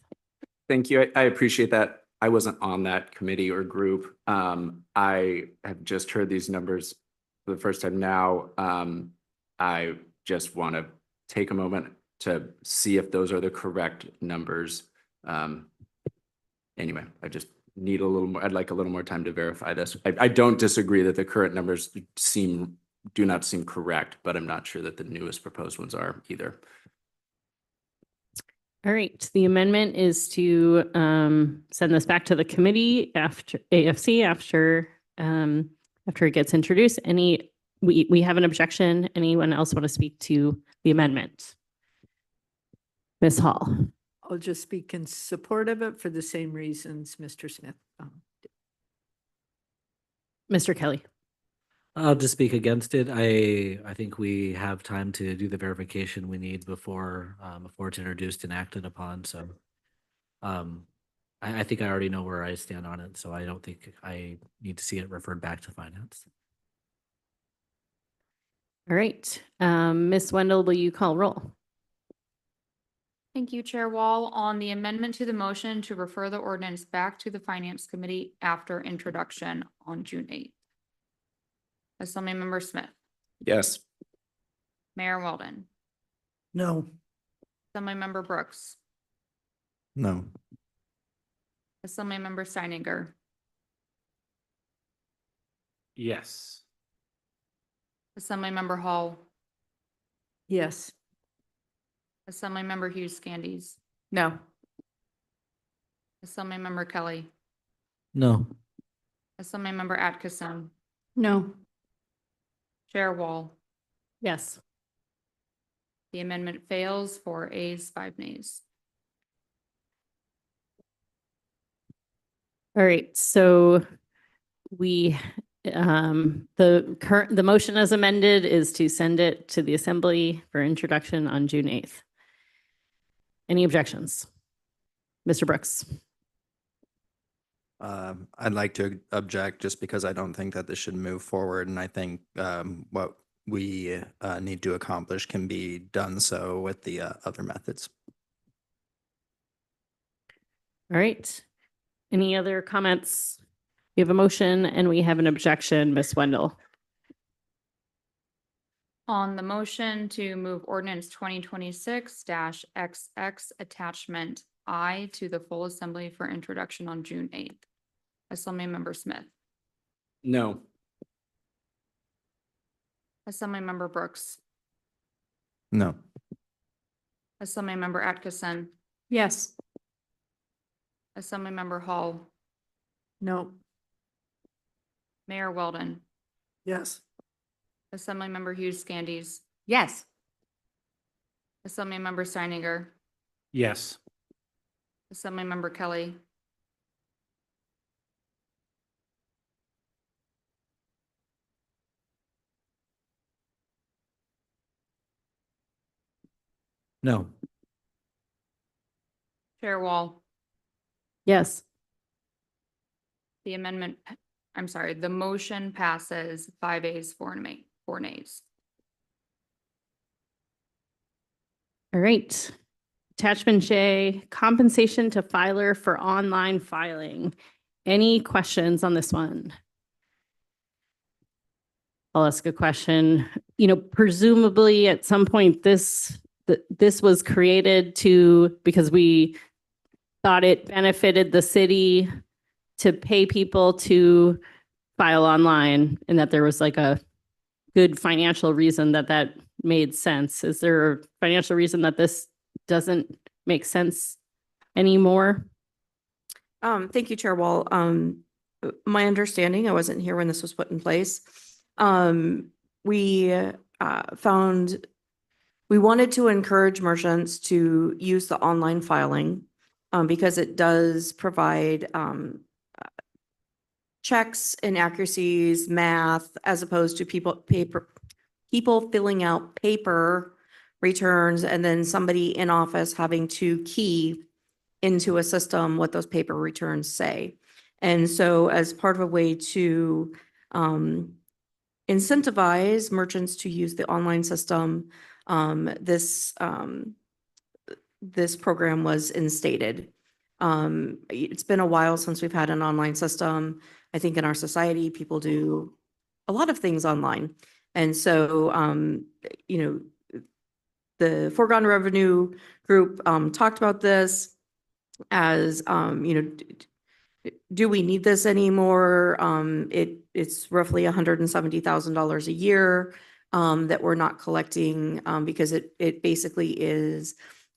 Thank you. I appreciate that. I wasn't on that committee or group. I have just heard these numbers for the first time now. I just want to take a moment to see if those are the correct numbers. Anyway, I just need a little more, I'd like a little more time to verify this. I don't disagree that the current numbers do not seem correct, but I'm not sure that the newest proposed ones are either. All right, the amendment is to send this back to the committee after AFC after it gets introduced. We have an objection. Anyone else want to speak to the amendment? Ms. Hall. I'll just speak in support of it for the same reasons Mr. Smith. Mr. Kelly. I'll just speak against it. I think we have time to do the verification we need before it's introduced and acted upon. So I think I already know where I stand on it. So I don't think I need to see it referred back to finance. All right, Ms. Wendell, will you call roll? Thank you, Chair Wall. On the amendment to the motion to refer the ordinance back to the Finance Committee after introduction on June 8th. Assemblymember Smith, Yes. Mayor Weldon, No. Assemblymember Brooks, No. Assemblymember Steininger, Yes. Assemblymember Hall, Yes. Assemblymember Hughes Scandies, No. Assemblymember Kelly, No. Assemblymember Atkinson, No. Chair Wall. Yes. The amendment fails, 4 ayes, 5 nays. All right, so the motion as amended is to send it to the Assembly for introduction on June 8th. Any objections? Mr. Brooks. I'd like to object just because I don't think that this should move forward. And I think what we need to accomplish can be done so with the other methods. All right. Any other comments? We have a motion and we have an objection, Ms. Wendell. On the motion to move ordinance 2026-XX attachment I to the full assembly for introduction on June 8th. Assemblymember Smith, No. Assemblymember Brooks, No. Assemblymember Atkinson, Yes. Assemblymember Hall, No. Mayor Weldon, Yes. Assemblymember Hughes Scandies, Yes. Assemblymember Steininger, Yes. Assemblymember Kelly, No. Chair Wall. Yes. The the motion passes 5 ayes, 4 nays. All right. Attachment J, compensation to filer for online filing. Any questions on this one? I'll ask a question. Presumably at some point this was created because we thought it benefited the city to pay people to file online and that there was like a good financial reason that made sense. Is there a financial reason that this doesn't make sense anymore? Thank you, Chair Wall. My understanding, I wasn't here when this was put in place. We wanted to encourage merchants to use the online filing because it does provide checks, inaccuracies, math, as opposed to people filling out paper returns and then somebody in office having to key into a system what those paper returns say. And so as part of a way to incentivize merchants to use the online system, this program was instated. It's been a while since we've had an online system. I think in our society, people do a lot of things online. And so, the foregone revenue group talked about this as, do we need this anymore? It's roughly $170,000 a year that we're not collecting because it basically is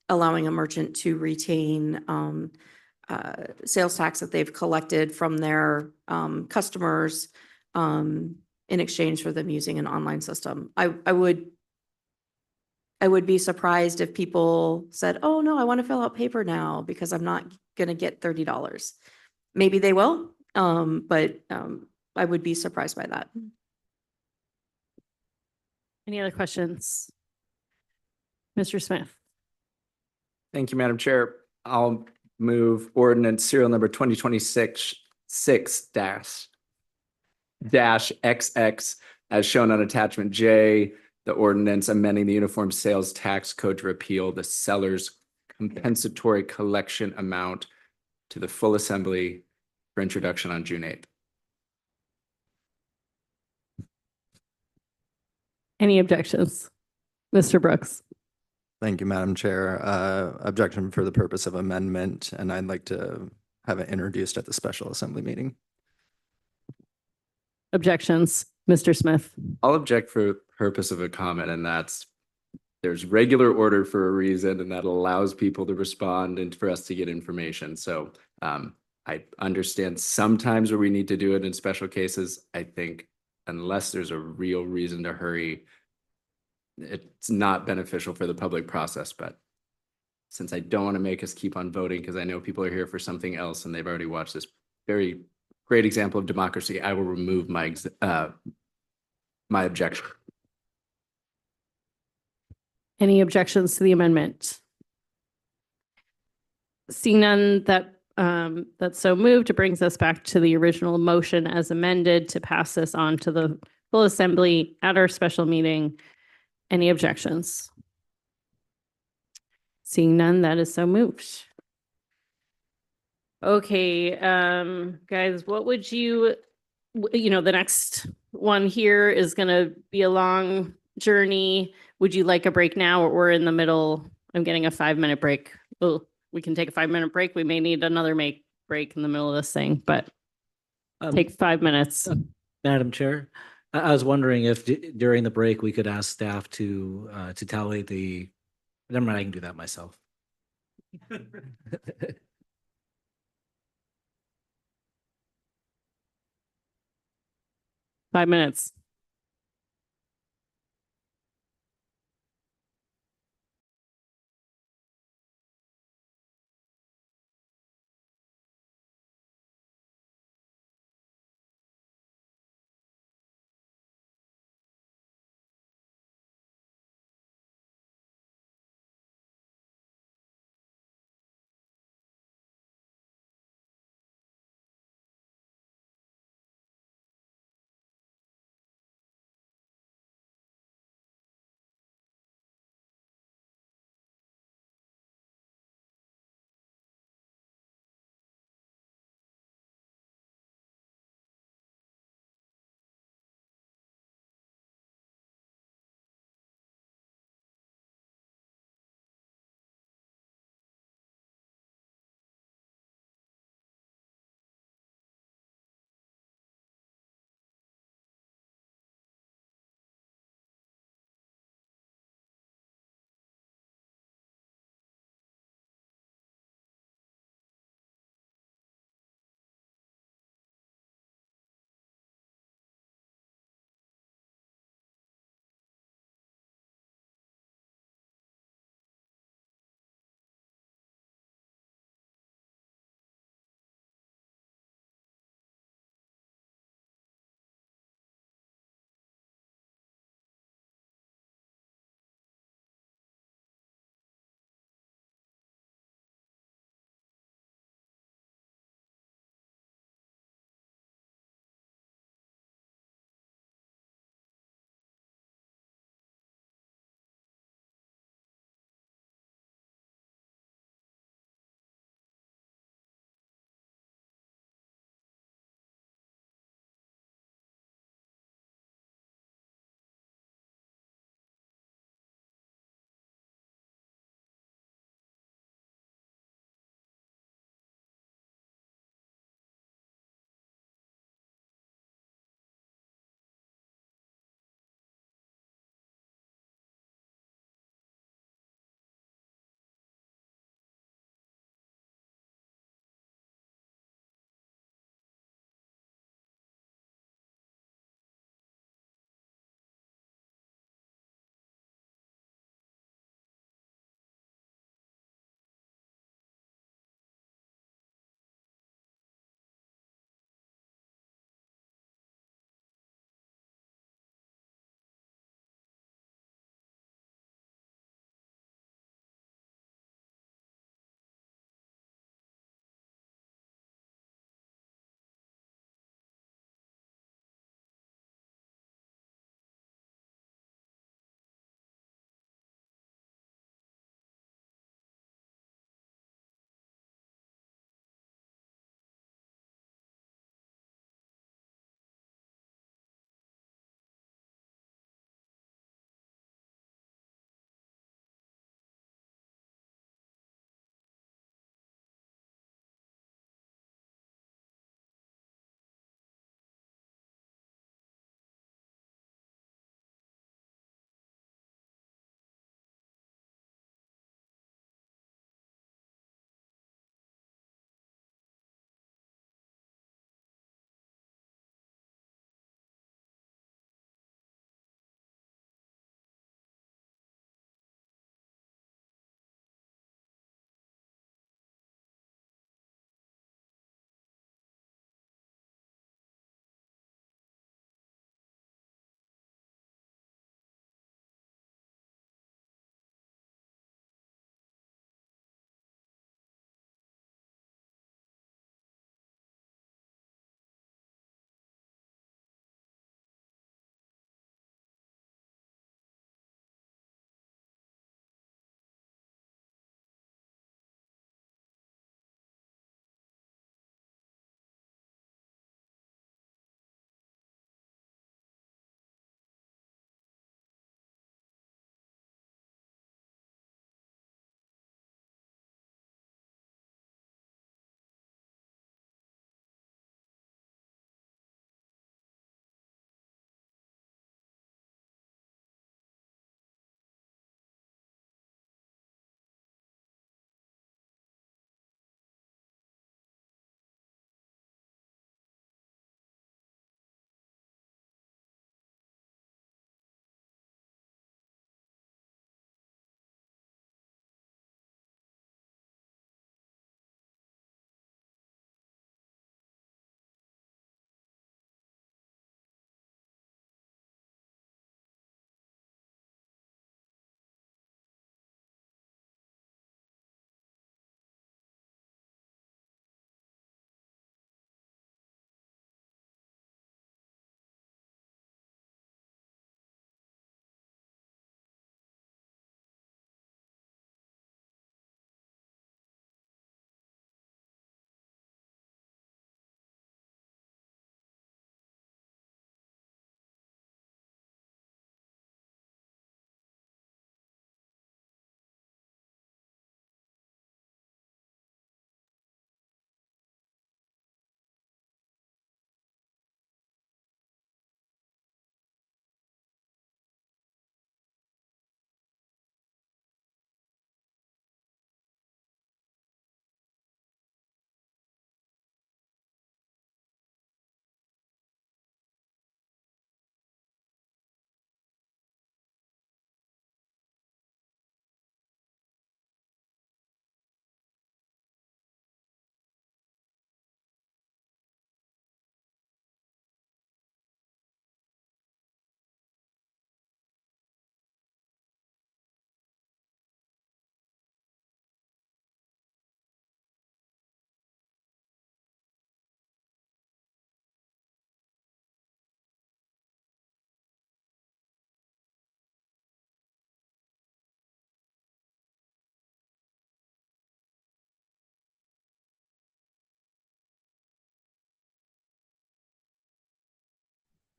allowing a merchant to retain sales tax that they've collected from their customers in exchange for them using an online system. I would be surprised if people said, oh, no, I want to fill out paper now because I'm not going to get $30. Maybe they will, but I would be surprised by that. Any other questions? Mr. Smith? Thank you, Madam Chair. I'll move ordinance serial number 2026-6-XX as shown on attachment J, the ordinance amending the Uniform Sales Tax Code to repeal the seller's compensatory collection amount to the full assembly for introduction on June 8th. Any objections? Mr. Brooks? Thank you, Madam Chair. Objection for the purpose of amendment, and I'd like to have it introduced at the special assembly meeting. Objections? Mr. Smith? I'll object for purpose of a comment, and that's there's regular order for a reason, and that allows people to respond and for us to get information. So I understand sometimes where we need to do it in special cases. I think unless there's a real reason to hurry, it's not beneficial for the public process. But since I don't want to make us keep on voting, because I know people are here for something else and they've already watched this very great example of democracy, I will remove my my objection. Any objections to the amendment? Seeing none, that's so moved. It brings us back to the original motion as amended to pass this on to the full assembly at our special meeting. Any objections? Seeing none, that is so moved. Okay, guys, what would the next one here is going to be a long journey. Would you like a break now, or we're in the middle? I'm getting a 5-minute break. Well, we can take a 5-minute break. We may need another break in the middle of this thing, but take 5 minutes. Madam Chair, I was wondering if during the break, we could ask staff to tally the, never mind, I can do that myself. 5 minutes.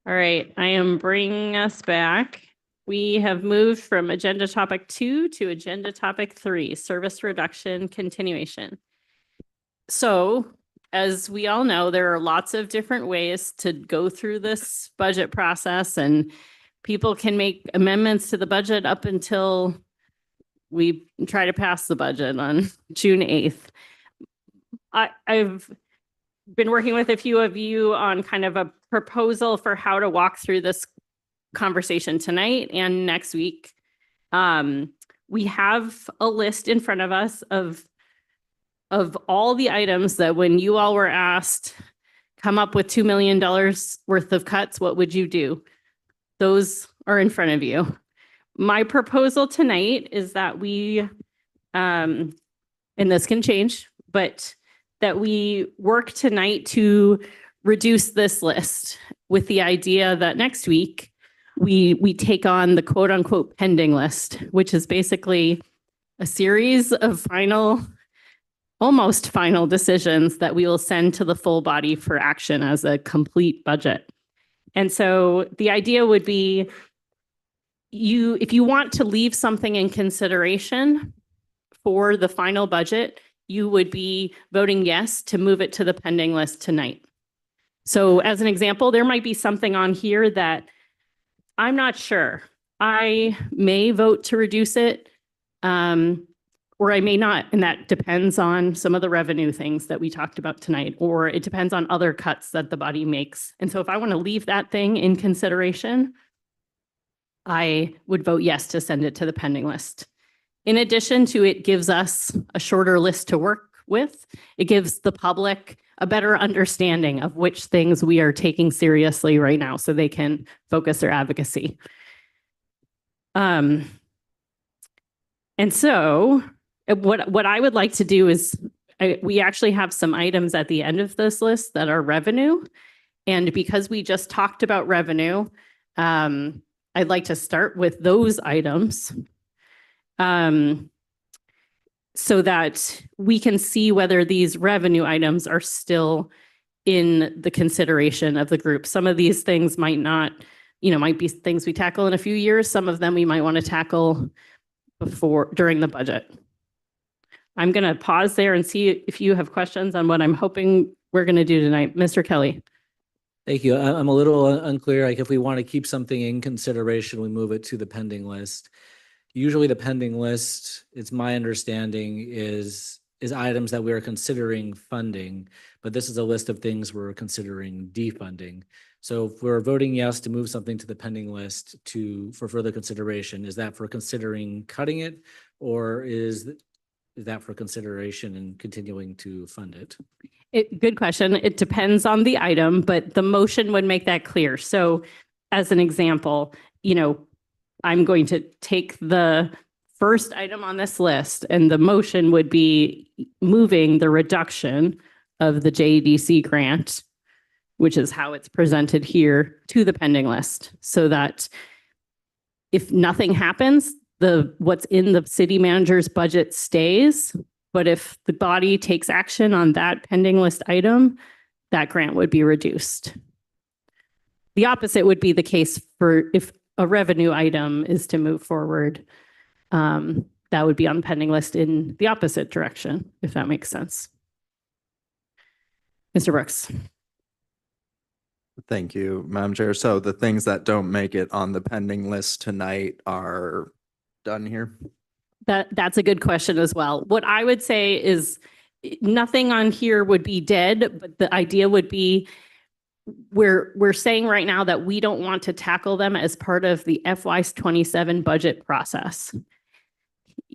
All right, I am bringing us back. We have moved from agenda topic 2 to agenda topic 3, service reduction continuation. So as we all know, there are lots of different ways to go through this budget process, and people can make amendments to the budget up until we try to pass the budget on June 8th. I've been working with a few of you on kind of a proposal for how to walk through this conversation tonight and next week. We have a list in front of us of all the items that when you all were asked, come up with $2 million worth of cuts, what would you do? Those are in front of you. My proposal tonight is that we, and this can change, but that we work tonight to reduce this list with the idea that next week we take on the quote unquote pending list, which is basically a series of almost final decisions that we will send to the full body for action as a complete budget. And so the idea would be if you want to leave something in consideration for the final budget, you would be voting yes to move it to the pending list tonight. So as an example, there might be something on here that I'm not sure. I may vote to reduce it, or I may not, and that depends on some of the revenue things that we talked about tonight, or it depends on other cuts that the body makes. And so if I want to leave that thing in consideration, I would vote yes to send it to the pending list. In addition to it gives us a shorter list to work with, it gives the public a better understanding of which things we are taking seriously right now so they can focus their advocacy. And so what I would like to do is we actually have some items at the end of this list that are revenue. And because we just talked about revenue, I'd like to start with those items so that we can see whether these revenue items are still in the consideration of the group. Some of these things might not, might be things we tackle in a few years. Some of them we might want to tackle during the budget. I'm going to pause there and see if you have questions on what I'm hoping we're going to do tonight. Mr. Kelly. Thank you. I'm a little unclear. Like if we want to keep something in consideration, we move it to the pending list. Usually the pending list, it's my understanding, is items that we are considering funding, but this is a list of things we're considering defunding. So if we're voting yes to move something to the pending list for further consideration, is that for considering cutting it, or is that for consideration and continuing to fund it? Good question. It depends on the item, but the motion would make that clear. So as an example, I'm going to take the first item on this list, and the motion would be moving the reduction of the JDC grant, which is how it's presented here, to the pending list, so that if nothing happens, what's in the city manager's budget stays. But if the body takes action on that pending list item, that grant would be reduced. The opposite would be the case for if a revenue item is to move forward. That would be on the pending list in the opposite direction, if that makes sense. Mr. Brooks. Thank you, Madam Chair. So the things that don't make it on the pending list tonight are done here? That's a good question as well. What I would say is nothing on here would be dead, but the idea would be we're saying right now that we don't want to tackle them as part of the FY27 budget process.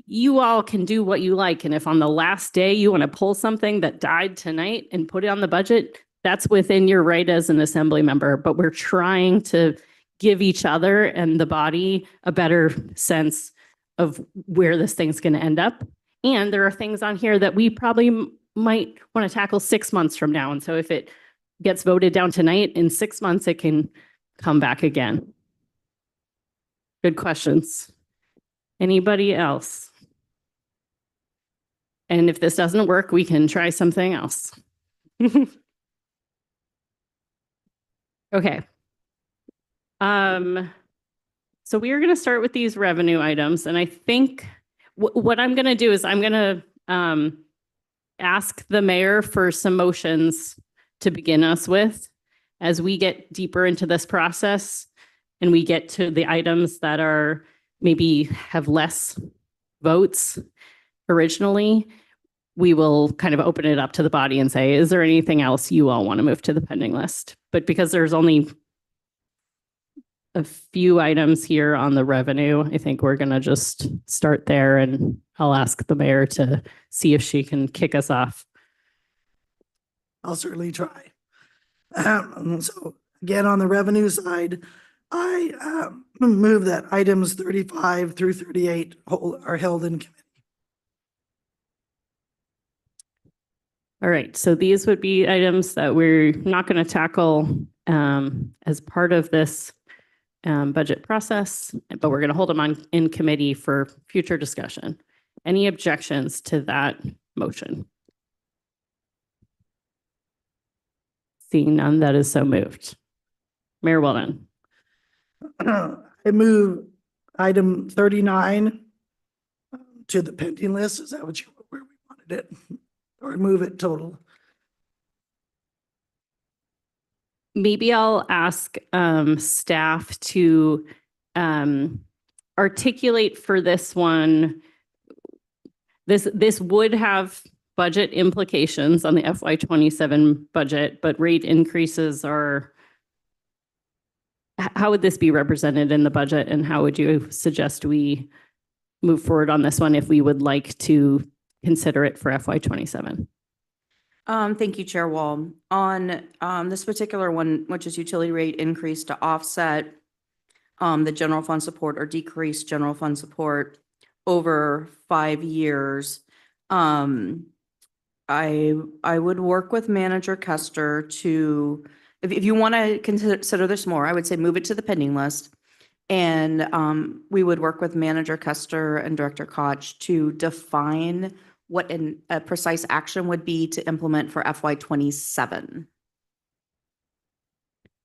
You all can do what you like. And if on the last day you want to pull something that died tonight and put it on the budget, that's within your right as an assembly member. But we're trying to give each other and the body a better sense of where this thing's going to end up. And there are things on here that we probably might want to tackle 6 months from now. And so if it gets voted down tonight, in 6 months, it can come back again. Good questions. Anybody else? And if this doesn't work, we can try something else. Okay. So we are going to start with these revenue items, and I think what I'm going to do is I'm going to ask the mayor for some motions to begin us with as we get deeper into this process and we get to the items that are maybe have less votes originally. We will kind of open it up to the body and say, is there anything else you all want to move to the pending list? But because there's only a few items here on the revenue, I think we're going to just start there, and I'll ask the mayor to see if she can kick us off. I'll certainly try. So again, on the revenue side, I move that items 35 through 38 are held in committee. All right, so these would be items that we're not going to tackle as part of this budget process, but we're going to hold them in committee for future discussion. Any objections to that motion? Seeing none, that is so moved. Mayor Weldon. I move item 39 to the pending list. Is that where we wanted it? Or move it total? Maybe I'll ask staff to articulate for this one. This would have budget implications on the FY27 budget, but rate increases are, how would this be represented in the budget, and how would you suggest we move forward on this one if we would like to consider it for FY27? Thank you, Chair Wall. On this particular one, which is utility rate increase to offset the general fund support or decrease general fund support over 5 years, I would work with Manager Custer to, if you want to consider this more, I would say move it to the pending list. And we would work with Manager Custer and Director Koch to define what a precise action would be to implement for FY27.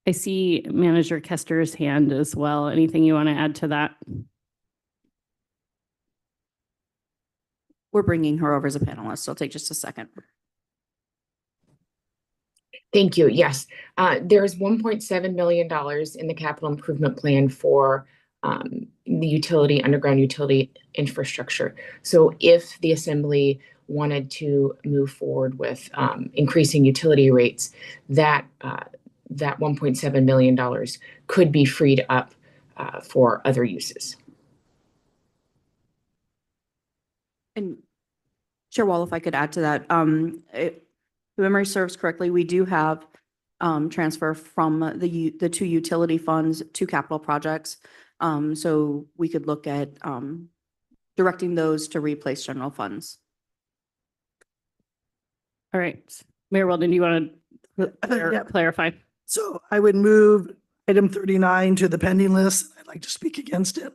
I see Manager Kester's hand as well. Anything you want to add to that? We're bringing her over as a panelist, so it'll take just a second. Thank you. Yes, there's $1.7 million in the capital improvement plan for the underground utility infrastructure. So if the assembly wanted to move forward with increasing utility rates, that $1.7 million could be freed up for other uses. And Chair Wall, if I could add to that, if memory serves correctly, we do have transfer from the two utility funds to capital projects. So we could look at directing those to replace general funds. All right. Mayor Weldon, do you want to Yep. clarify? So I would move item 39 to the pending list. I'd like to speak against it.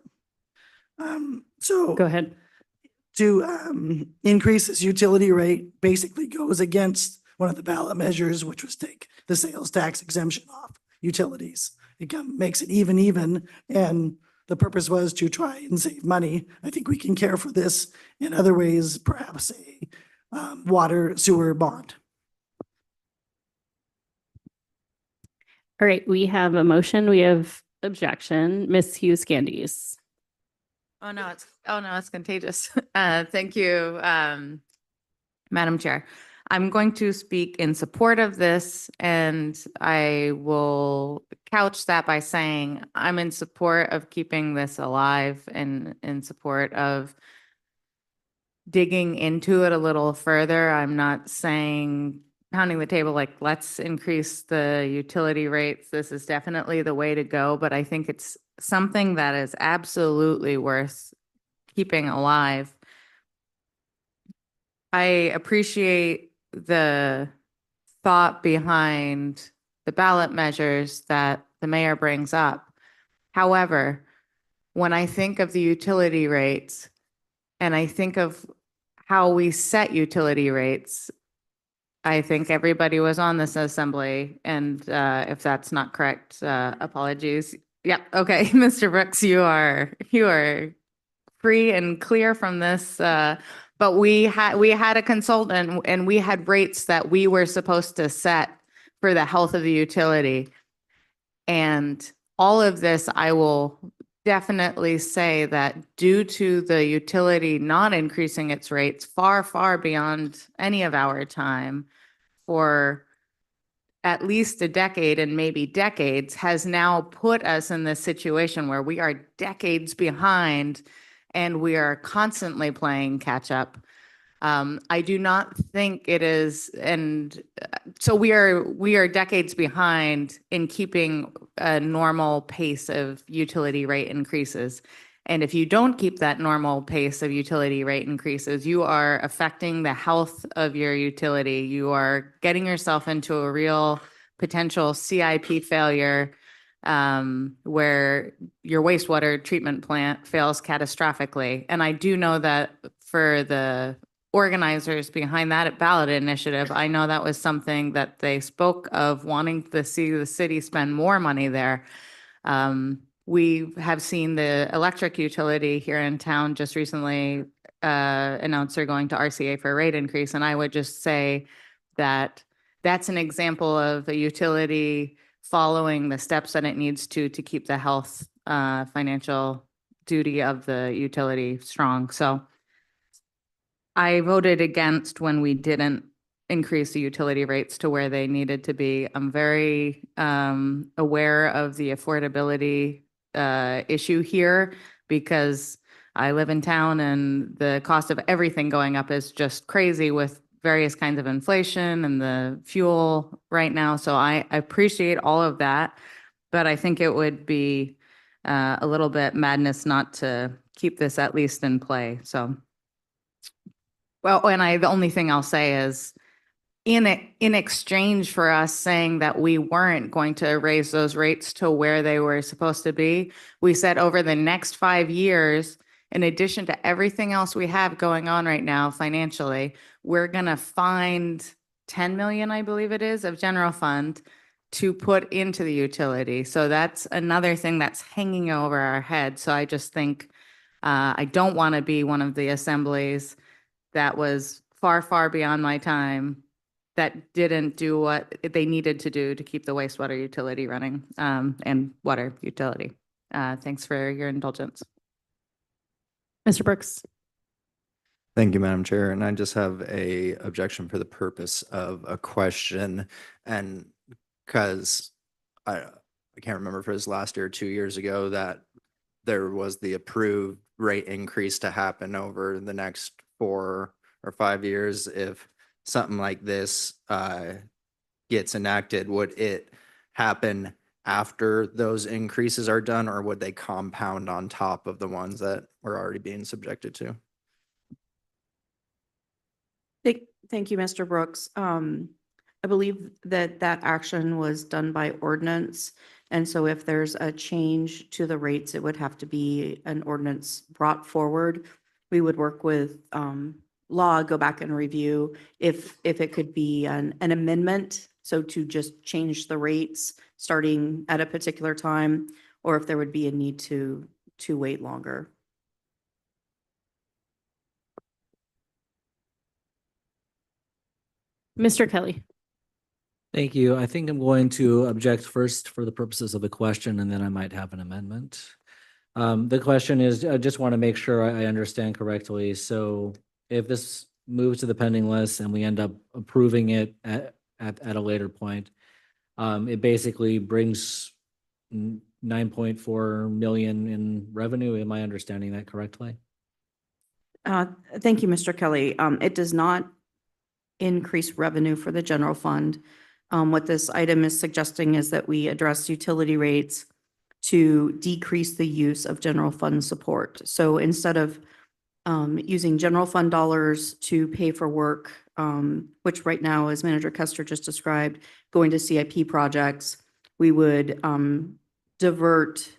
So Go ahead. to increase this utility rate basically goes against one of the ballot measures, which was take the sales tax exemption off utilities. It makes it even, and the purpose was to try and save money. I think we can care for this in other ways, perhaps a water sewer bond. All right, we have a motion. We have objection. Ms. Hughes Candies. Oh, no, it's contagious. Thank you, Madam Chair. I'm going to speak in support of this, and I will couch that by saying I'm in support of keeping this alive and in support of digging into it a little further. I'm not saying pounding the table like, let's increase the utility rates. This is definitely the way to go, but I think it's something that is absolutely worth keeping alive. I appreciate the thought behind the ballot measures that the mayor brings up. However, when I think of the utility rates and I think of how we set utility rates, I think everybody was on this assembly, and if that's not correct, apologies. Yep, okay, Mr. Brooks, you are free and clear from this, but we had a consultant and we had rates that we were supposed to set for the health of the utility. And all of this, I will definitely say that due to the utility not increasing its rates far, far beyond any of our time for at least a decade and maybe decades, has now put us in this situation where we are decades behind and we are constantly playing catch up. I do not think it is, and so we are decades behind in keeping a normal pace of utility rate increases. And if you don't keep that normal pace of utility rate increases, you are affecting the health of your utility. You are getting yourself into a real potential CIP failure, where your wastewater treatment plant fails catastrophically. And I do know that for the organizers behind that ballot initiative, I know that was something that they spoke of wanting to see the city spend more money there. We have seen the electric utility here in town just recently announce they're going to RCA for a rate increase. And I would just say that that's an example of a utility following the steps that it needs to keep the health financial duty of the utility strong. So I voted against when we didn't increase the utility rates to where they needed to be. I'm very aware of the affordability issue here because I live in town and the cost of everything going up is just crazy with various kinds of inflation and the fuel right now. So I appreciate all of that, but I think it would be a little bit madness not to keep this at least in play. So. Well, and the only thing I'll say is in exchange for us saying that we weren't going to raise those rates to where they were supposed to be, we said over the next 5 years, in addition to everything else we have going on right now financially, we're going to find 10 million, I believe it is, of general fund to put into the utility. So that's another thing that's hanging over our head. So I just think I don't want to be one of the assemblies that was far, far beyond my time that didn't do what they needed to do to keep the wastewater utility running and water utility. Thanks for your indulgence. Mr. Brooks. Thank you, Madam Chair. And I just have a objection for the purpose of a question. And because I can't remember if it was last year or 2 years ago that there was the approved rate increase to happen over the next 4 or 5 years. If something like this gets enacted, would it happen after those increases are done, or would they compound on top of the ones that we're already being subjected to? Thank you, Mr. Brooks. I believe that action was done by ordinance. And so if there's a change to the rates, it would have to be an ordinance brought forward. We would work with law, go back and review if it could be an amendment. So to just change the rates starting at a particular time, or if there would be a need to wait longer. Mr. Kelly. Thank you. I think I'm going to object first for the purposes of the question, and then I might have an amendment. The question is, I just want to make sure I understand correctly. So if this moves to the pending list and we end up approving it at a later point, it basically brings 9.4 million in revenue. Am I understanding that correctly? Thank you, Mr. Kelly. It does not increase revenue for the general fund. What this item is suggesting is that we address utility rates to decrease the use of general fund support. So instead of using general fund dollars to pay for work, which right now, as Manager Kester just described, going to CIP projects, we would divert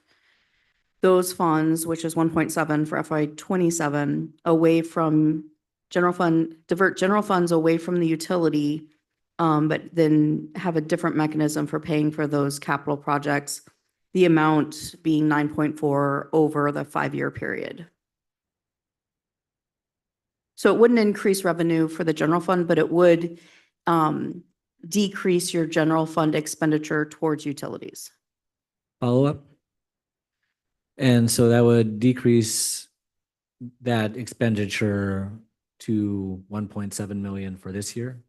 those funds, which is 1.7 for FY27, away from general fund, divert general funds away from the utility, but then have a different mechanism for paying for those capital projects the amount being 9.4 over the 5-year period. So it wouldn't increase revenue for the general fund, but it would decrease your general fund expenditure towards utilities. Follow-up? And so that would decrease that expenditure to 1.7 million for this year?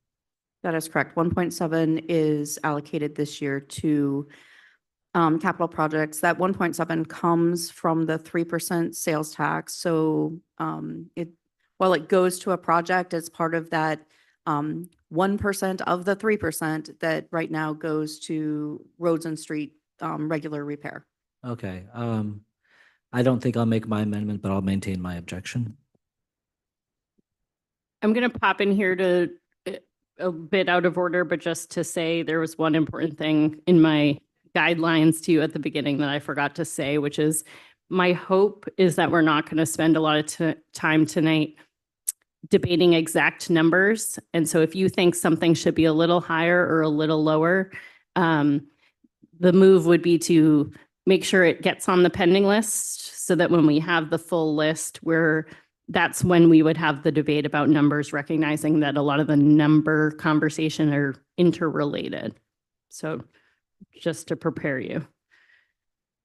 That is correct. 1.7 is allocated this year to capital projects. That 1.7 comes from the 3% sales tax. So while it goes to a project, it's part of that 1% of the 3% that right now goes to roads and street regular repair. Okay, I don't think I'll make my amendment, but I'll maintain my objection. I'm going to pop in here to a bit out of order, but just to say there was one important thing in my guidelines to you at the beginning that I forgot to say, which is my hope is that we're not going to spend a lot of time tonight debating exact numbers. And so if you think something should be a little higher or a little lower, the move would be to make sure it gets on the pending list so that when we have the full list, that's when we would have the debate about numbers, recognizing that a lot of the number conversation are interrelated. So just to prepare you.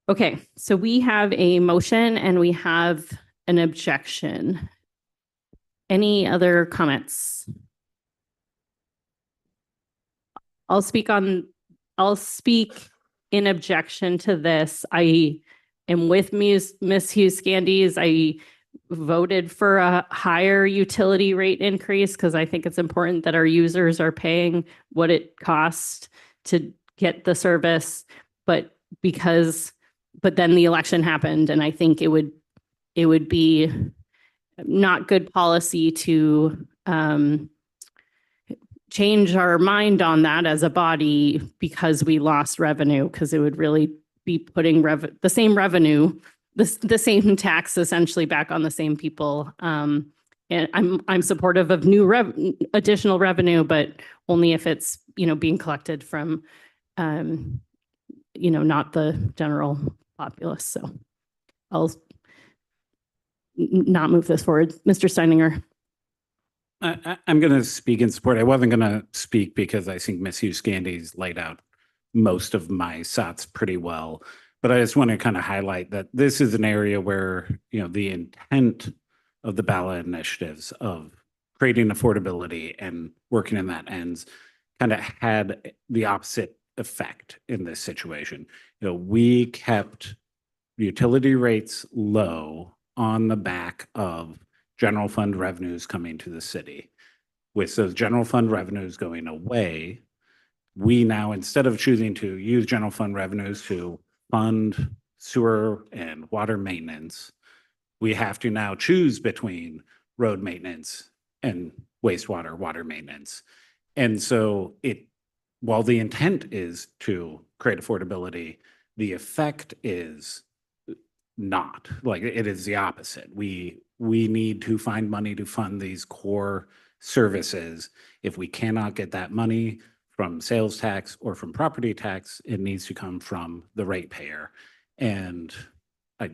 Okay, so we have a motion and we have an objection. Any other comments? I'll speak in objection to this. I am with Miss Hughes Scandies. I voted for a higher utility rate increase because I think it's important that our users are paying what it costs to get the service. But then the election happened, and I think it would be not good policy to change our mind on that as a body because we lost revenue, because it would really be putting the same revenue, the same tax essentially back on the same people. And I'm supportive of additional revenue, but only if it's being collected from not the general populace. So I'll not move this forward. Mr. Steininger. I'm going to speak in support. I wasn't going to speak because I think Ms. Hughes Scandies laid out most of my thoughts pretty well. But I just want to kind of highlight that this is an area where, the intent of the ballot initiatives of creating affordability and working in that ends kind of had the opposite effect in this situation. We kept utility rates low on the back of general fund revenues coming to the city. With those general fund revenues going away, we now, instead of choosing to use general fund revenues to fund sewer and water maintenance, we have to now choose between road maintenance and wastewater water maintenance. And so while the intent is to create affordability, the effect is not. Like, it is the opposite. We need to find money to fund these core services. If we cannot get that money from sales tax or from property tax, it needs to come from the ratepayer. And I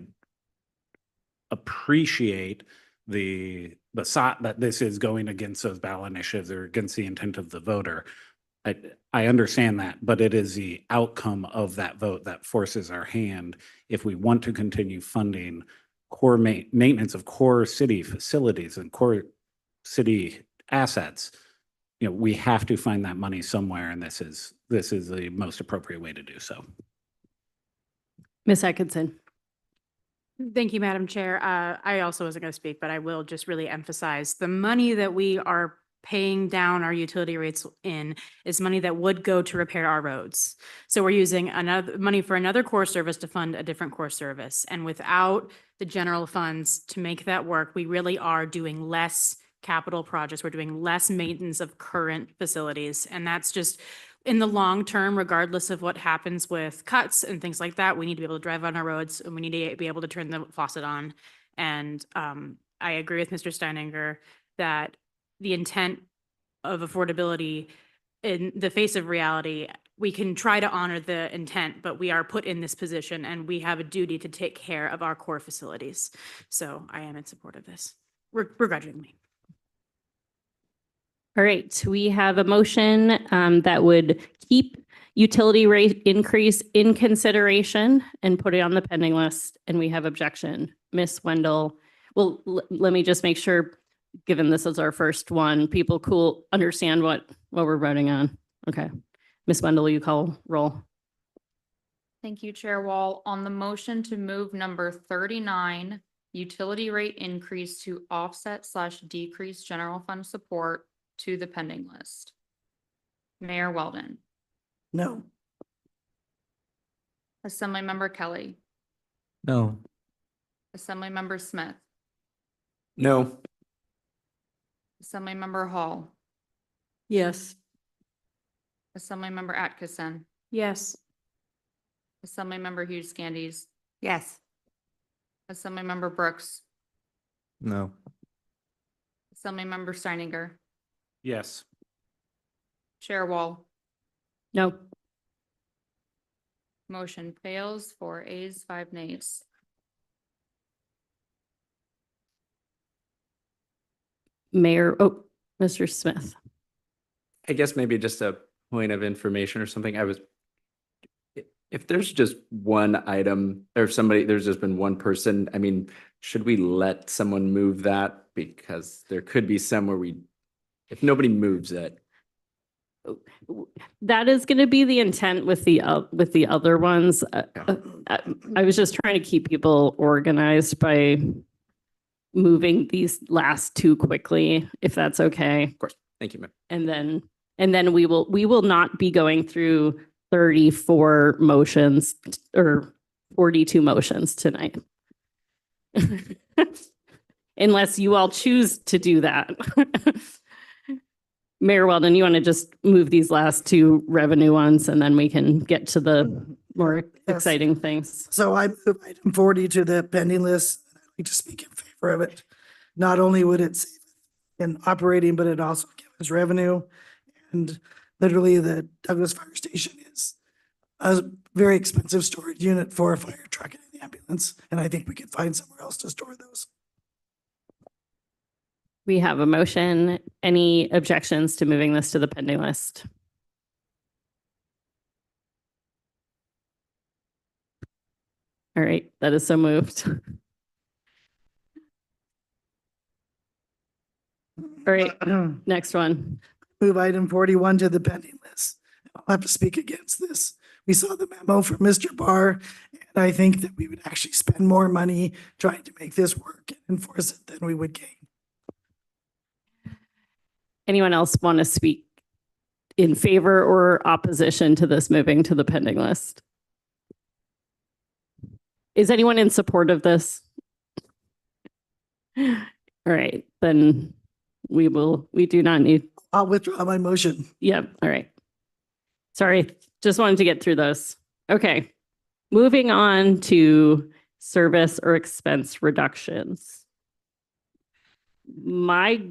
appreciate the thought that this is going against those ballot initiatives or against the intent of the voter. I understand that, but it is the outcome of that vote that forces our hand. If we want to continue funding core maintenance of core city facilities and core city assets, we have to find that money somewhere, and this is the most appropriate way to do so. Ms. Atkinson. Thank you, Madam Chair. I also wasn't going to speak, but I will just really emphasize the money that we are paying down our utility rates in is money that would go to repair our roads. So we're using money for another core service to fund a different core service. And without the general funds to make that work, we really are doing less capital projects. We're doing less maintenance of current facilities. And that's just in the long term, regardless of what happens with cuts and things like that, we need to be able to drive on our roads and we need to be able to turn the faucet on. And I agree with Mr. Steininger that the intent of affordability in the face of reality we can try to honor the intent, but we are put in this position and we have a duty to take care of our core facilities. So I am in support of this, begrudgingly. All right, we have a motion that would keep utility rate increase in consideration and put it on the pending list, and we have objection. Ms. Wendell, well, let me just make sure, given this is our first one, people understand what we're voting on. Okay. Ms. Wendell, will you call roll? Thank you, Chair Wall. On the motion to move number 39, utility rate increase to offset/decrease general fund support to the pending list. Mayor Weldon, No. Assemblymember Kelly, No. Assemblymember Smith, No. Assemblymember Hall, Yes. Assemblymember Atkinson, Yes. Assemblymember Hughes Scandies, Yes. Assemblymember Brooks, No. Assemblymember Steininger, Yes. Chair Wall. No. Motion fails, 4 ayes, 5 nays. Mayor, Mr. Smith. I guess maybe just a point of information or something. If there's just one item or if there's just been one person, I mean, should we let someone move that? Because there could be some where if nobody moves it. That is going to be the intent with the other ones. I was just trying to keep people organized by moving these last two quickly, if that's okay. Of course. Thank you, ma'am. And then we will not be going through 34 motions or 42 motions tonight. Unless you all choose to do that. Mayor Weldon, you want to just move these last two revenue ones and then we can get to the more exciting things. So I move item 40 to the pending list. I'd like to speak in favor of it. Not only would it save in operating, but it also gives us revenue. And literally the Douglas Fire Station is a very expensive storage unit for a fire truck and an ambulance. And I think we could find somewhere else to store those. We have a motion. Any objections to moving this to the pending list? All right, that is so moved. All right, next one. Move item 41 to the pending list. I'll have to speak against this. We saw the memo from Mr. Barr, and I think that we would actually spend more money trying to make this work and enforce it than we would gain. Anyone else want to speak in favor or opposition to this moving to the pending list? Is anyone in support of this? All right, then we do not need. I'll withdraw my motion. Yep, all right. Sorry, just wanted to get through those. Okay, moving on to service or expense reductions. My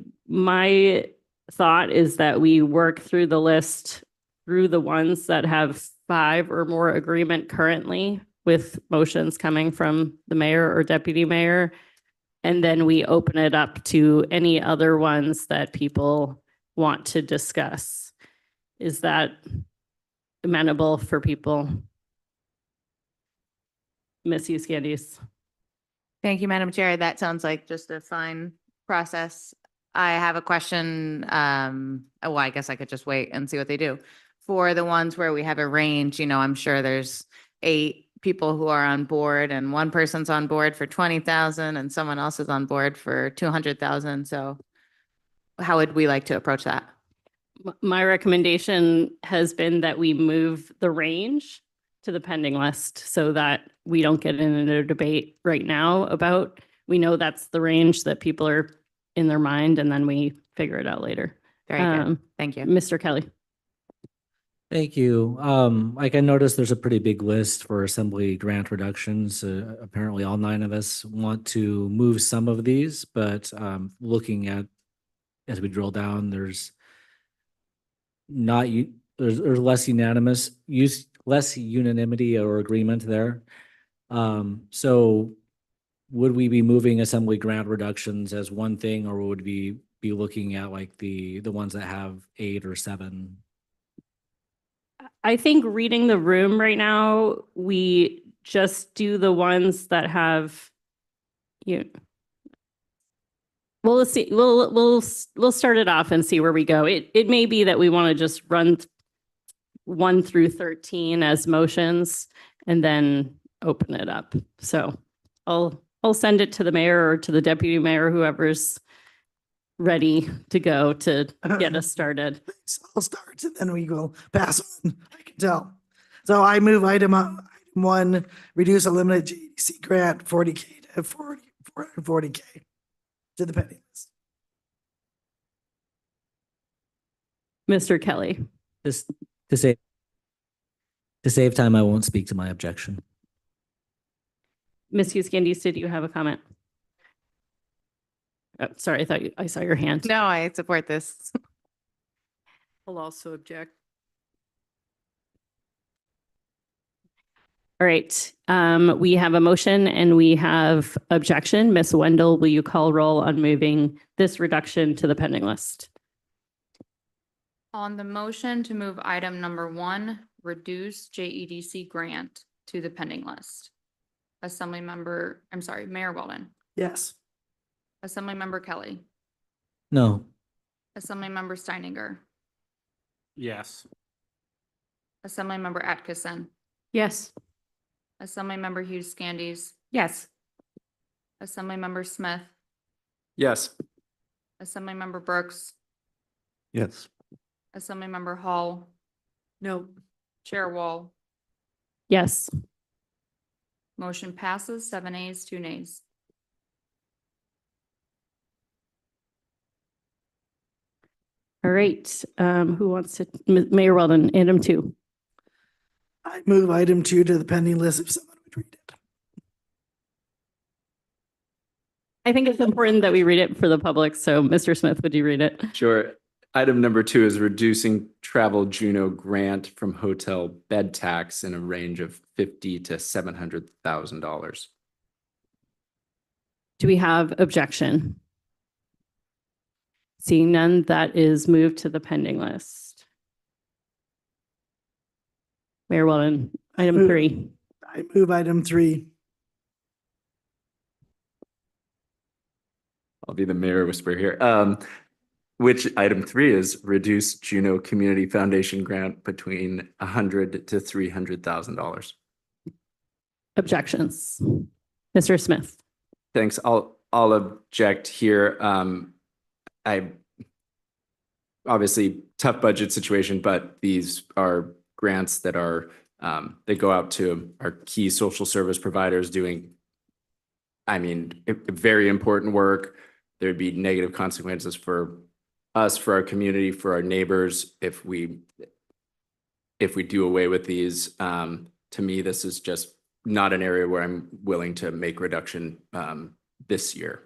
thought is that we work through the list through the ones that have 5 or more agreement currently with motions coming from the mayor or deputy mayor. And then we open it up to any other ones that people want to discuss. Is that amenable for people? Ms. Hughes Scandies. Thank you, Madam Chair. That sounds like just a fine process. I have a question. Well, I guess I could just wait and see what they do. For the ones where we have a range, I'm sure there's 8 people who are on board and one person's on board for 20,000 and someone else is on board for 200,000. So how would we like to approach that? My recommendation has been that we move the range to the pending list so that we don't get in a debate right now about, we know that's the range that people are in their mind and then we figure it out later. Very good. Thank you. Mr. Kelly. Thank you. Like I noticed there's a pretty big list for assembly grant reductions. Apparently all 9 of us want to move some of these, but looking at, as we drill down, there's not there's less less unanimity or agreement there. So would we be moving assembly grant reductions as one thing, or would we be looking at like the ones that have 8 or 7? I think reading the room right now, we just do the ones that have, we'll see, we'll start it off and see where we go. It may be that we want to just run 1 through 13 as motions and then open it up. So I'll send it to the mayor or to the deputy mayor, whoever's ready to go to get us started. I'll start and then we will pass on. I can tell. So I move item 1, reduce a limited GEDC grant 40K to 440K to the pending list. Mr. Kelly. Just to save time, I won't speak to my objection. Ms. Huskindis, did you have a comment? Oh, sorry, I thought I saw your hand. No, I support this. I'll also object. All right, we have a motion and we have objection. Ms. Wendell, will you call roll on moving this reduction to the pending list? On the motion to move item number 1, reduce JEDC grant to the pending list. Mayor Weldon. Yes. Assemblymember Kelly. No. Assemblymember Steininger. Yes. Assemblymember Atkinson. Yes. Assemblymember Hughes Scandies. Yes. Assemblymember Smith. Yes. Assemblymember Brooks. Yes. Assemblymember Hall. No. Chair Wall. Yes. Motion passes 7 ayes, 2 nays. All right, who wants to, Mayor Weldon, item 2. I move item 2 to the pending list if someone would read it. I think it's important that we read it for the public. So Mr. Smith, would you read it? Sure. Item number 2 is reducing travel Juno grant from hotel bed tax in a range of $50,000 to $700,000. Do we have objection? Seeing none, that is moved to the pending list. Mayor Weldon, item 3. I move item 3. I'll be the mayor whisperer here. Which item 3 is reduce Juno Community Foundation grant between $100,000 to $300,000. Objections. Mr. Smith. Thanks. I'll object here. I obviously tough budget situation, but these are grants that are they go out to our key social service providers doing, very important work. There'd be negative consequences for us, for our community, for our neighbors if we do away with these. To me, this is just not an area where I'm willing to make reduction this year.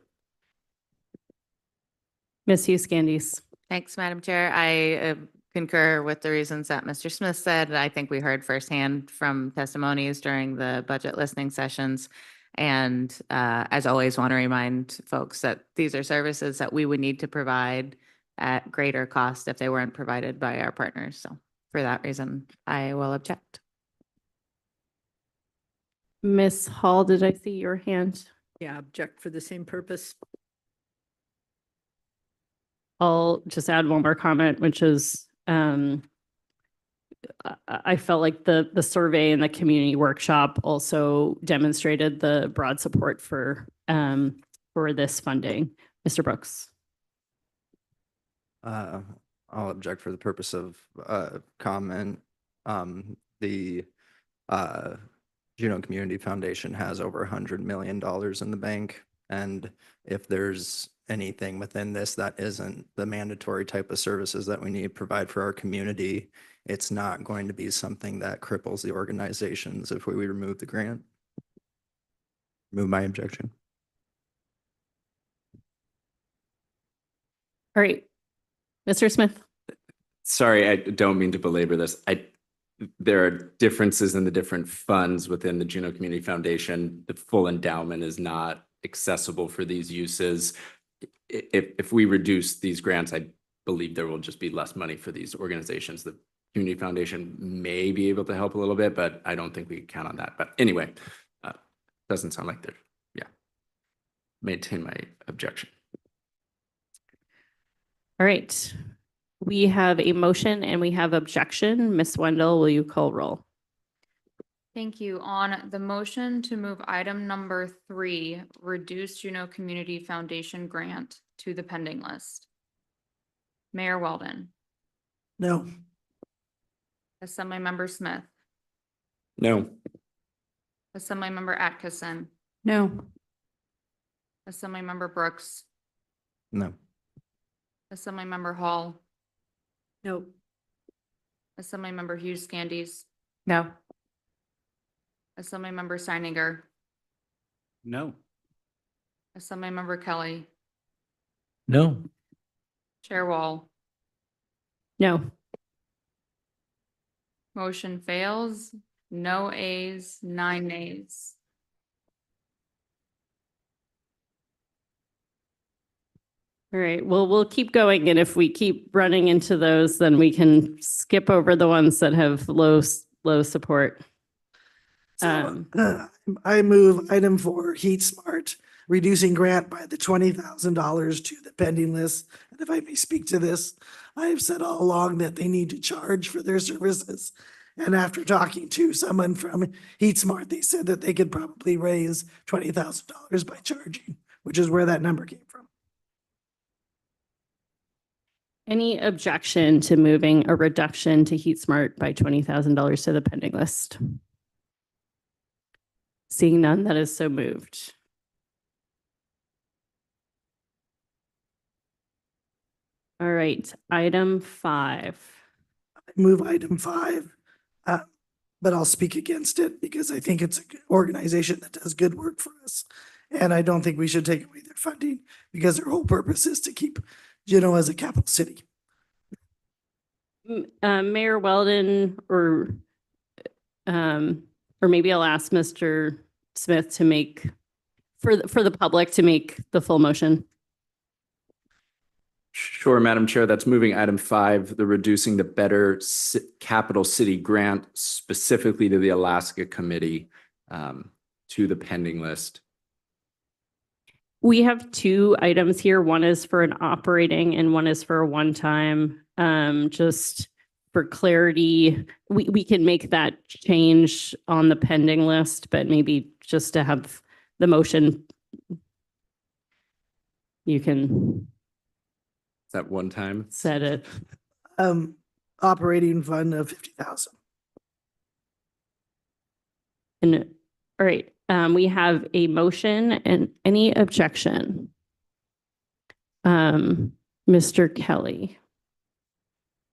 Ms. Hughes Scandies. Thanks, Madam Chair. I concur with the reasons that Mr. Smith said. I think we heard firsthand from testimonies during the budget listening sessions. And as always, want to remind folks that these are services that we would need to provide at greater cost if they weren't provided by our partners. So for that reason, I will object. Ms. Hall, did I see your hand? Yeah, object for the same purpose. I'll just add one more comment, which is I felt like the survey and the community workshop also demonstrated the broad support for this funding. Mr. Brooks. I'll object for the purpose of comment. The Juneau Community Foundation has over $100 million in the bank. And if there's anything within this that isn't the mandatory type of services that we need to provide for our community, it's not going to be something that cripples the organizations if we remove the grant. Move my objection. All right. Mr. Smith. sorry, I don't mean to belabor this. There are differences in the different funds within the Juneau Community Foundation. The full endowment is not accessible for these uses. If we reduce these grants, I believe there will just be less money for these organizations. The Community Foundation may be able to help a little bit, but I don't think we can count on that. But anyway, doesn't sound like they're, maintain my objection. All right. We have a motion and we have objection. Ms. Wendell, will you call roll? Thank you. On the motion to move item number 3, reduce Juneau Community Foundation grant to the pending list. Mayor Weldon, No. Assemblymember Smith, No. Assemblymember Atkinson, No. Assemblymember Brooks, No. Assemblymember Hall, No. Assemblymember Hughes Candies, No. Assemblymember Seininger, No. Assemblymember Kelly, No. Chair Wall. No. Motion fails. No A's, 9 nays. All right, well, we'll keep going, and if we keep running into those, then we can skip over the ones that have low support. So I move item 4, Heat Smart, reducing grant by the $20,000 to the pending list. And if I may speak to this, I have said all along that they need to charge for their services. And after talking to someone from Heat Smart, they said that they could probably raise $20,000 by charging, which is where that number came from. Any objection to moving a reduction to Heat Smart by $20,000 to the pending list? Seeing none, that is so moved. All right, item 5. Move item 5, but I'll speak against it because I think it's an organization that does good work for us. And I don't think we should take away their funding because their whole purpose is to keep Juneau as a capital city. Mayor Weldon, or maybe I'll ask Mr. Smith to make, for the public to make the full motion. Sure, Madam Chair, that's moving item 5, the reducing the Better Capital City grant specifically to the Alaska Committee to the pending list. We have 2 items here. One is for an operating and one is for a one-time. Just for clarity, we can make that change on the pending list, but maybe just to have the motion, you can Is that one time? set it. Operating fund of 50,000. And, all right, we have a motion and any objection? Mr. Kelly.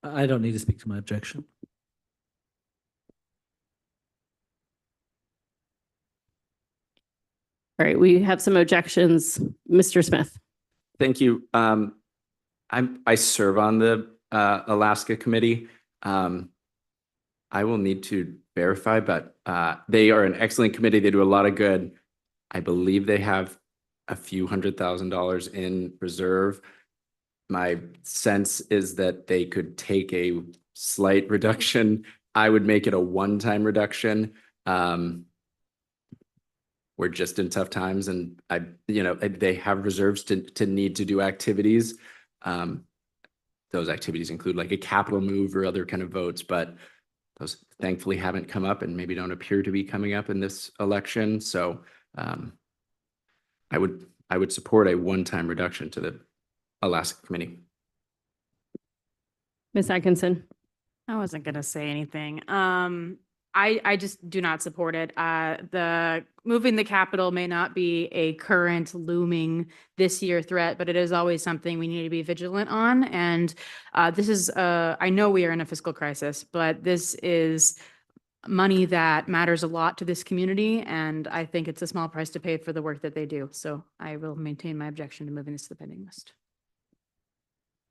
I don't need to speak to my objection. All right, we have some objections. Mr. Smith. Thank you. I serve on the Alaska Committee. I will need to verify, but they are an excellent committee. They do a lot of good. I believe they have a few $100,000 in reserve. My sense is that they could take a slight reduction. I would make it a one-time reduction. We're just in tough times, and they have reserves to need to do activities. Those activities include like a capital move or other kind of votes, but those thankfully haven't come up and maybe don't appear to be coming up in this election. So I would support a one-time reduction to the Alaska Committee. Ms. Atkinson. I wasn't going to say anything. I just do not support it. The moving the capital may not be a current looming this year threat, but it is always something we need to be vigilant on. And this is, I know we are in a fiscal crisis, but this is money that matters a lot to this community. And I think it's a small price to pay for the work that they do. So I will maintain my objection to moving this to the pending list.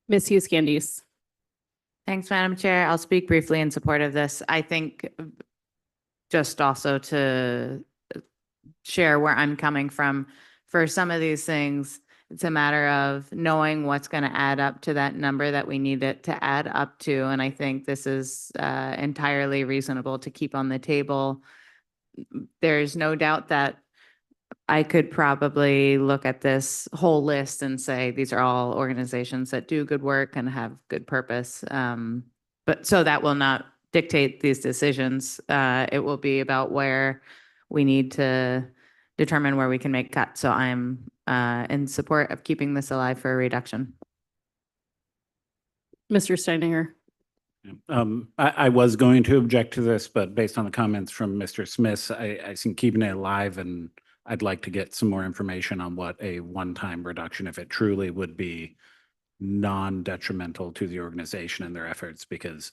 Ms. Hughes Candies. Thanks, Madam Chair. I'll speak briefly in support of this. I think just also to share where I'm coming from, for some of these things, it's a matter of knowing what's going to add up to that number that we need it to add up to. And I think this is entirely reasonable to keep on the table. There's no doubt that I could probably look at this whole list and say, these are all organizations that do good work and have good purpose. But so that will not dictate these decisions. It will be about where we need to determine where we can make cuts. So I'm in support of keeping this alive for a reduction. Mr. Steininger. I was going to object to this, but based on the comments from Mr. Smith, I think keeping it alive, and I'd like to get some more information on what a one-time reduction, if it truly would be non-detrimental to the organization and their efforts, because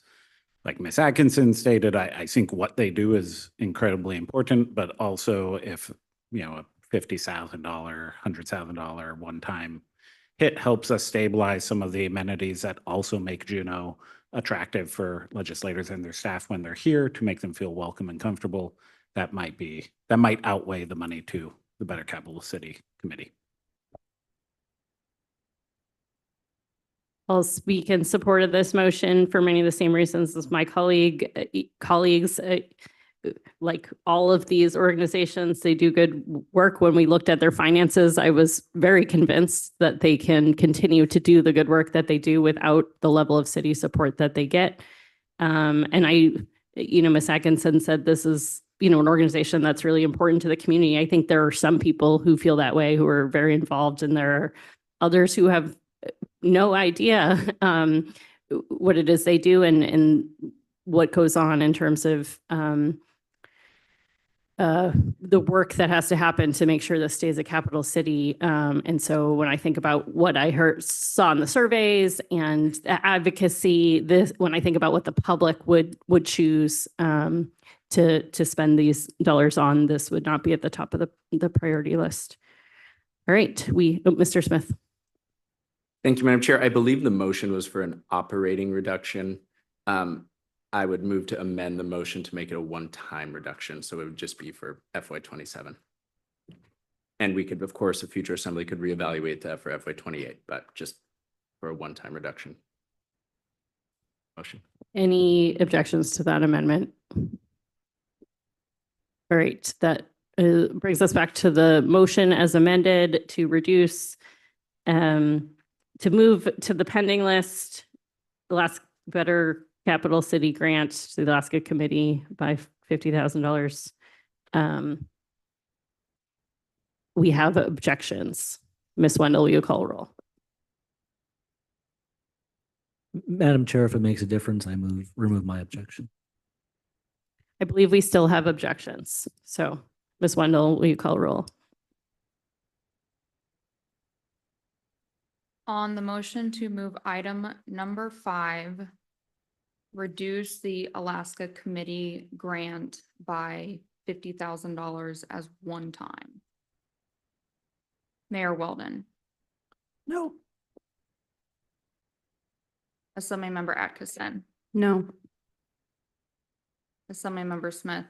like Ms. Atkinson stated, I think what they do is incredibly important, but also if, you know, a $50,000, $100,000 one-time hit helps us stabilize some of the amenities that also make Juneau attractive for legislators and their staff when they're here, to make them feel welcome and comfortable, that might outweigh the money to the Better Capital City Committee. I'll speak in support of this motion for many of the same reasons as my colleagues. Like all of these organizations, they do good work. When we looked at their finances, I was very convinced that they can continue to do the good work that they do without the level of city support that they get. And Ms. Atkinson said this is, an organization that's really important to the community. I think there are some people who feel that way, who are very involved, and there are others who have no idea what it is they do and what goes on in terms of the work that has to happen to make sure this stays a capital city. And so when I think about what I saw in the surveys and the advocacy, when I think about what the public would choose to spend these dollars on, this would not be at the top of the priority list. All right, Mr. Smith. Thank you, Madam Chair. I believe the motion was for an operating reduction. I would move to amend the motion to make it a one-time reduction. So it would just be for FY27. And we could, of course, a future assembly could reevaluate that for FY28, but just for a one-time reduction. Motion. Any objections to that amendment? All right, that brings us back to the motion as amended to reduce, to move to the pending list, Alaska Better Capital City grant to the Alaska Committee by $50,000. We have objections. Ms. Wendell, will you call roll? Madam Chair, if it makes a difference, I remove my objection. I believe we still have objections. So Ms. Wendell, will you call roll? On the motion to move item number 5, reduce the Alaska Committee grant by $50,000 as one time. Mayor Weldon. No. Assemblymember Atkinson. No. Assemblymember Smith.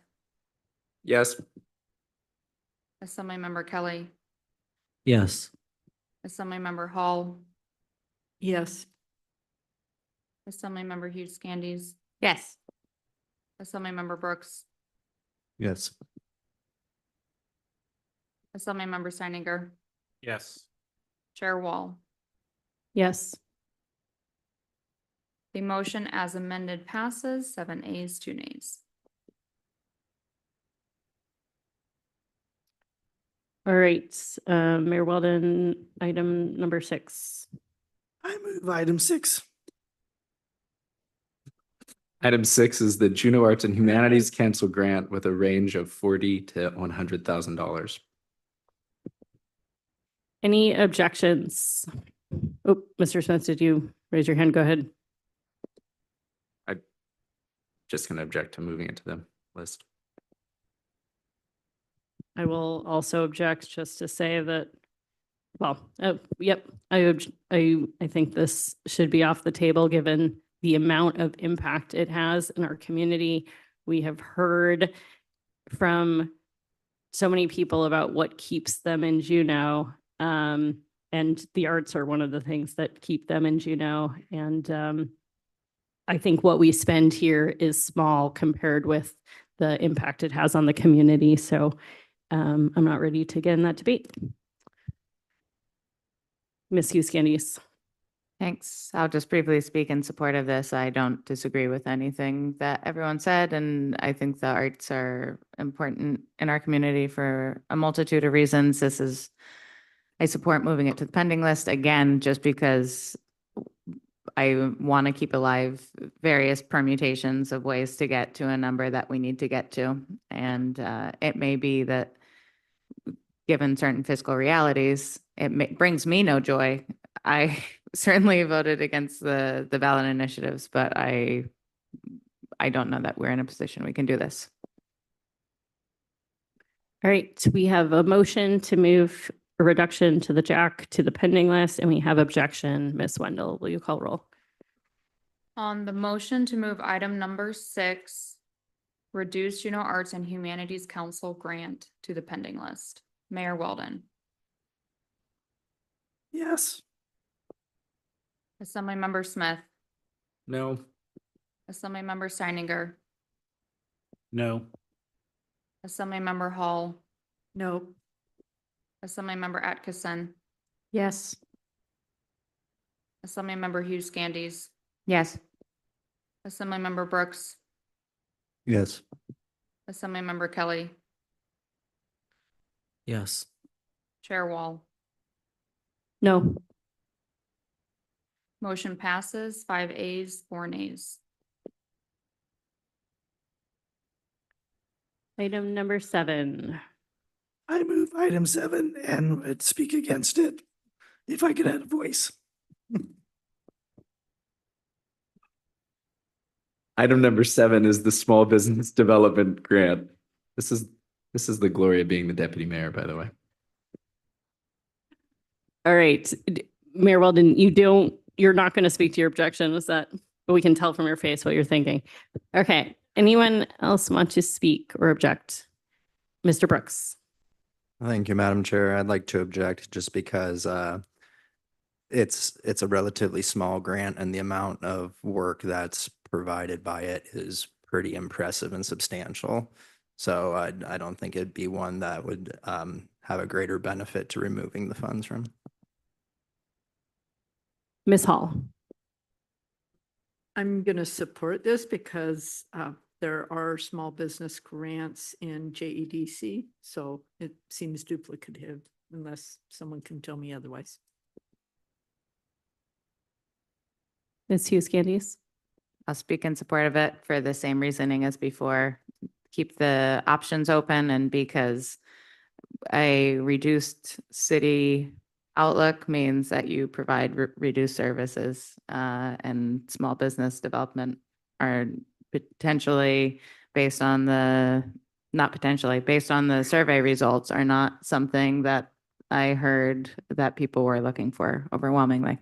Yes. Assemblymember Kelly. Yes. Assemblymember Hall. Yes. Assemblymember Hughes Candies. Yes. Assemblymember Brooks. Yes. Assemblymember Steininger. Yes. Chair Wall. Yes. The motion as amended passes 7 ayes, 2 nays. All right, Mayor Weldon, item number 6. I move item 6. Item 6 is the Juneau Arts and Humanities Council grant with a range of $40,000 to $100,000. Any objections? Oh, Mr. Smith, did you raise your hand? Go ahead. Just going to object to moving it to the list. I will also object, just to say that, well, yep, I think this should be off the table, given the amount of impact it has in our community. We have heard from so many people about what keeps them in Juneau. And the arts are one of the things that keep them in Juneau. And I think what we spend here is small compared with the impact it has on the community. So I'm not ready to get in that debate. Ms. Hughes Candies. Thanks. I'll just briefly speak in support of this. I don't disagree with anything that everyone said, and I think the arts are important in our community for a multitude of reasons. I support moving it to the pending list again, just because I want to keep alive various permutations of ways to get to a number that we need to get to. And it may be that given certain fiscal realities, brings me no joy. I certainly voted against the ballot initiatives, but I don't know that we're in a position we can do this. All right, we have a motion to move a reduction to the JAC to the pending list, and we have objection. Ms. Wendell, will you call roll? On the motion to move item number 6, reduce Juneau Arts and Humanities Council grant to the pending list. Mayor Weldon, Yes. Assemblymember Smith, No. Assemblymember Steininger, No. Assemblymember Hall, No. Assemblymember Atkinson, Yes. Assemblymember Hughes Candies, Yes. Assemblymember Brooks, Yes. Assemblymember Kelly, Yes. Chair Wall. No. Motion passes 5 ayes, 4 nays. Item number 7. I move item 7 and would speak against it if I could add a voice. Item number 7 is the Small Business Development Grant. This is the glory of being the deputy mayor, by the way. All right, Mayor Weldon, you're not going to speak to your objection, is that, but we can tell from your face what you're thinking. Okay, anyone else want to speak or object? Mr. Brooks. Thank you, Madam Chair. I'd like to object just because it's a relatively small grant and the amount of work that's provided by it is pretty impressive and substantial. So I don't think it'd be one that would have a greater benefit to removing the funds from. Ms. Hall. I'm going to support this because there are small business grants in JEDC, so it seems duplicative unless someone can tell me otherwise. Ms. Hughes Candies. I'll speak in support of it for the same reasoning as before. Keep the options open, and because a reduced city outlook means that you provide reduced services, and small business development are potentially based on the survey results are not something that I heard that people were looking for overwhelmingly.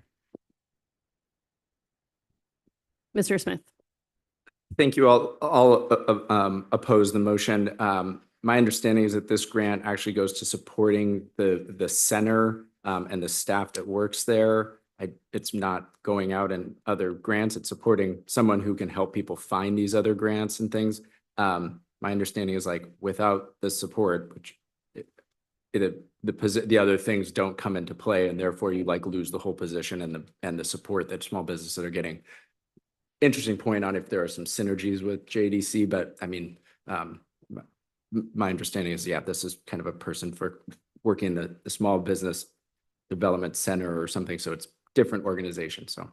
Mr. Smith. Thank you all oppose the motion. My understanding is that this grant actually goes to supporting the center and the staff that works there. It's not going out in other grants. It's supporting someone who can help people find these other grants and things. My understanding is like without the support, which the other things don't come into play, and therefore you like lose the whole position and the support that small businesses are getting. Interesting point on if there are some synergies with JDC, but I mean, my understanding is, yeah, this is kind of a person for working the Small Business Development Center or something. So it's different organization. So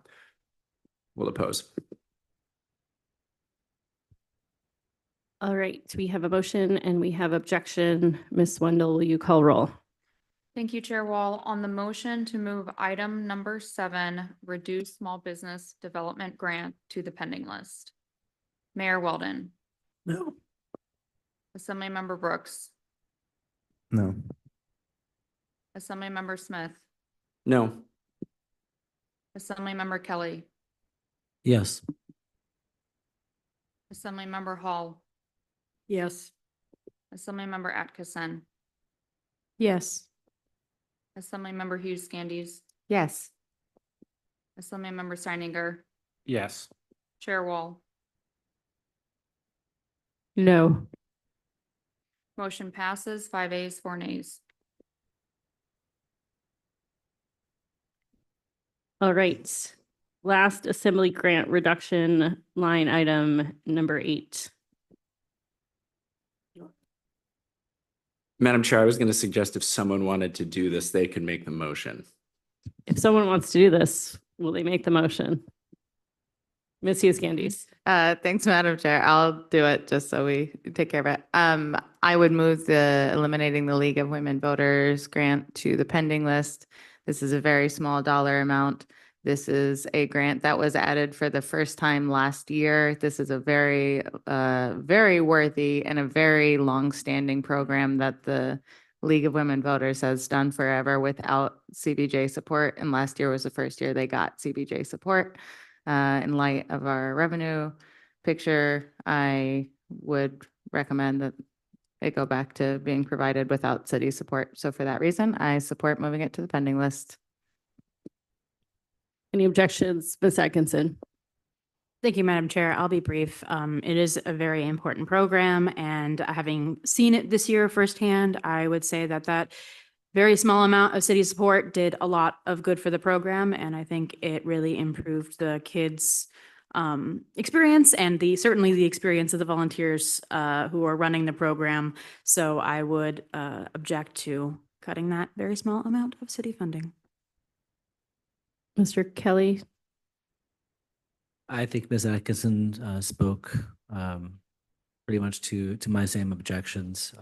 we'll oppose. All right, we have a motion and we have objection. Ms. Wendell, will you call roll? Thank you, Chair Wall. On the motion to move item number 7, reduce small business development grant to the pending list. Mayor Weldon, No. Assemblymember Brooks, No. Assemblymember Smith, No. Assemblymember Kelly, Yes. Assemblymember Hall, Yes. Assemblymember Atkinson, Yes. Assemblymember Hughes Candies, Yes. Assemblymember Steininger, Yes. Chair Wall. No. Motion passes 5 ayes, 4 nays. All right. Last assembly grant reduction line item number 8. Madam Chair, I was going to suggest if someone wanted to do this, they could make the motion. If someone wants to do this, will they make the motion? Ms. Hughes Candies. Thanks, Madam Chair. I'll do it just so we take care of it. I would move the eliminating the League of Women Voters grant to the pending list. This is a very small dollar amount. This is a grant that was added for the first time last year. This is a very, very worthy and a very long-standing program that the League of Women Voters has done forever without CBJ support. And last year was the first year they got CBJ support. In light of our revenue picture, I would recommend that it go back to being provided without city support. So for that reason, I support moving it to the pending list. Any objections, Ms. Atkinson? Thank you, Madam Chair. I'll be brief. It is a very important program, and having seen it this year firsthand, I would say that that very small amount of city support did a lot of good for the program, and I think it really improved the kids' experience and certainly the experience of the volunteers who are running the program. So I would object to cutting that very small amount of city funding. Mr. Kelly? I think Ms. Atkinson spoke pretty much to my same objections.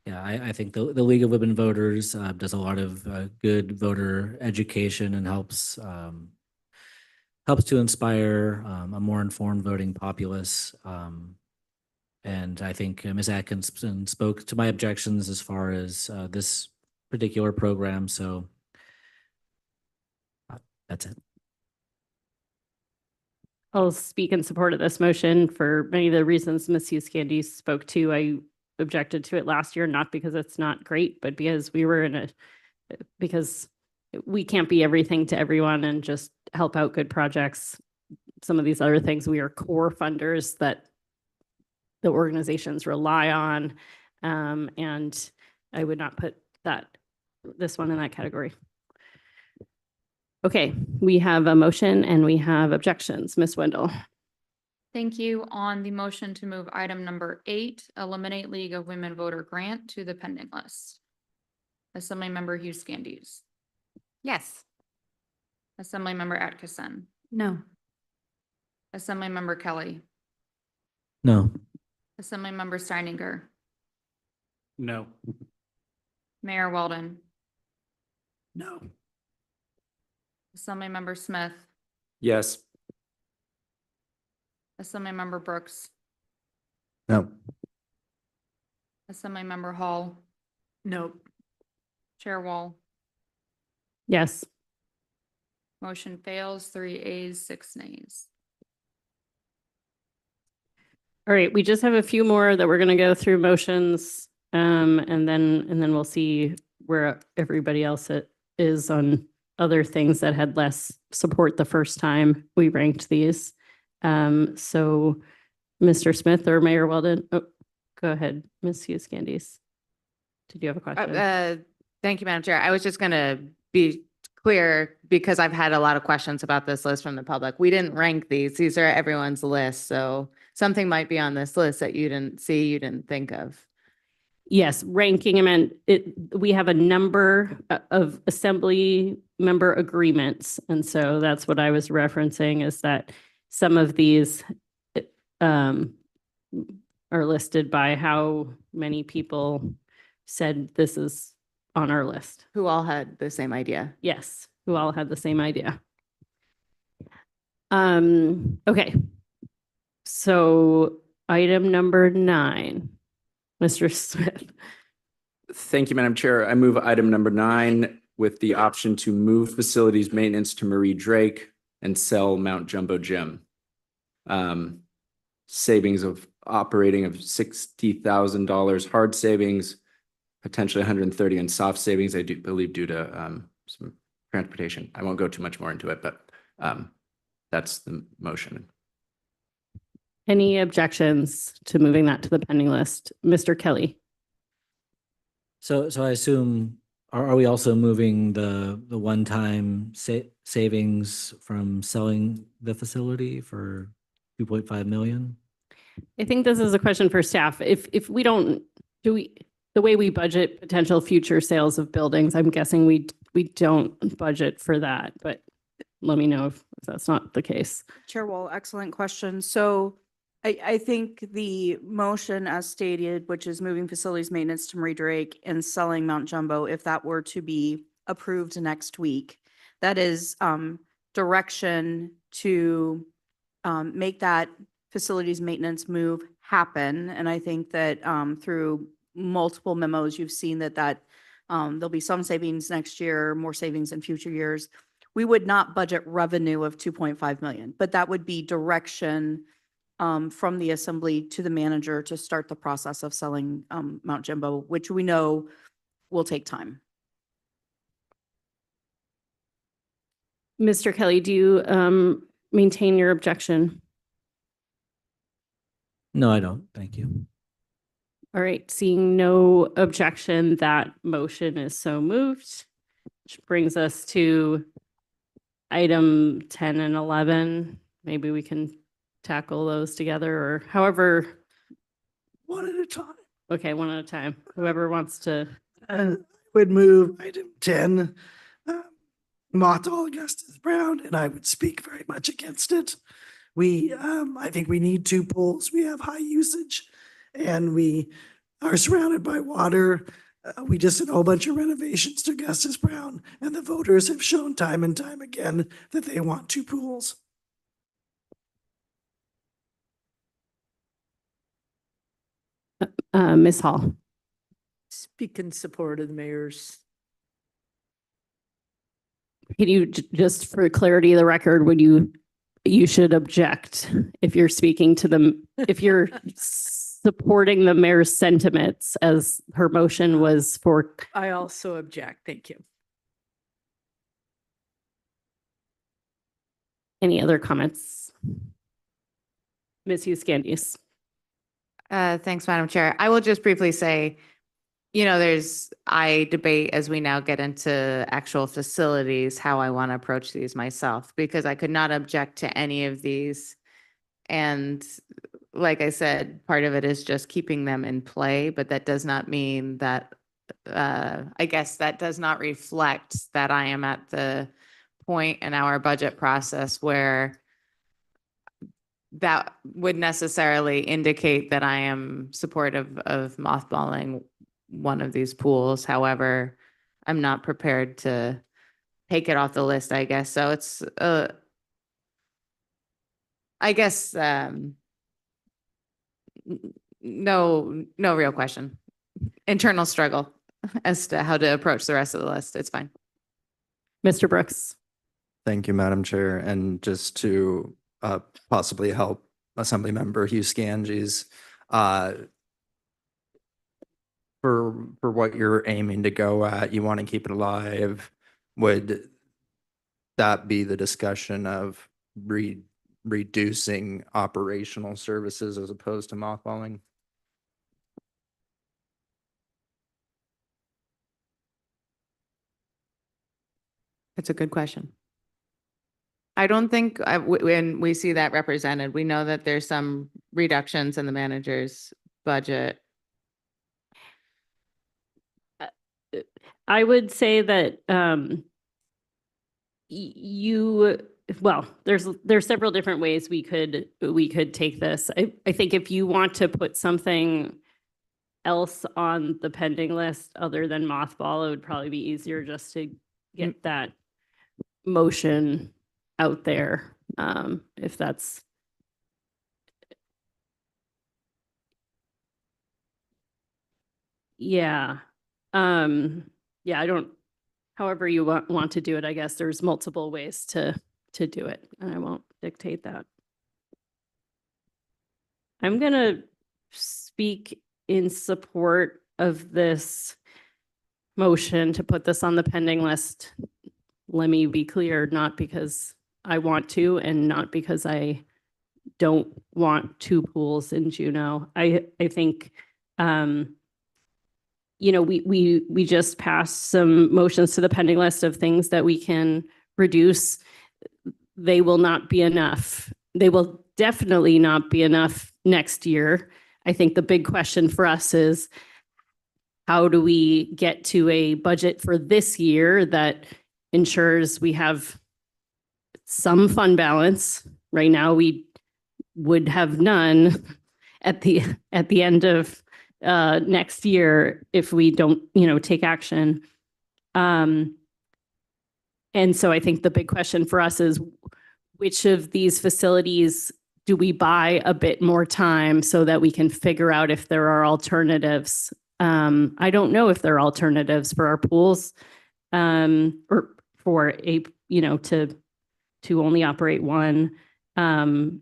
Yeah, I think the League of Women Voters does a lot of good voter education and helps to inspire a more informed voting populace. And I think Ms. Atkinson spoke to my objections as far as this particular program. So that's it. I'll speak in support of this motion for many of the reasons Ms. Hughes Candies spoke to. I objected to it last year, not because it's not great, but because because we can't be everything to everyone and just help out good projects. Some of these other things, we are core funders that the organizations rely on. And I would not put this one in that category. Okay, we have a motion and we have objections. Ms. Wendell. Thank you. On the motion to move item number 8, eliminate League of Women Voter grant to the pending list. Assemblymember Hughes Candies, Yes. Assemblymember Atkinson, No. Assemblymember Kelly, No. Assemblymember Steininger, No. Mayor Weldon, No. Assemblymember Smith, Yes. Assemblymember Brooks, No. Assemblymember Hall, Nope. Chair Wall. Yes. Motion fails, 3 ayes, 6 nays. All right, we just have a few more that we're going to go through motions. And then we'll see where everybody else is on other things that had less support the first time we ranked these. So Mr. Smith or Mayor Weldon, go ahead, Ms. Hughes Candies. Did you have a question? Thank you, Madam Chair. I was just going to be clear because I've had a lot of questions about this list from the public. We didn't rank these. These are everyone's list. So something might be on this list that you didn't see, you didn't think of. Yes, ranking them, we have a number of assembly member agreements. And so that's what I was referencing, is that some of these are listed by how many people said this is on our list. Who all had the same idea. Yes, who all had the same idea. Okay. So item number 9. Mr. Smith. Thank you, Madam Chair. I move item number 9 with the option to move facilities maintenance to Marie Drake, and sell Mount Jumbo Gym. Savings of operating of $60,000, hard savings, potentially 130 in soft savings, I do believe due to some transportation. I won't go too much more into it, but that's the motion. Any objections to moving that to the pending list? Mr. Kelly? So I assume, are we also moving the one-time savings from selling the facility for 2.5 million? I think this is a question for staff. If we don't, the way we budget potential future sales of buildings, I'm guessing we don't budget for that, but let me know if that's not the case. Chair Wall, excellent question. So I think the motion as stated, which is moving facilities maintenance to Marie Drake and selling Mount Jumbo, if that were to be approved next week, that is direction to make that facilities maintenance move happen. And I think that through multiple memos, you've seen that there'll be some savings next year, more savings in future years. We would not budget revenue of 2.5 million, but that would be direction from the assembly to the manager to start the process of selling Mount Jumbo, which we know will take time. Mr. Kelly, do you maintain your objection? No, I don't. Thank you. All right, seeing no objection, that motion is so moved. Which brings us to item 10 and 11. Maybe we can tackle those together or however. One at a time. Okay, one at a time. Whoever wants to. Would move item 10, Mothball Augustus Brown, and I would speak very much against it. I think we need two pools. We have high usage and we are surrounded by water. We just did a whole bunch of renovations to Augustus Brown, and the voters have shown time and time again that they want two pools. Ms. Hall. Speak in support of the mayor's. Can you just for clarity of the record, you should object if you're speaking to them, if you're supporting the mayor's sentiments as her motion was for. I also object. Thank you. Any other comments? Ms. Hughes-Candies. Thanks, Madam Chair. I will just briefly say, I debate as we now get into actual facilities, how I want to approach these myself, because I could not object to any of these. And like I said, part of it is just keeping them in play, but that does not mean that, I guess that does not reflect that I am at the point in our budget process where that would necessarily indicate that I am supportive of mothballing one of these pools. However, I'm not prepared to take it off the list, I guess. So it's, I guess, no real question. Internal struggle as to how to approach the rest of the list. It's fine. Mr. Brooks. Thank you, Madam Chair. And just to possibly help Assemblymember Hughes-Candies, for what you're aiming to go at, you want to keep it alive. Would that be the discussion of reducing operational services as opposed to mothballing? It's a good question. I don't think when we see that represented, we know that there's some reductions in the manager's budget. I would say that there's several different ways we could take this. I think if you want to put something else on the pending list other than mothball, it would probably be easier just to get that motion out there. If that's. Yeah. Yeah, I don't, however you want to do it, I guess there's multiple ways to to do it, and I won't dictate that. I'm gonna speak in support of this motion to put this on the pending list. Let me be clear, not because I want to and not because I don't want two pools in Juneau. I think, you know, we just passed some motions to the pending list of things that we can reduce. They will not be enough. They will definitely not be enough next year. I think the big question for us is, how do we get to a budget for this year that ensures we have some fund balance? Right now, we would have none at the end of next year if we don't, you know, take action. And so I think the big question for us is, which of these facilities do we buy a bit more time so that we can figure out if there are alternatives? I don't know if there are alternatives for our pools, or for a, you know, to only operate one. And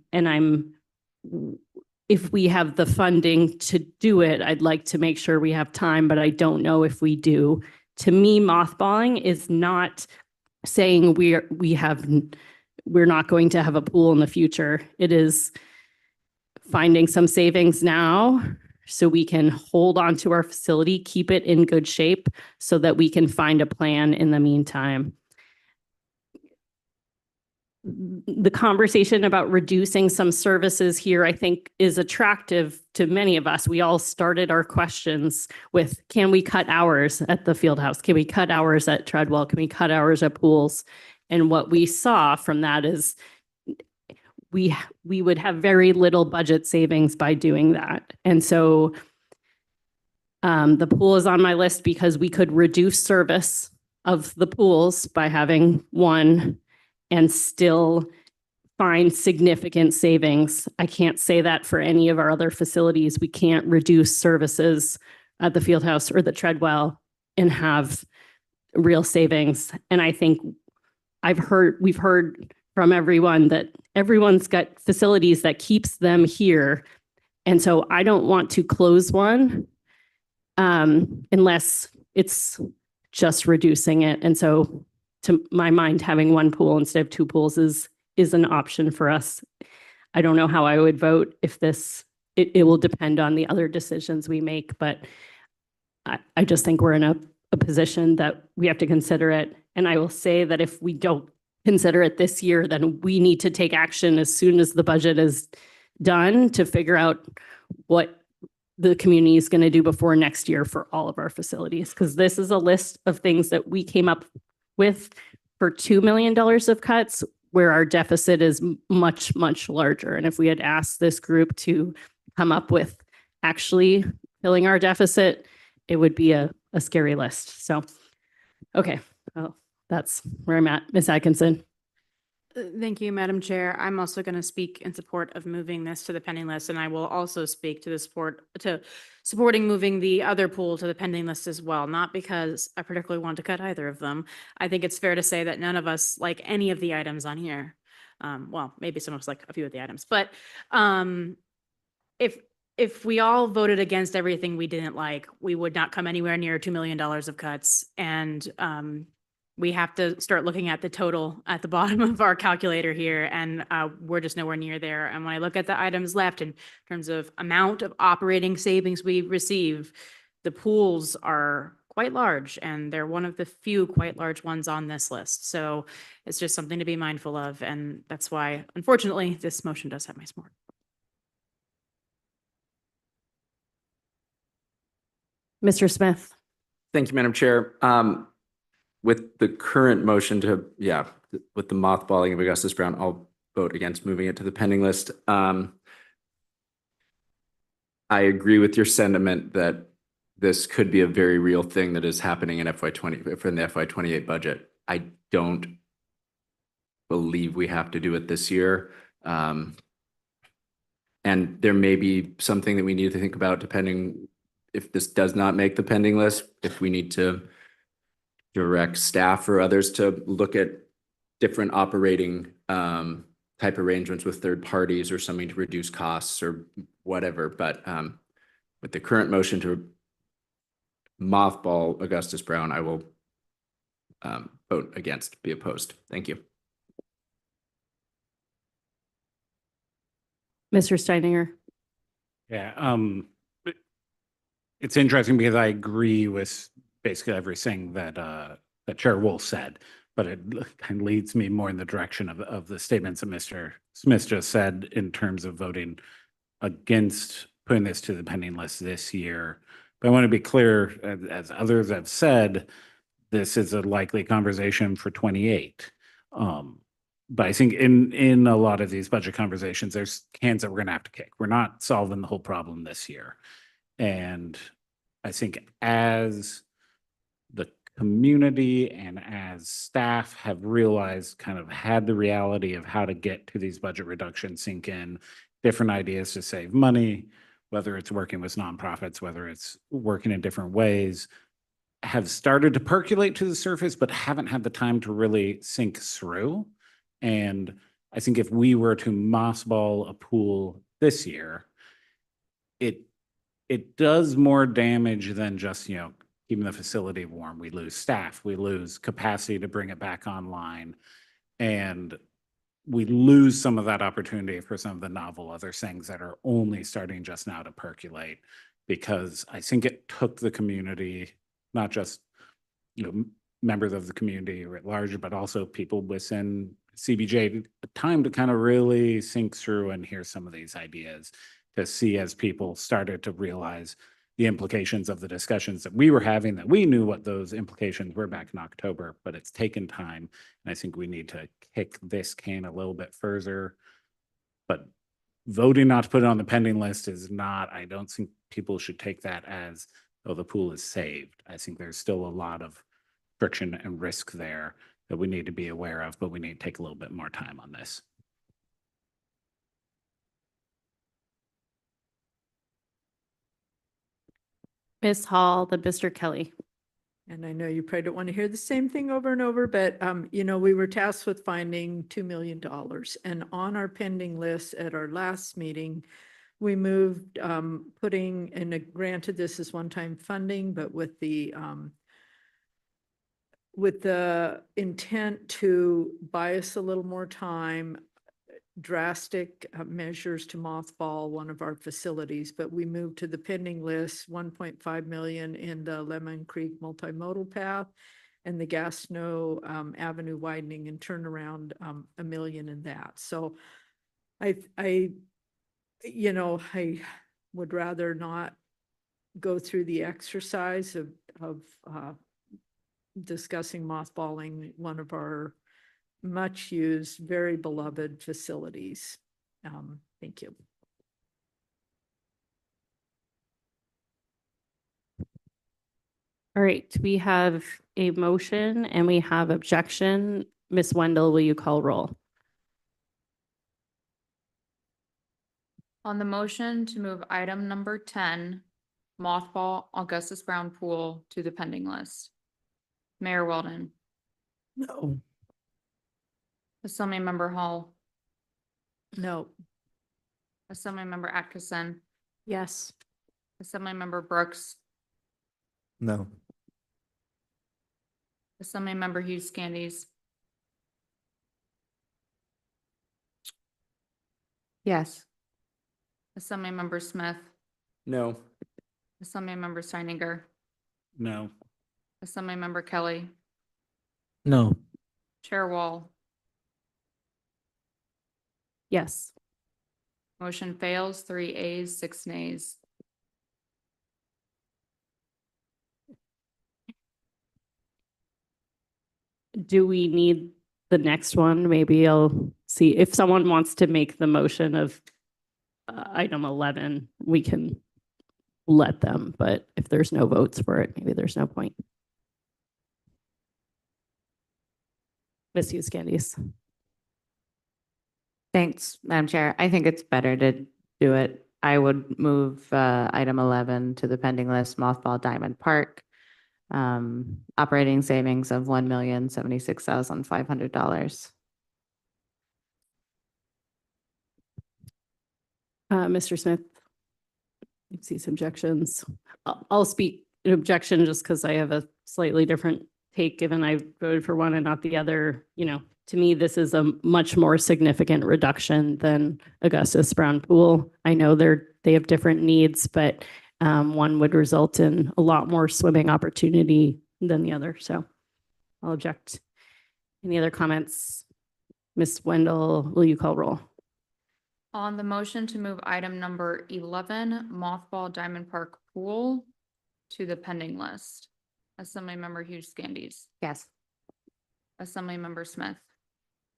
if we have the funding to do it, I'd like to make sure we have time, but I don't know if we do. To me, mothballing is not saying we're not going to have a pool in the future. It is finding some savings now so we can hold on to our facility, keep it in good shape so that we can find a plan in the meantime. The conversation about reducing some services here, I think, is attractive to many of us. We all started our questions with, can we cut hours at the field house? Can we cut hours at Treadwell? Can we cut hours at pools? And what we saw from that is we would have very little budget savings by doing that. And so the pool is on my list because we could reduce service of the pools by having one and still find significant savings. I can't say that for any of our other facilities. We can't reduce services at the field house or the Treadwell and have real savings. And I think we've heard from everyone that everyone's got facilities that keeps them here. And so I don't want to close one unless it's just reducing it. And so to my mind, having one pool instead of two pools is an option for us. I don't know how I would vote if it will depend on the other decisions we make, but I just think we're in a position that we have to consider it. And I will say that if we don't consider it this year, then we need to take action as soon as the budget is done to figure out what the community is going to do before next year for all of our facilities. Because this is a list of things that we came up with for $2 million of cuts, where our deficit is much, much larger. And if we had asked this group to come up with actually filling our deficit, it would be a scary list. So, okay, well, that's where I'm at. Ms. Atkinson. Thank you, Madam Chair. I'm also going to speak in support of moving this to the pending list, and I will also speak to supporting moving the other pool to the pending list as well, not because I particularly want to cut either of them. I think it's fair to say that none of us like any of the items on here. Well, maybe some of us like a few of the items, but if we all voted against everything we didn't like, we would not come anywhere near $2 million of cuts. And we have to start looking at the total at the bottom of our calculator here, and we're just nowhere near there. And when I look at the items left in terms of amount of operating savings we receive, the pools are quite large, and they're one of the few quite large ones on this list. So it's just something to be mindful of, and that's why, unfortunately, this motion does have my support. Mr. Smith. Thank you, Madam Chair. With the current motion with the mothballing of Augustus Brown, I'll vote against moving it to the pending list. I agree with your sentiment that this could be a very real thing that is happening in from the FY28 budget. I don't believe we have to do it this year. And there may be something that we need to think about depending if this does not make the pending list, if we need to direct staff or others to look at different operating type arrangements with third parties or something to reduce costs or whatever. But with the current motion to mothball Augustus Brown, I will vote against, be opposed. Thank you. Mr. Steininger. Yeah, it's interesting because I agree with basically everything that that Chair Wolf said, but it kind of leads me more in the direction of the statements that Mr. Smith just said in terms of voting against putting this to the pending list this year. But I want to be clear, as others have said, this is a likely conversation for 28. But I think in a lot of these budget conversations, there's cans that we're going to have to kick. We're not solving the whole problem this year. And I think as the community and as staff have realized, kind of had the reality of how to get to these budget reductions sink in, different ideas to save money, whether it's working with nonprofits, whether it's working in different ways, have started to percolate to the surface, but haven't had the time to really sink through. And I think if we were to mothball a pool this year, it does more damage than just, you know, keeping the facility warm. We lose staff, we lose capacity to bring it back online, and we lose some of that opportunity for some of the novel other things that are only starting just now to percolate, because I think it took the community, not just, you know, members of the community at large, but also people within CBJ, the time to kind of really think through and hear some of these ideas, to see as people started to realize the implications of the discussions that we were having, that we knew what those implications were back in October, but it's taken time. And I think we need to kick this can a little bit further. But voting not to put it on the pending list is not, I don't think people should take that as, oh, the pool is saved. I think there's still a lot of friction and risk there that we need to be aware of, but we need to take a little bit more time on this. Ms. Hall, then Mr. Kelly. And I know you probably don't want to hear the same thing over and over, but, you know, we were tasked with finding $2 million. And on our pending list at our last meeting, we moved, putting, and granted this is one-time funding, but with the intent to buy us a little more time, drastic measures to mothball one of our facilities, but we moved to the pending list 1.5 million in the Lemon Creek multimodal path and the Gastineau Avenue widening and turnaround, $1 million in that. So I you know, I would rather not go through the exercise of discussing mothballing one of our much used, very beloved facilities. Thank you. All right, we have a motion and we have objection. Ms. Wendell, will you call roll? On the motion to move item number 10, mothball Augustus Brown Pool, to the pending list, Mayor Weldon, No. Assemblymember Hall, No. Assemblymember Atkinson, Yes. Assemblymember Brooks, No. Assemblymember Hughes Candies, Yes. Assemblymember Smith, No. Assemblymember Steininger, No. Assemblymember Kelly, No. Chair Wall. Yes. Motion fails, 3 ayes, 6 nays. Do we need the next one? Maybe I'll see if someone wants to make the motion of item 11, we can let them, but if there's no votes for it, maybe there's no point. Ms. Hughes Candies. Thanks, Madam Chair. I think it's better to do it. I would move item 11 to the pending list, mothball Diamond Park. operating savings of $1,076,500. Mr. Smith? I see some objections. I'll speak an objection just because I have a slightly different take, given I voted for one and not the other. You know, to me, this is a much more significant reduction than Augustus Brown Pool. I know they have different needs, but one would result in a lot more swimming opportunity than the other. So I'll object. Any other comments? Ms. Wendell, will you call roll? On the motion to move item number 11, mothball Diamond Park Pool, to the pending list. Assemblymember Hughes Scandies. Yes. Assemblymember Smith.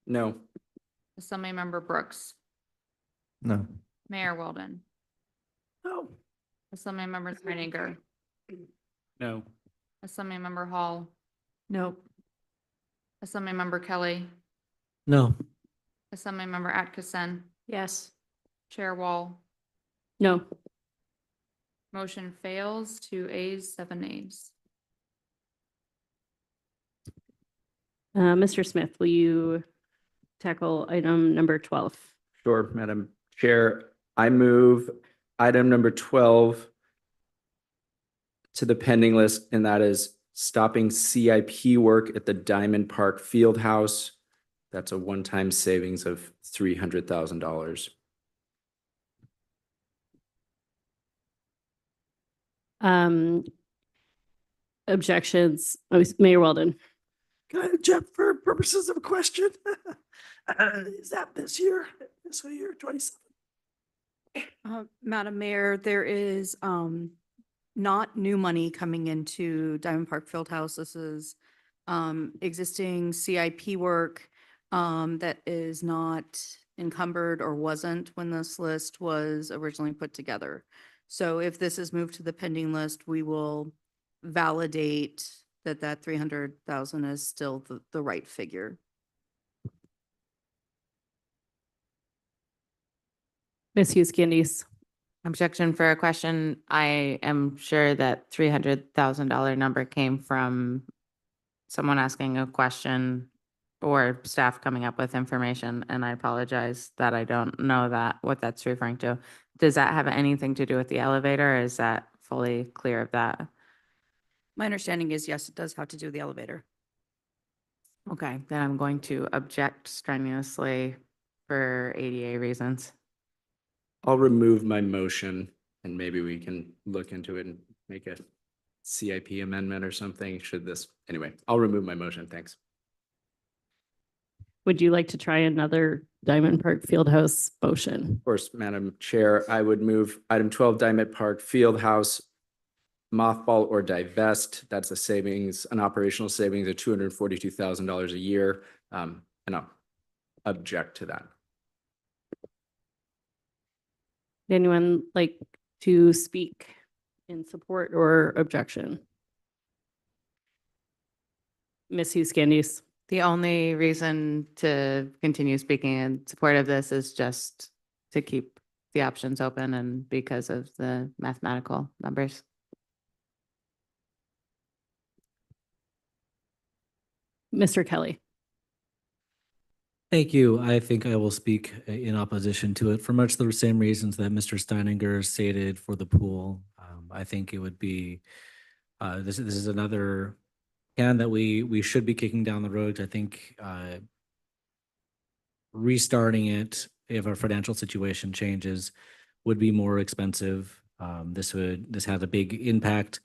No. Assemblymember Brooks. No. Mayor Weldon. No. Assemblymember Reininger. No. Assemblymember Hall. No. Assemblymember Kelly. No. Assemblymember Atkinson. Yes. Chair Wall. No. Motion fails, 2 ayes, 7 nays. Mr. Smith, will you tackle item number 12? Sure, Madam Chair. I move item number 12 to the pending list, and that is stopping CIP work at the Diamond Park Fieldhouse. That's a one-time savings of $300,000. Objections, Mayor Weldon. Can I object for purposes of a question? Is that this year, fiscal year 27? Madam Mayor, there is not new money coming into Diamond Park Fieldhouse. This is existing CIP work that is not encumbered or wasn't when this list was originally put together. So if this is moved to the pending list, we will validate that 300,000 is still the right figure. Ms. Hughes Candies. Objection for a question. I am sure that $300,000 number came from someone asking a question or staff coming up with information, and I apologize that I don't know what that's referring to. Does that have anything to do with the elevator, or is that fully clear of that? My understanding is, yes, it does have to do with the elevator. Okay, then I'm going to object strenuously for ADA reasons. I'll remove my motion and maybe we can look into it and make a CIP amendment or something. Anyway, I'll remove my motion. Thanks. Would you like to try another Diamond Park Fieldhouse motion? Of course, Madam Chair, I would move item 12, Diamond Park Fieldhouse, mothball or divest. That's an operational savings of $242,000 a year. And I'll object to that. Would anyone like to speak in support or objection? Ms. Hughes Candies. The only reason to continue speaking in support of this is just to keep the options open and because of the mathematical numbers. Mr. Kelly. Thank you. I think I will speak in opposition to it for much the same reasons that Mr. Steininger stated for the pool. I think it would be, this is another can that we should be kicking down the road. I think restarting it if our financial situation changes would be more expensive. This has a big impact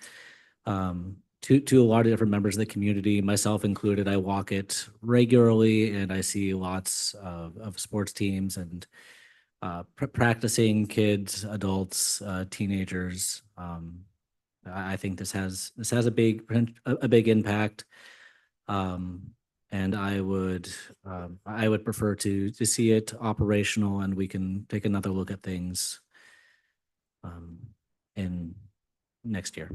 to a lot of different members of the community, myself included. I walk it regularly and I see lots of sports teams and practicing kids, adults, teenagers. I think this has a big impact. And I would prefer to see it operational and we can take another look at things in next year.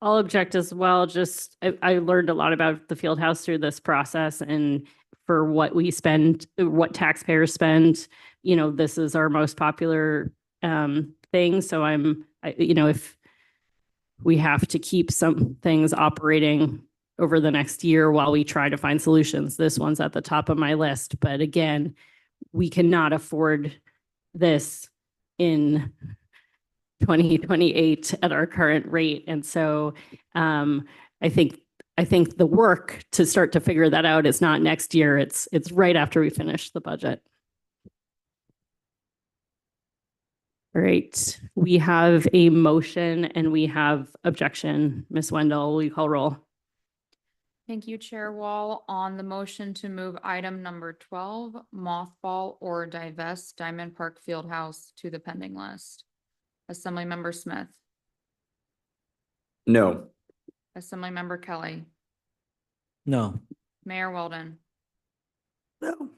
I'll object as well. Just, I learned a lot about the field house through this process, and for what we spend, what taxpayers spend, this is our most popular thing. So if we have to keep some things operating over the next year while we try to find solutions. This one's at the top of my list, but again, we cannot afford this in 2028 at our current rate. And so I think the work to start to figure that out is not next year. It's right after we finish the budget. All right, we have a motion and we have objection. Ms. Wendell, will you call roll? Thank you, Chair Wall. On the motion to move item number 12, mothball or divest Diamond Park Fieldhouse to the pending list. Assemblymember Smith, No. Assemblymember Kelly, No. Mayor Weldon, No.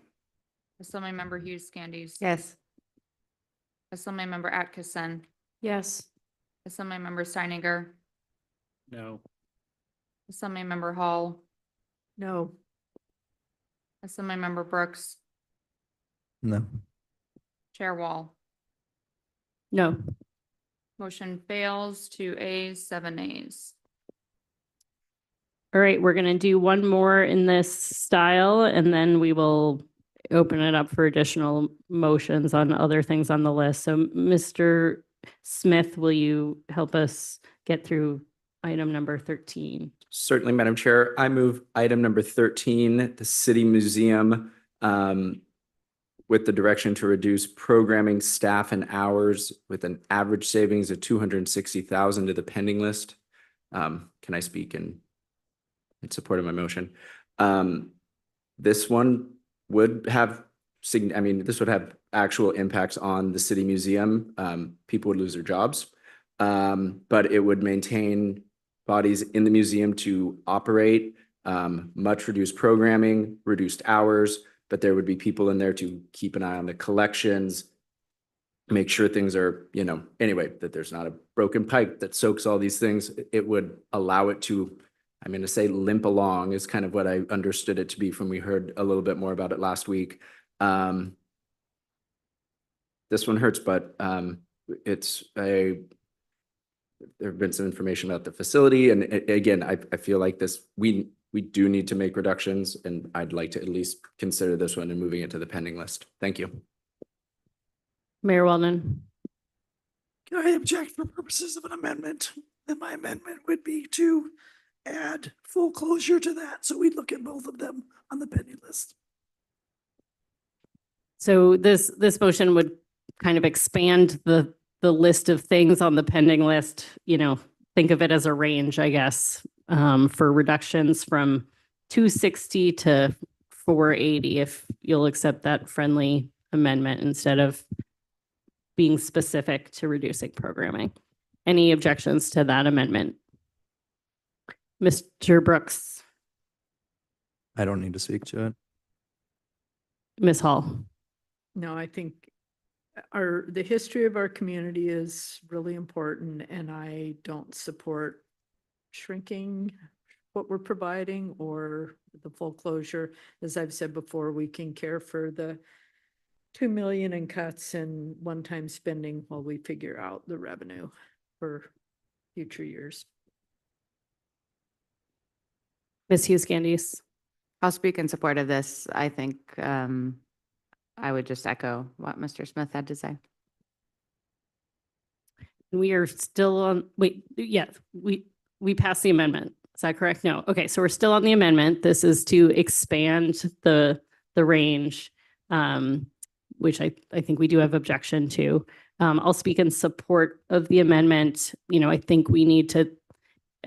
Assemblymember Hughes Candies. Yes. Assemblymember Atkinson, Yes. Assemblymember Steininger, No. Assemblymember Hall, No. Assemblymember Brooks, No. Chair Wall. No. Motion fails, 2 A's, 7 A's. All right, we're going to do one more in this style and then we will open it up for additional motions on other things on the list. So Mr. Smith, will you help us get through item number 13? Certainly, Madam Chair. I move item number 13, the City Museum, with the direction to reduce programming staff and hours with an average savings of 260,000 to the pending list. Can I speak in support of my motion? This one would have, this would have actual impacts on the City Museum. People would lose their jobs, but it would maintain bodies in the museum to operate, much reduced programming, reduced hours, but there would be people in there to keep an eye on the collections, make sure things are, anyway, that there's not a broken pipe that soaks all these things. It would allow it to, I'm going to say limp along is kind of what I understood it to be from we heard a little bit more about it last week. This one hurts, but there have been some information about the facility. And again, I feel like we do need to make reductions and I'd like to at least consider this one and moving it to the pending list. Thank you. Mayor Weldon. Can I object for purposes of an amendment? And my amendment would be to add full closure to that. So we'd look at both of them on the pending list. So this motion would kind of expand the list of things on the pending list, think of it as a range, I guess, for reductions from 260 to 480, if you'll accept that friendly amendment instead of being specific to reducing programming. Any objections to that amendment? Mr. Brooks, I don't need to speak to it. Ms. Hall. No, I think the history of our community is really important, and I don't support shrinking what we're providing or the full closure. As I've said before, we can care for the 2 million in cuts and one-time spending while we figure out the revenue for future years. Ms. Hughes Candies. I'll speak in support of this. I think I would just echo what Mr. Smith had to say. We are still on, we passed the amendment. Is that correct? No. Okay, so we're still on the amendment. This is to expand the range, which I think we do have objection to. I'll speak in support of the amendment. I think we need to,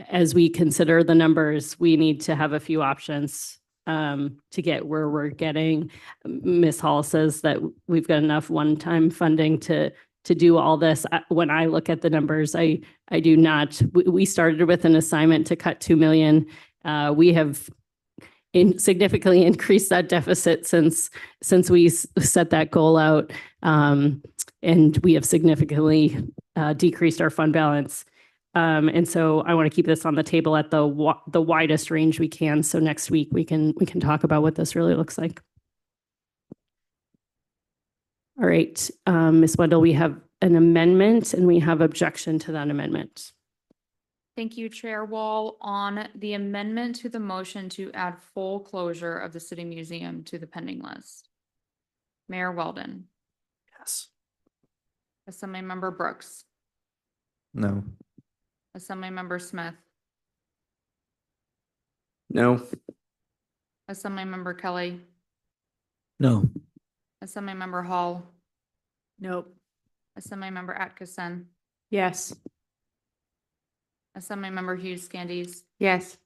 as we consider the numbers, we need to have a few options to get where we're getting. Ms. Hall says that we've got enough one-time funding to do all this. When I look at the numbers, I do not. We started with an assignment to cut 2 million. We have significantly increased that deficit since we set that goal out, and we have significantly decreased our fund balance. And so I want to keep this on the table at the widest range we can. So next week we can talk about what this really looks like. All right, Ms. Wendell, we have an amendment and we have objection to that amendment. Thank you, Chair Wall. On the amendment to the motion to add full closure of the City Museum to the pending list. Mayor Weldon, Yes. Assemblymember Brooks, No. Assemblymember Smith, No. Assemblymember Kelly, No. Assemblymember Hall, Nope. Assemblymember Atkinson, Yes. Assemblymember Hughes Candies, Yes.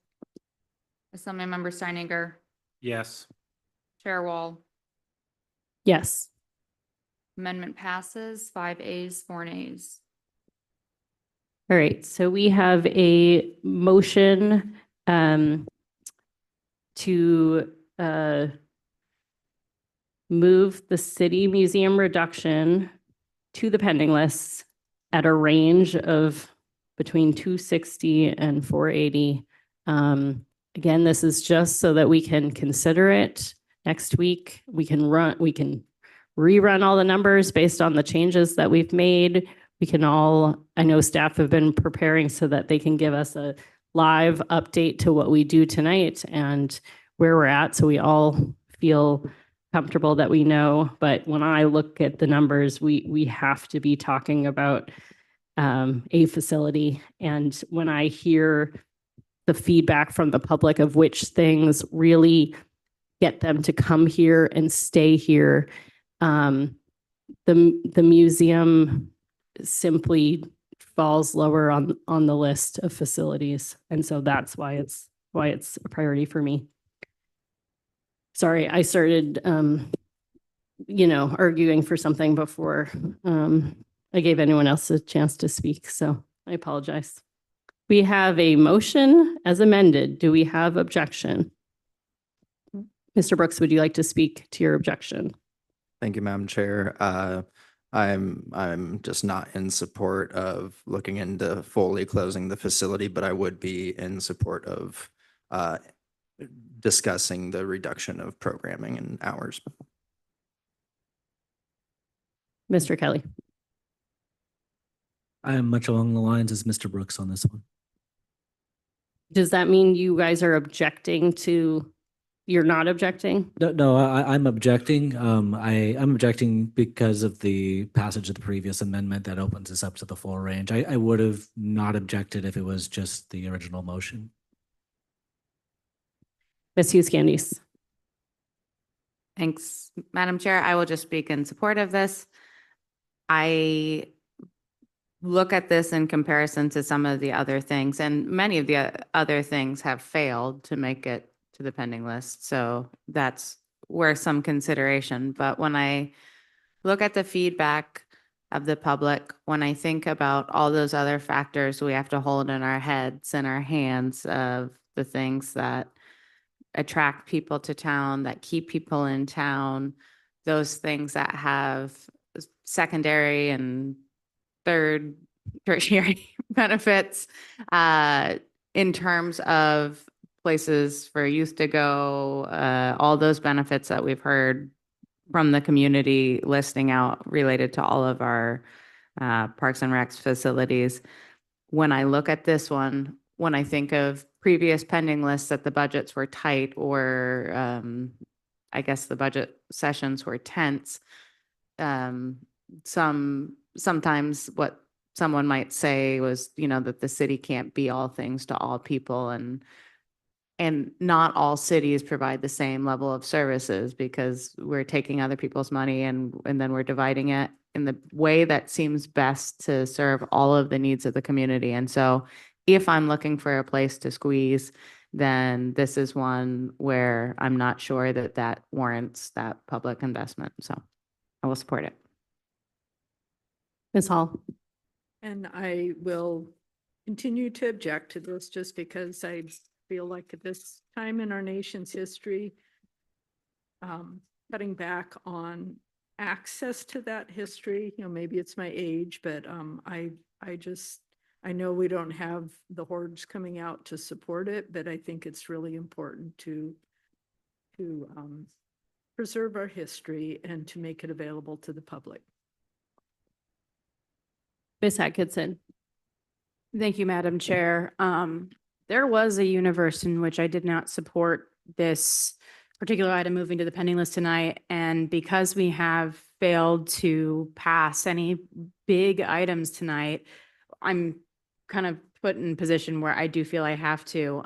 Assemblymember Steininger, Yes. Chair Wall. Yes. Amendment passes, 5 ayes, 4 nays. All right, so we have a motion to move the city museum reduction to the pending list at a range of between 260 and 480. Again, this is just so that we can consider it next week. We can rerun all the numbers based on the changes that we've made. I know staff have been preparing so that they can give us a live update to what we do tonight and where we're at, so we all feel comfortable that we know. But when I look at the numbers, we have to be talking about a facility. And when I hear the feedback from the public of which things really get them to come here and stay here, the museum simply falls lower on the list of facilities. And so that's why it's a priority for me. Sorry, I started, arguing for something before I gave anyone else a chance to speak. So I apologize. We have a motion as amended. Do we have objection? Mr. Brooks, would you like to speak to your objection? Thank you, Madam Chair. I'm just not in support of looking into fully closing the facility, but I would be in support of discussing the reduction of programming and hours. Mr. Kelly? I am much along the lines as Mr. Brooks on this one. Does that mean you guys are objecting to, you're not objecting? No, I'm objecting. I'm objecting because of the passage of the previous amendment that opens us up to the full range. I would have not objected if it was just the original motion. Ms. Hughes Candies? Thanks, Madam Chair. I will just speak in support of this. I look at this in comparison to some of the other things, and many of the other things have failed to make it to the pending list. So that's worth some consideration. But when I look at the feedback of the public, when I think about all those other factors we have to hold in our heads and our hands of the things that attract people to town, that keep people in town, those things that have secondary and third, tertiary benefits in terms of places for youth to go, all those benefits that we've heard from the community listing out related to all of our Parks and Recs facilities. When I look at this one, when I think of previous pending lists that the budgets were tight or I guess the budget sessions were tense, sometimes what someone might say was, that the city can't be all things to all people, and not all cities provide the same level of services because we're taking other people's money and then we're dividing it in the way that seems best to serve all of the needs of the community. And so if I'm looking for a place to squeeze, then this is one where I'm not sure that warrants that public investment. So I will support it. Ms. Hall? And I will continue to object to this just because I feel like at this time in our nation's history, cutting back on access to that history, maybe it's my age, but I know we don't have the hordes coming out to support it, but I think it's really important to preserve our history and to make it available to the public. Ms. Atkinson? Thank you, Madam Chair. There was a universe in which I did not support this particular item moving to the pending list tonight. And because we have failed to pass any big items tonight, I'm kind of put in a position where I do feel I have to.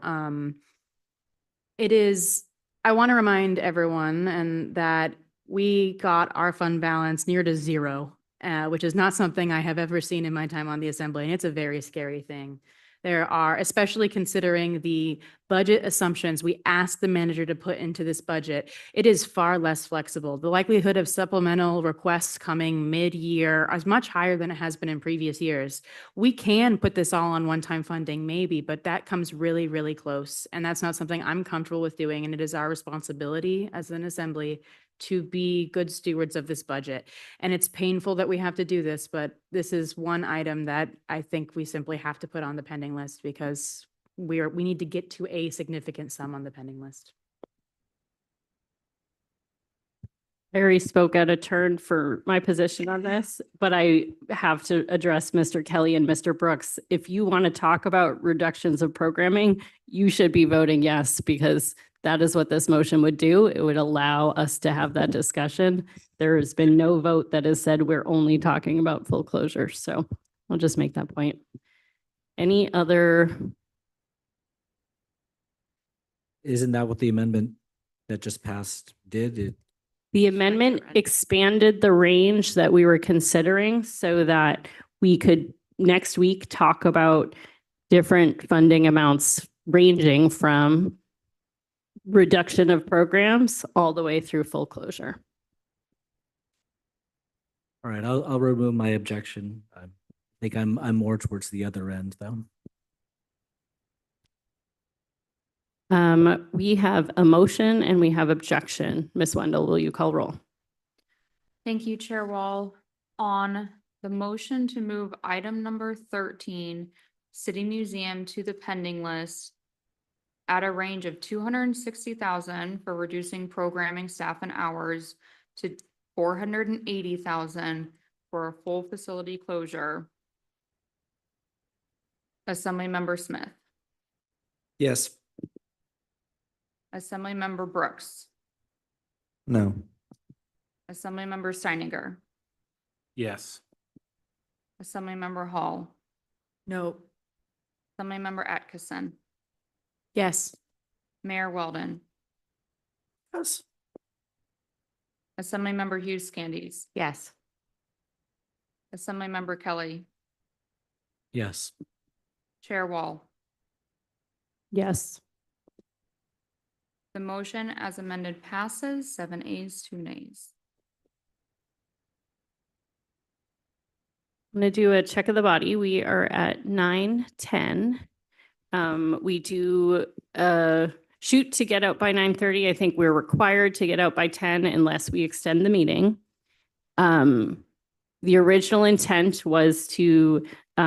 I want to remind everyone and that we got our fund balance near to zero, which is not something I have ever seen in my time on the Assembly, and it's a very scary thing. There are, especially considering the budget assumptions we asked the manager to put into this budget, it is far less flexible. The likelihood of supplemental requests coming mid-year is much higher than it has been in previous years. We can put this all on one-time funding, maybe, but that comes really, really close. And that's not something I'm comfortable with doing. And it is our responsibility as an assembly to be good stewards of this budget. And it's painful that we have to do this, but this is one item that I think we simply have to put on the pending list because we need to get to a significant sum on the pending list. I already spoke out of turn for my position on this, but I have to address Mr. Kelly and Mr. Brooks. If you want to talk about reductions of programming, you should be voting yes, because that is what this motion would do. It would allow us to have that discussion. There has been no vote that has said we're only talking about full closure. So I'll just make that point. Any other? Isn't that what the amendment that just passed did? The amendment expanded the range that we were considering so that we could next week talk about different funding amounts ranging from reduction of programs all the way through full closure. All right, I'll remove my objection. I think I'm more towards the other end though. We have a motion and we have objection. Ms. Wendell, will you call roll? Thank you, Chair Wall. On the motion to move item number 13, City Museum to the pending list at a range of 260,000 for reducing programming staff and hours to 480,000 for a full facility closure. Assemblymember Smith. Yes. Assemblymember Brooks. No. Assemblymember Steininger. Yes. Assemblymember Hall. No. Assemblymember Atkinson. Yes. Mayor Weldon. Yes. Assemblymember Hughes Candies. Yes. Assemblymember Kelly. Yes. Chair Wall. Yes. The motion as amended passes 7 ayes, 2 nays. I'm going to do a check of the body. We are at 9:10. We do shoot to get out by 9:30. I think we're required to get out by 10 unless we extend the meeting. The original intent was to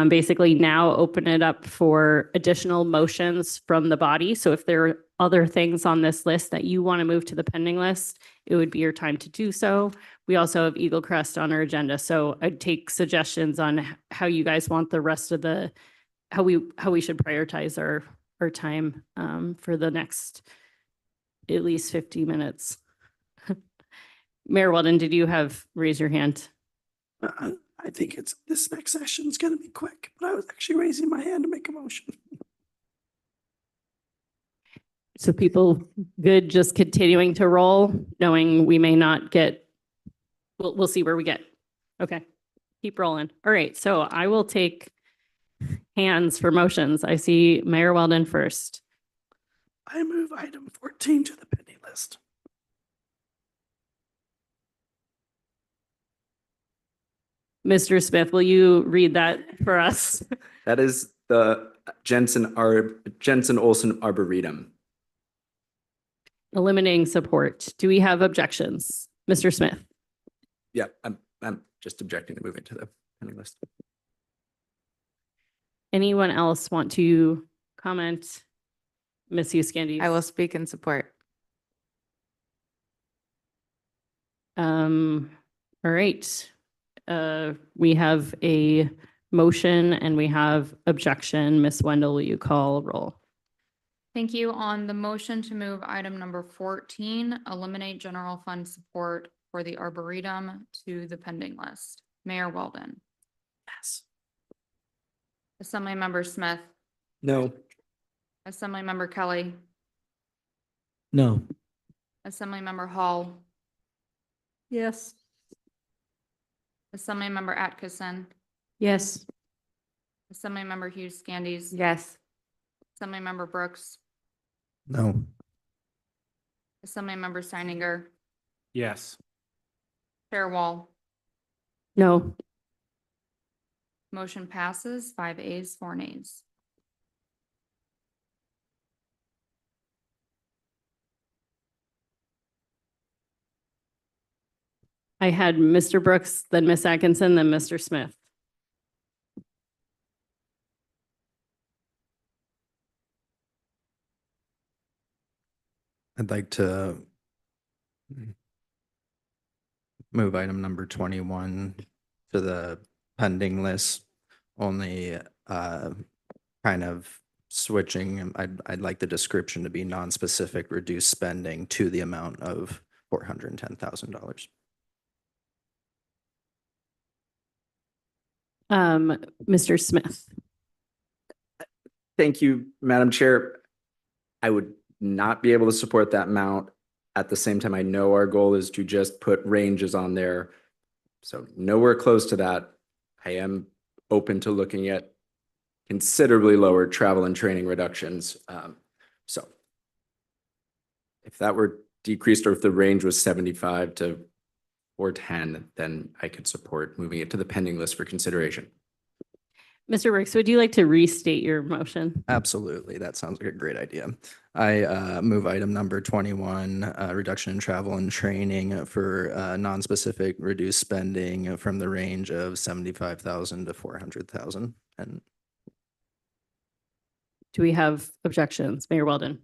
basically now open it up for additional motions from the body. So if there are other things on this list that you want to move to the pending list, it would be your time to do so. We also have Eagle Crest on our agenda. So I'd take suggestions on how you guys want the rest of the, how we should prioritize our time for the next at least 50 minutes. Mayor Weldon, did you raise your hand? I think this next session is going to be quick, but I was actually raising my hand to make a motion. So people good just continuing to roll, knowing we may not get, we'll see where we get. Okay, keep rolling. All right, so I will take hands for motions. I see Mayor Weldon first. I move item 14 to the pending list. Mr. Smith, will you read that for us? That is the Jensen Olson Arboretum. Eliminating support. Do we have objections? Mr. Smith? Yeah, I'm just objecting to moving to the pending list. Anyone else want to comment? Ms. Hughes-Candy? I will speak in support. All right. We have a motion and we have objection. Ms. Wendell, will you call roll? Thank you. On the motion to move item number 14, eliminate general fund support for the Arboretum to the pending list. Mayor Weldon. Yes. Assemblymember Smith. No. Assemblymember Kelly. No. Assemblymember Hall. Yes. Assemblymember Atkinson. Yes. Assemblymember Hughes Scandies. Yes. Assemblymember Brooks. No. Assemblymember Steininger. Yes. Chair Wall. No. Motion passes 5 ayes, 4 nays. I had Mr. Brooks, then Ms. Atkinson, then Mr. Smith. I'd like to move item number 21 to the pending list, only kind of switching. I'd like the description to be non-specific, reduce spending to the amount of $410,000. Mr. Smith. Thank you, Madam Chair. I would not be able to support that amount. At the same time, I know our goal is to just put ranges on there. So nowhere close to that. I am open to looking at considerably lower travel and training reductions. So if that were decreased, or if the range was 75 to 410, then I could support moving it to the pending list for consideration. Mr. Brooks, would you like to restate your motion? Absolutely. That sounds like a great idea. I move item number 21, reduction in travel and training for non-specific reduced spending from the range of 75,000 to 400,000. And Do we have objections? Mayor Weldon.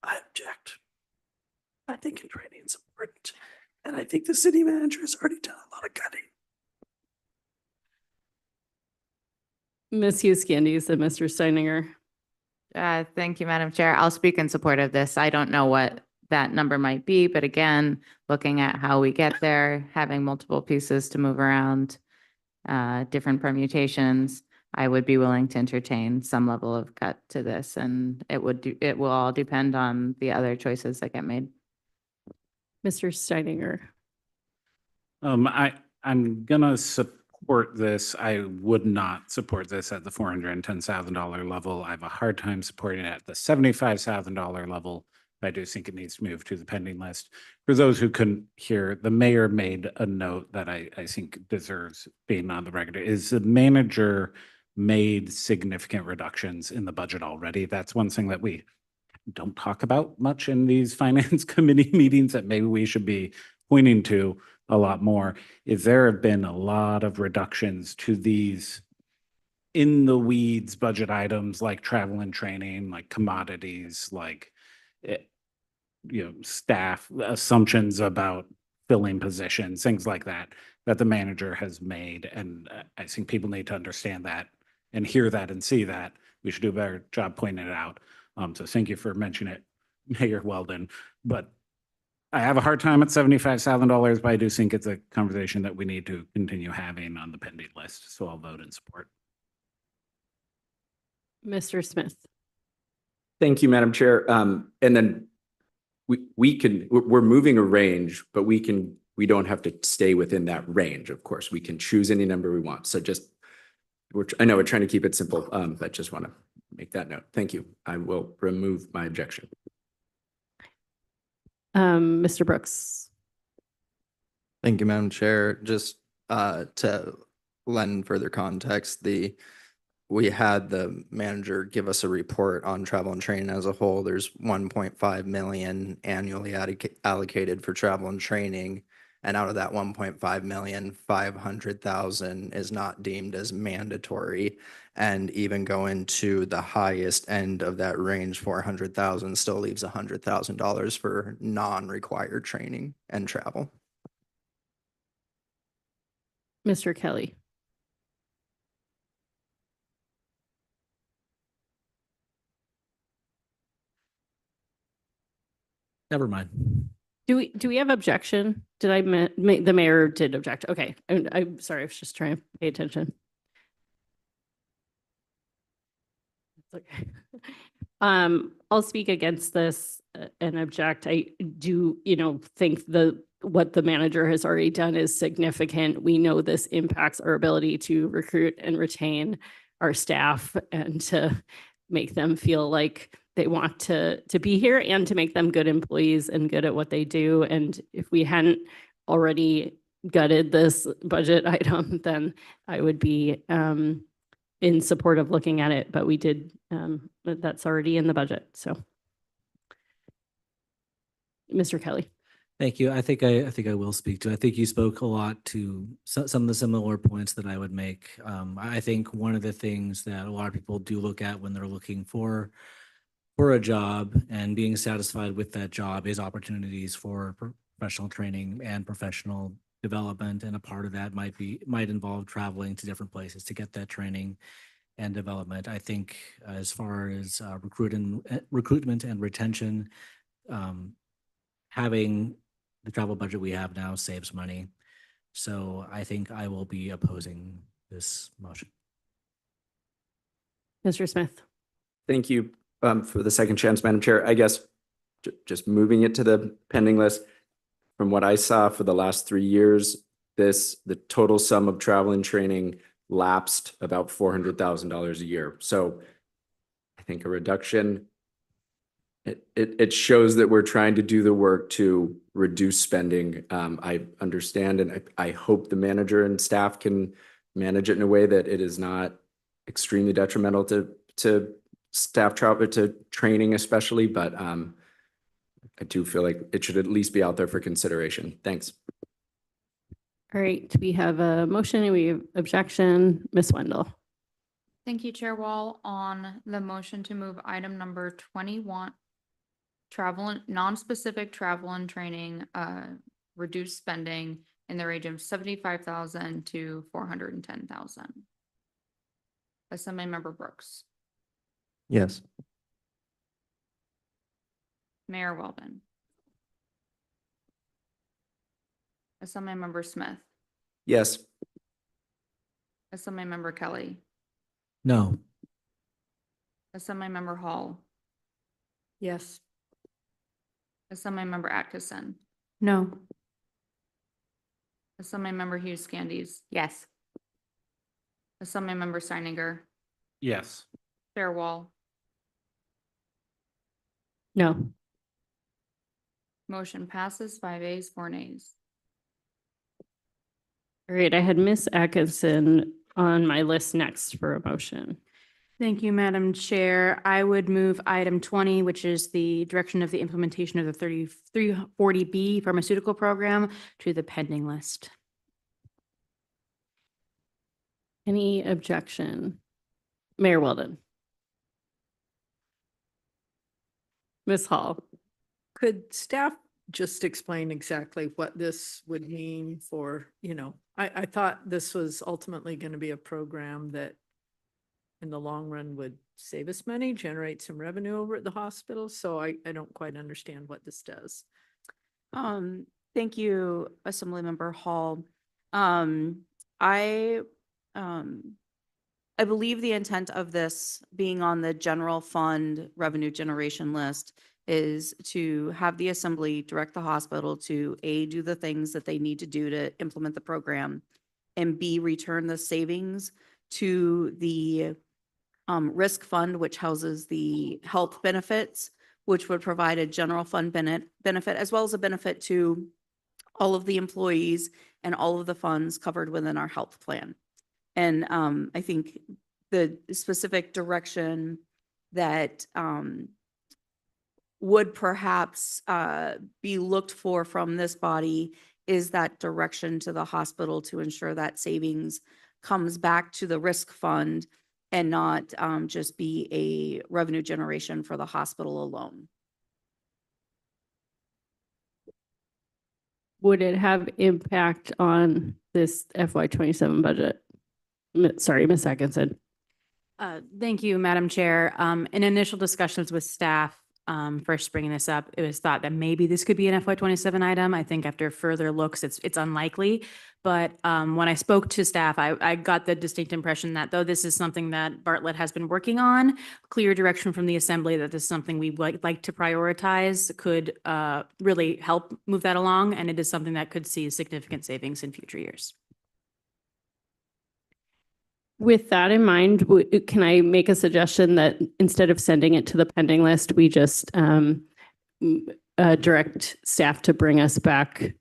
I object. I think training is important. And I think the city manager has already done a lot of cutting. Ms. Hughes Scandies and Mr. Steininger. Thank you, Madam Chair. I'll speak in support of this. I don't know what that number might be, but again, looking at how we get there, having multiple pieces to move around, different permutations, I would be willing to entertain some level of cut to this, and it will all depend on the other choices that get made. Mr. Steininger. I'm gonna support this. I would not support this at the $410,000 level. I have a hard time supporting it at the $75,000 level. I do think it needs to move to the pending list. For those who couldn't hear, the mayor made a note that I think deserves being on the record. Is the manager made significant reductions in the budget already? That's one thing that we don't talk about much in these finance committee meetings that maybe we should be pointing to a lot more. Is there have been a lot of reductions to these in the weeds budget items like travel and training, like commodities, like staff assumptions about filling positions, things like that, that the manager has made. And I think people need to understand that and hear that and see that. We should do a better job pointing it out. So thank you for mentioning it, Mayor Weldon. But I have a hard time at $75,000, but I do think it's a conversation that we need to continue having on the pending list. So I'll vote in support. Mr. Smith. Thank you, Madam Chair. And then we're moving a range, but we don't have to stay within that range. Of course, we can choose any number we want. So I know we're trying to keep it simple, but just want to make that note. Thank you. I will remove my objection. Mr. Brooks. thank you, Madam Chair. Just to lend further context, we had the manager give us a report on travel and training as a whole. There's 1.5 million annually allocated for travel and training. And out of that 1.5 million, 500,000 is not deemed as mandatory. And even going to the highest end of that range, 400,000 still leaves $100,000 for non-required training and travel. Mr. Kelly. Never mind. Do we have objection? Did I, the mayor did object? Okay, I'm sorry, I was just trying to pay attention. It's okay. I'll speak against this and object. I do, think what the manager has already done is significant. We know this impacts our ability to recruit and retain our staff and to make them feel like they want to be here and to make them good employees and good at what they do. And if we hadn't already gutted this budget item, then I would be in support of looking at it, but we did, that's already in the budget, so. Mr. Kelly. Thank you. I think I will speak to. I think you spoke a lot to some of the similar points that I would make. I think one of the things that a lot of people do look at when they're looking for a job and being satisfied with that job is opportunities for professional training and professional development. And a part of that might involve traveling to different places to get that training and development. I think as far as recruitment and retention, having the travel budget we have now saves money. So I think I will be opposing this motion. Mr. Smith. Thank you for the second chance, Madam Chair. I guess just moving it to the pending list. From what I saw for the last 3 years, the total sum of travel and training lapsed about $400,000 a year. So I think a reduction, it shows that we're trying to do the work to reduce spending. I understand, and I hope the manager and staff can manage it in a way that it is not extremely detrimental to staff travel, to training especially, but I do feel like it should at least be out there for consideration. Thanks. All right, we have a motion and we have objection. Ms. Wendell. Thank you, Chair Wall. On the motion to move item number 21, non-specific travel and training, reduce spending in the range of 75,000 to 410,000. Assemblymember Brooks. Yes. Mayor Weldon. Assemblymember Smith. Yes. Assemblymember Kelly. No. Assemblymember Hall. Yes. Assemblymember Atkinson. No. Assemblymember Hughes Scandies. Yes. Assemblymember Steininger. Yes. Chair Wall. No. Motion passes 5 ayes, 4 nays. All right, I had Ms. Atkinson on my list next for a motion. Thank you, Madam Chair. I would move item 20, which is the direction of the implementation of the 3340B pharmaceutical program, to the pending list. Any objection? Mayor Weldon. Ms. Hall. Could staff just explain exactly what this would mean for, I thought this was ultimately going to be a program that in the long run would save us money, generate some revenue over at the hospital. So I don't quite understand what this does. Thank you, Assemblymember Hall. I believe the intent of this being on the general fund revenue generation list is to have the assembly direct the hospital to A, do the things that they need to do to implement the program, and B, return the savings to the risk fund, which houses the health benefits, which would provide a general fund benefit as well as a benefit to all of the employees and all of the funds covered within our health plan. And I think the specific direction that would perhaps be looked for from this body is that direction to the hospital to ensure that savings comes back to the risk fund and not just be a revenue generation for the hospital alone. Would it have impact on this FY27 budget? Sorry, Ms. Atkinson. Thank you, Madam Chair. In initial discussions with staff, first bringing this up, it was thought that maybe this could be an FY27 item. I think after further looks, it's unlikely. But when I spoke to staff, I got the distinct impression that though this is something that Bartlett has been working on, clear direction from the assembly that this is something we would like to prioritize could really help move that along. And it is something that could see significant savings in future years. With that in mind, can I make a suggestion that instead of sending it to the pending list, we just direct staff to bring us back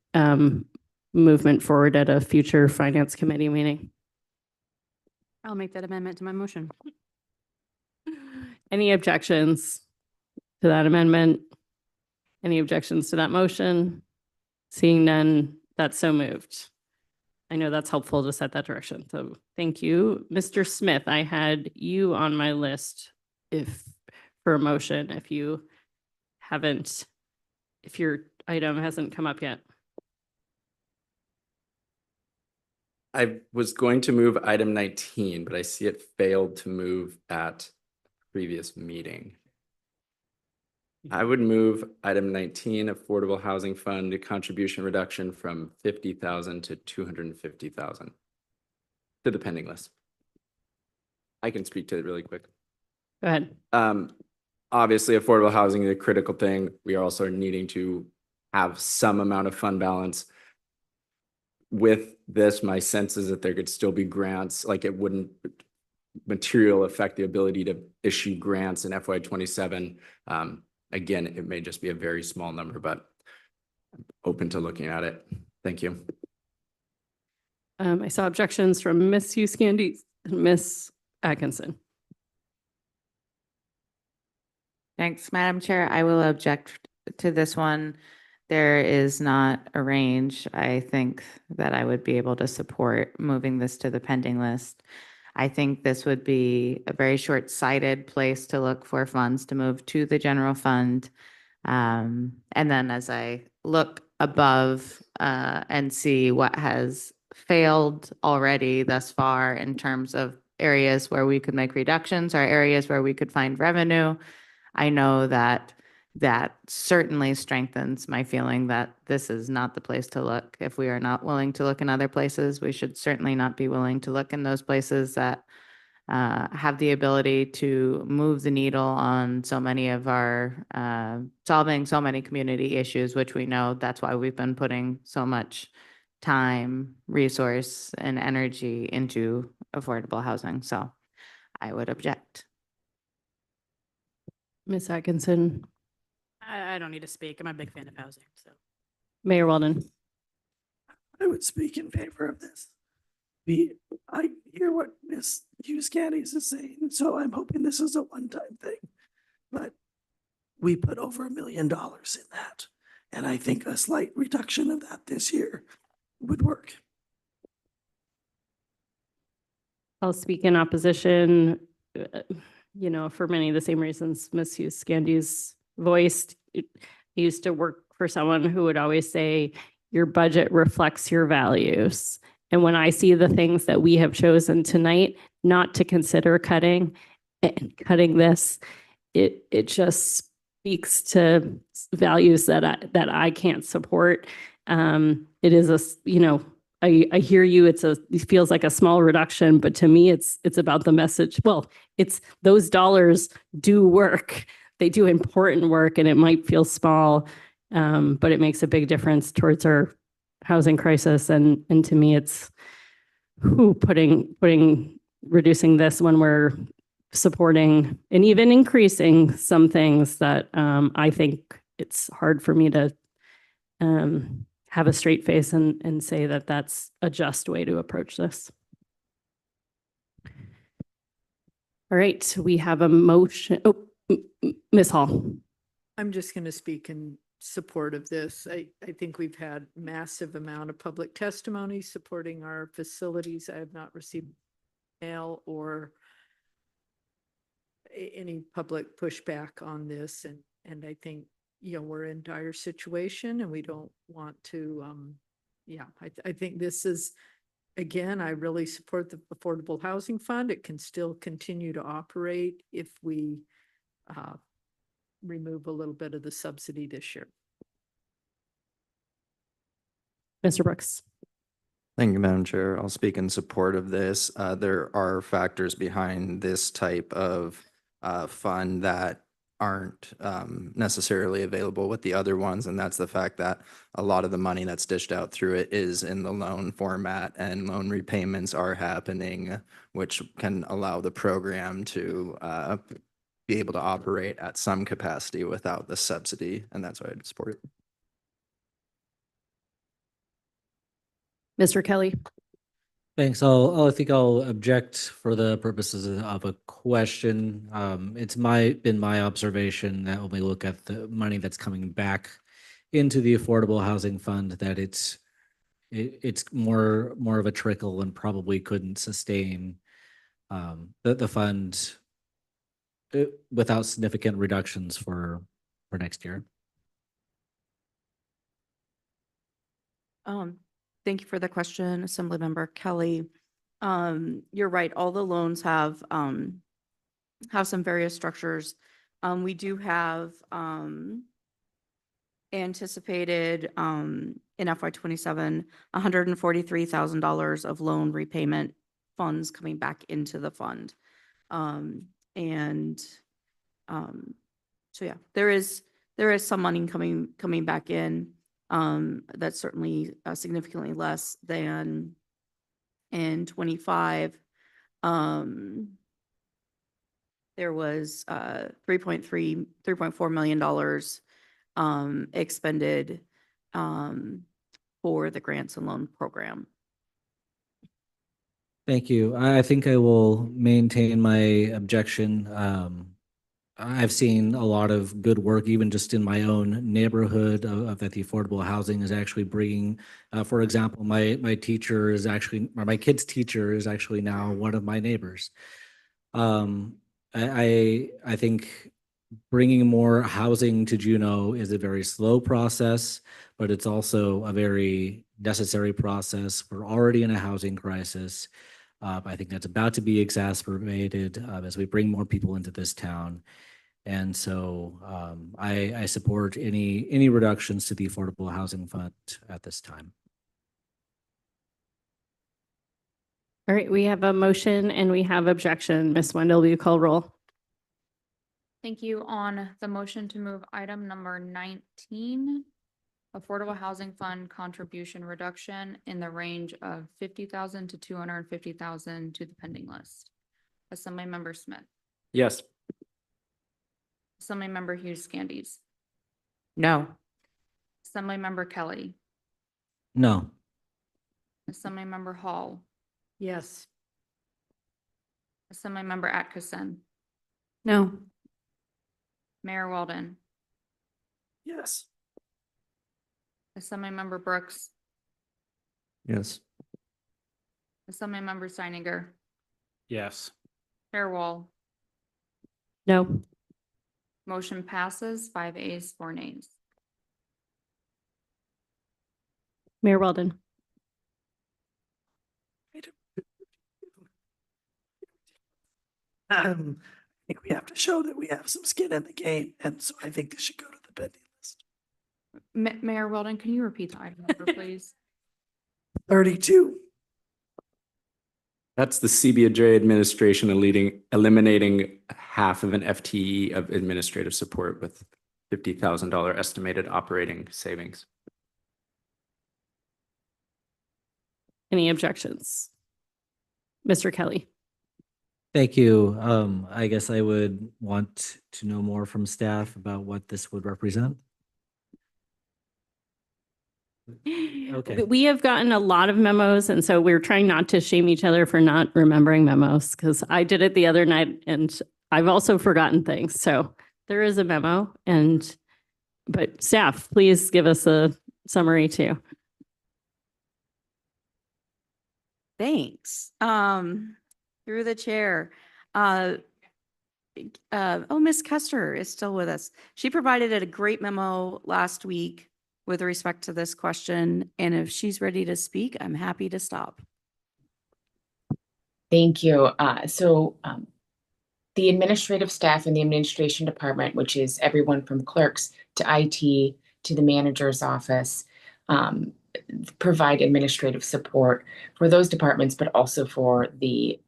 movement forward at a future finance committee meeting? I'll make that amendment to my motion. Any objections to that amendment? Any objections to that motion? Seeing none, that's so moved. I know that's helpful to set that direction. So thank you. Mr. Smith, I had you on my list for a motion if you haven't, if your item hasn't come up yet. I was going to move item 19, but I see it failed to move at previous meeting. I would move item 19, Affordable Housing Fund contribution reduction from 50,000 to 250,000 to the pending list. I can speak to it really quick. Go ahead. Obviously, affordable housing is a critical thing. We are also needing to have some amount of fund balance. With this, my sense is that there could still be grants, like it wouldn't material affect the ability to issue grants in FY27. Again, it may just be a very small number, but I'm open to looking at it. Thank you. I saw objections from Ms. Hughes-Candy and Ms. Atkinson. Thanks, Madam Chair. I will object to this one. There is not a range. I think that I would be able to support moving this to the pending list. I think this would be a very short-sighted place to look for funds to move to the general fund. And then as I look above and see what has failed already thus far in terms of areas where we could make reductions or areas where we could find revenue, I know that that certainly strengthens my feeling that this is not the place to look. If we are not willing to look in other places, we should certainly not be willing to look in those places that have the ability to move the needle on so many of our solving so many community issues, which we know that's why we've been putting so much time, resource, and energy into affordable housing. So I would object. Ms. Atkinson, I don't need to speak. I'm a big fan of housing, so. Mayor Weldon. I would speak in favor of this. I hear what Ms. Hughes-Candy is saying, so I'm hoping this is a one-time thing. But we put over $1 million in that, and I think a slight reduction of that this year would work. I'll speak in opposition, for many of the same reasons Ms. Hughes-Candy's voiced. I used to work for someone who would always say, your budget reflects your values. And when I see the things that we have chosen tonight not to consider cutting and cutting this, it just speaks to values that I can't support. It is I hear you. It feels like a small reduction, but to me, it's about the message. Well, it's those dollars do work. They do important work, and it might feel small, but it makes a big difference towards our housing crisis. And to me, it's reducing this when we're supporting and even increasing some things that I think it's hard for me to have a straight face and say that that's a just way to approach this. All right, we have a motion. Oh, Ms. Hall. I'm just going to speak in support of this. I think we've had massive amount of public testimony supporting our facilities. I have not received mail or any public pushback on this. And I think, we're in dire situation and we don't want to, I think this is, again, I really support the Affordable Housing Fund. It can still continue to operate if we remove a little bit of the subsidy this year. Mr. Brooks. Thank you, Madam Chair. I'll speak in support of this. There are factors behind this type of fund that aren't necessarily available with the other ones, and that's the fact that a lot of the money that's dished out through it is in the loan format, and loan repayments are happening, which can allow the program to be able to operate at some capacity without the subsidy, and that's why I'd support it. Mr. Kelly. Thanks. I think I'll object for the purposes of a question. It's been my observation that when we look at the money that's coming back into the Affordable Housing Fund, that it's more of a trickle and probably couldn't sustain the fund without significant reductions for next year. Thank you for the question, Assemblymember Kelly. You're right, all the loans have some various structures. We do have anticipated in FY27 $143,000 of loan repayment funds coming back into the fund. So yeah, there is some money coming back in. That's certainly significantly less than in 25. There was $3.4 million expended for the grants and loan program. Thank you. I think I will maintain my objection. I've seen a lot of good work, even just in my own neighborhood, that the affordable housing is actually bringing. For example, my teacher is actually, or my kid's teacher is actually now one of my neighbors. I think bringing more housing to Juneau is a very slow process, but it's also a very necessary process. We're already in a housing crisis. I think that's about to be exacerbated as we bring more people into this town. And so I support any reductions to the Affordable Housing Fund at this time. All right, we have a motion and we have objection. Ms. Wendell, will you call roll? Thank you. On the motion to move item number 19, Affordable Housing Fund contribution reduction in the range of $50,000 to $250,000 to the pending list. Assemblymember Smith. Yes. Assemblymember Hughes Scandies. No. Assemblymember Kelly. No. Assemblymember Hall. Yes. Assemblymember Atkinson. No. Mayor Walden. Yes. Assemblymember Brooks. Yes. Assemblymember Seininger. Yes. Chair Wall. No. Motion passes 5 ayes, 4 nays. Mayor Weldon. I think we have to show that we have some skin in the game, and so I think this should go to the pending list. Mayor Weldon, can you repeat the item number, please? 32. That's the CBJ administration eliminating half of an FTE of administrative support with $50,000 estimated operating savings. Any objections? Mr. Kelly. Thank you. I guess I would want to know more from staff about what this would represent. Okay. We have gotten a lot of memos, and so we're trying not to shame each other for not remembering memos, because I did it the other night and I've also forgotten things. So there is a memo, but staff, please give us a summary too. Thanks. Through the chair. Ms. Kester is still with us. She provided a great memo last week with respect to this question. And if she's ready to speak, I'm happy to stop. Thank you. the administrative staff in the administration department, which is everyone from clerks to IT to the manager's office, provide administrative support for those departments, but also for the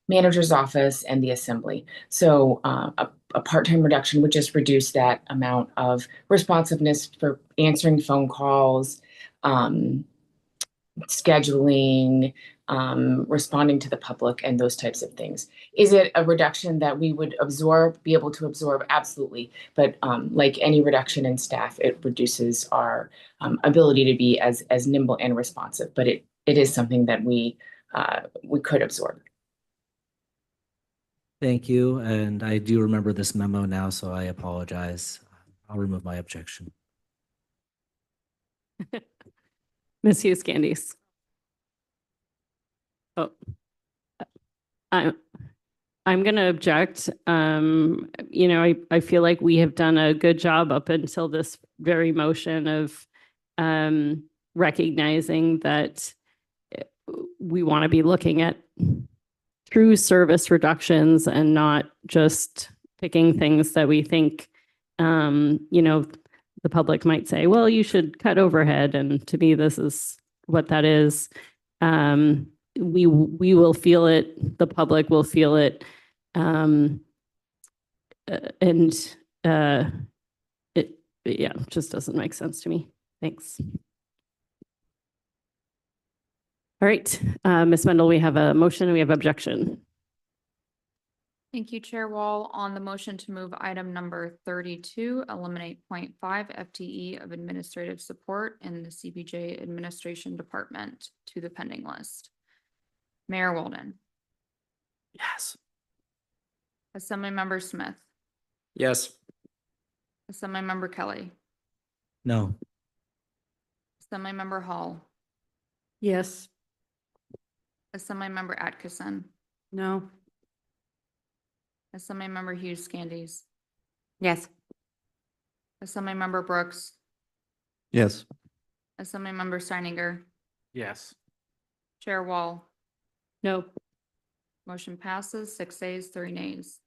manager's office and the assembly. So a part-time reduction would just reduce that amount of responsiveness for answering phone calls, scheduling, responding to the public, and those types of things. Is it a reduction that we would be able to absorb? Absolutely. But like any reduction in staff, it reduces our ability to be as nimble and responsive. But it is something that we could absorb. Thank you. And I do remember this memo now, so I apologize. I'll remove my objection. Ms. Hughes Candies. Oh, I'm going to object. I feel like we have done a good job up until this very motion of recognizing that we want to be looking at true service reductions and not just picking things that we think, the public might say, well, you should cut overhead. And to me, this is what that is. We will feel it. The public will feel it. It just doesn't make sense to me. Thanks. All right, Ms. Mendel, we have a motion and we have objection. Thank you, Chair Wall. On the motion to move item number 32, eliminate 0.5 FTE of administrative support in the CBJ Administration Department to the pending list. Mayor Walden. Yes. Assemblymember Smith. Yes. Assemblymember Kelly. No. Assemblymember Hall. Yes. Assemblymember Atkinson. No. Assemblymember Hughes Candies. Yes. Assemblymember Brooks. Yes. Assemblymember Steininger. Yes. Chair Wall. No. Motion passes 6 ayes, 3 nays.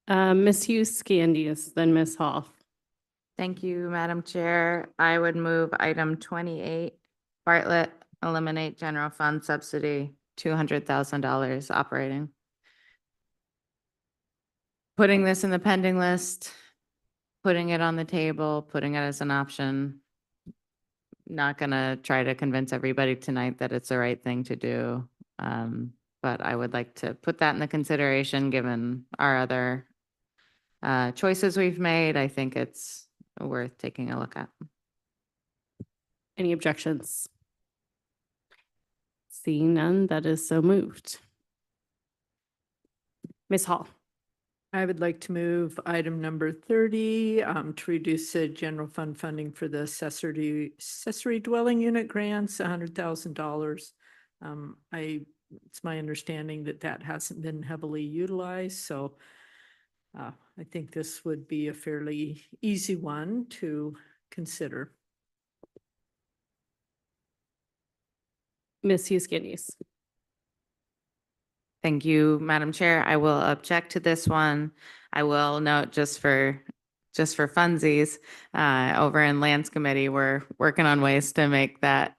Ms. Hughes Candies, then Ms. Hall. Thank you, Madam Chair. I would move item 28, Bartlett, eliminate general fund subsidy, $200,000 operating. Putting this in the pending list, putting it on the table, putting it as an option. Not gonna try to convince everybody tonight that it's the right thing to do. But I would like to put that in the consideration, given our other choices we've made. I think it's worth taking a look at. Any objections? Seeing none, that is so moved. Ms. Hall. I would like to move item number 30 to reduce the general fund funding for the accessory dwelling unit grants, $100,000. It's my understanding that that hasn't been heavily utilized, so I think this would be a fairly easy one to consider. Ms. Hughes Candies. Thank you, Madam Chair. I will object to this one. I will note just for funsies, over in Lands Committee, we're working on ways to make that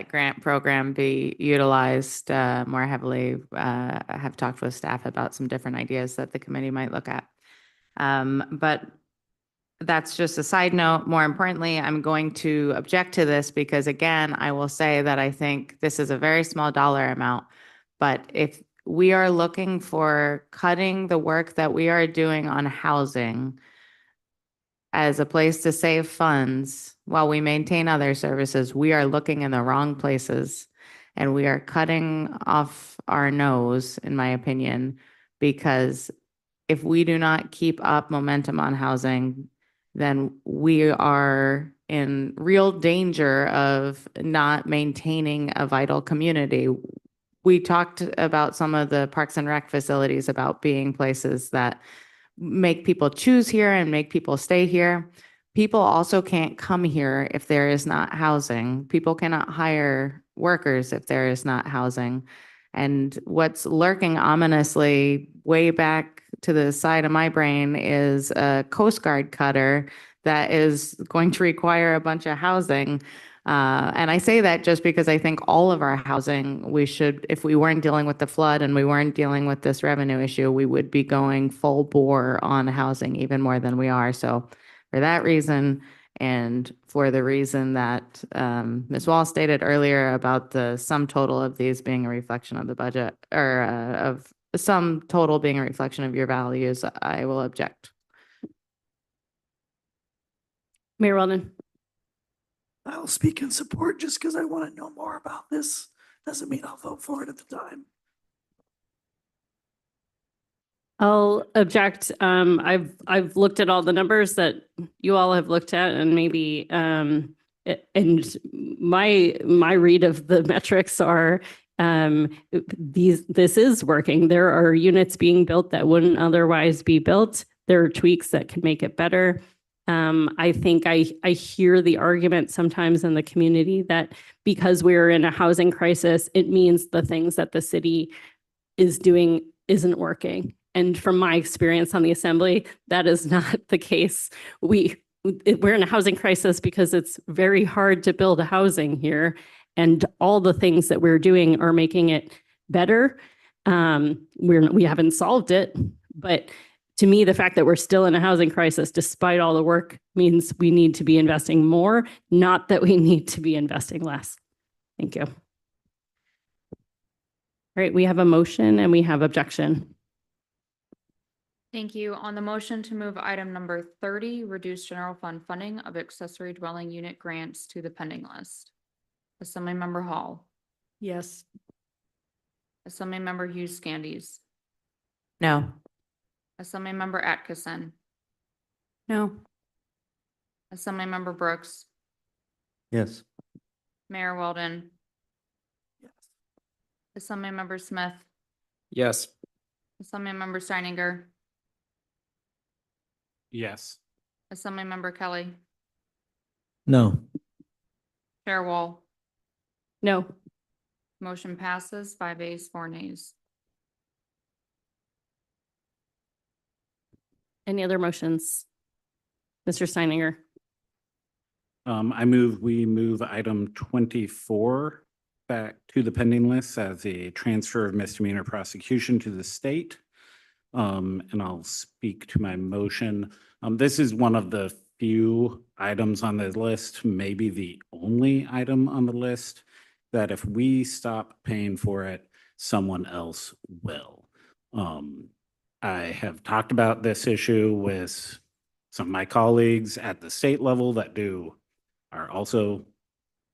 grant program be utilized more heavily. I have talked with staff about some different ideas that the committee might look at. But that's just a side note. More importantly, I'm going to object to this because, again, I will say that I think this is a very small dollar amount. But if we are looking for cutting the work that we are doing on housing as a place to save funds while we maintain other services, we are looking in the wrong places and we are cutting off our nose, in my opinion, because if we do not keep up momentum on housing, then we are in real danger of not maintaining a vital community. We talked about some of the Parks and Rec facilities about being places that make people choose here and make people stay here. People also can't come here if there is not housing. People cannot hire workers if there is not housing. And what's lurking ominously way back to the side of my brain is a Coast Guard cutter that is going to require a bunch of housing. And I say that just because I think all of our housing, we should, if we weren't dealing with the flood and we weren't dealing with this revenue issue, we would be going full bore on housing even more than we are. So for that reason, and for the reason that Ms. Wall stated earlier about the sum total of these being a reflection of the budget, or of sum total being a reflection of your values, I will object. Mayor Weldon. I'll speak in support just because I want to know more about this. Doesn't mean I'll vote for it at the time. I'll object. I've looked at all the numbers that you all have looked at, and maybe and my read of the metrics are this is working. There are units being built that wouldn't otherwise be built. There are tweaks that can make it better. I think I hear the argument sometimes in the community that because we're in a housing crisis, it means the things that the city is doing isn't working. And from my experience on the assembly, that is not the case. We're in a housing crisis because it's very hard to build housing here. And all the things that we're doing are making it better. We haven't solved it, but to me, the fact that we're still in a housing crisis, despite all the work, means we need to be investing more, not that we need to be investing less. Thank you. All right, we have a motion and we have objection. Thank you. On the motion to move item number 30, reduce general fund funding of accessory dwelling unit grants to the pending list. Assemblymember Hall. Yes. Assemblymember Hughes Scandies. No. Assemblymember Atkinson. No. Assemblymember Brooks. Yes. Mayor Weldon. Assemblymember Smith. Yes. Assemblymember Steininger. Yes. Assemblymember Kelly. No. Chair Wall. No. Motion passes 5 ayes, 4 nays. Any other motions? Mr. Steininger. We move item 24 back to the pending list as a transfer of misdemeanor prosecution to the state. And I'll speak to my motion. This is one of the few items on the list, maybe the only item on the list, that if we stop paying for it, someone else will. I have talked about this issue with some of my colleagues at the state level that are also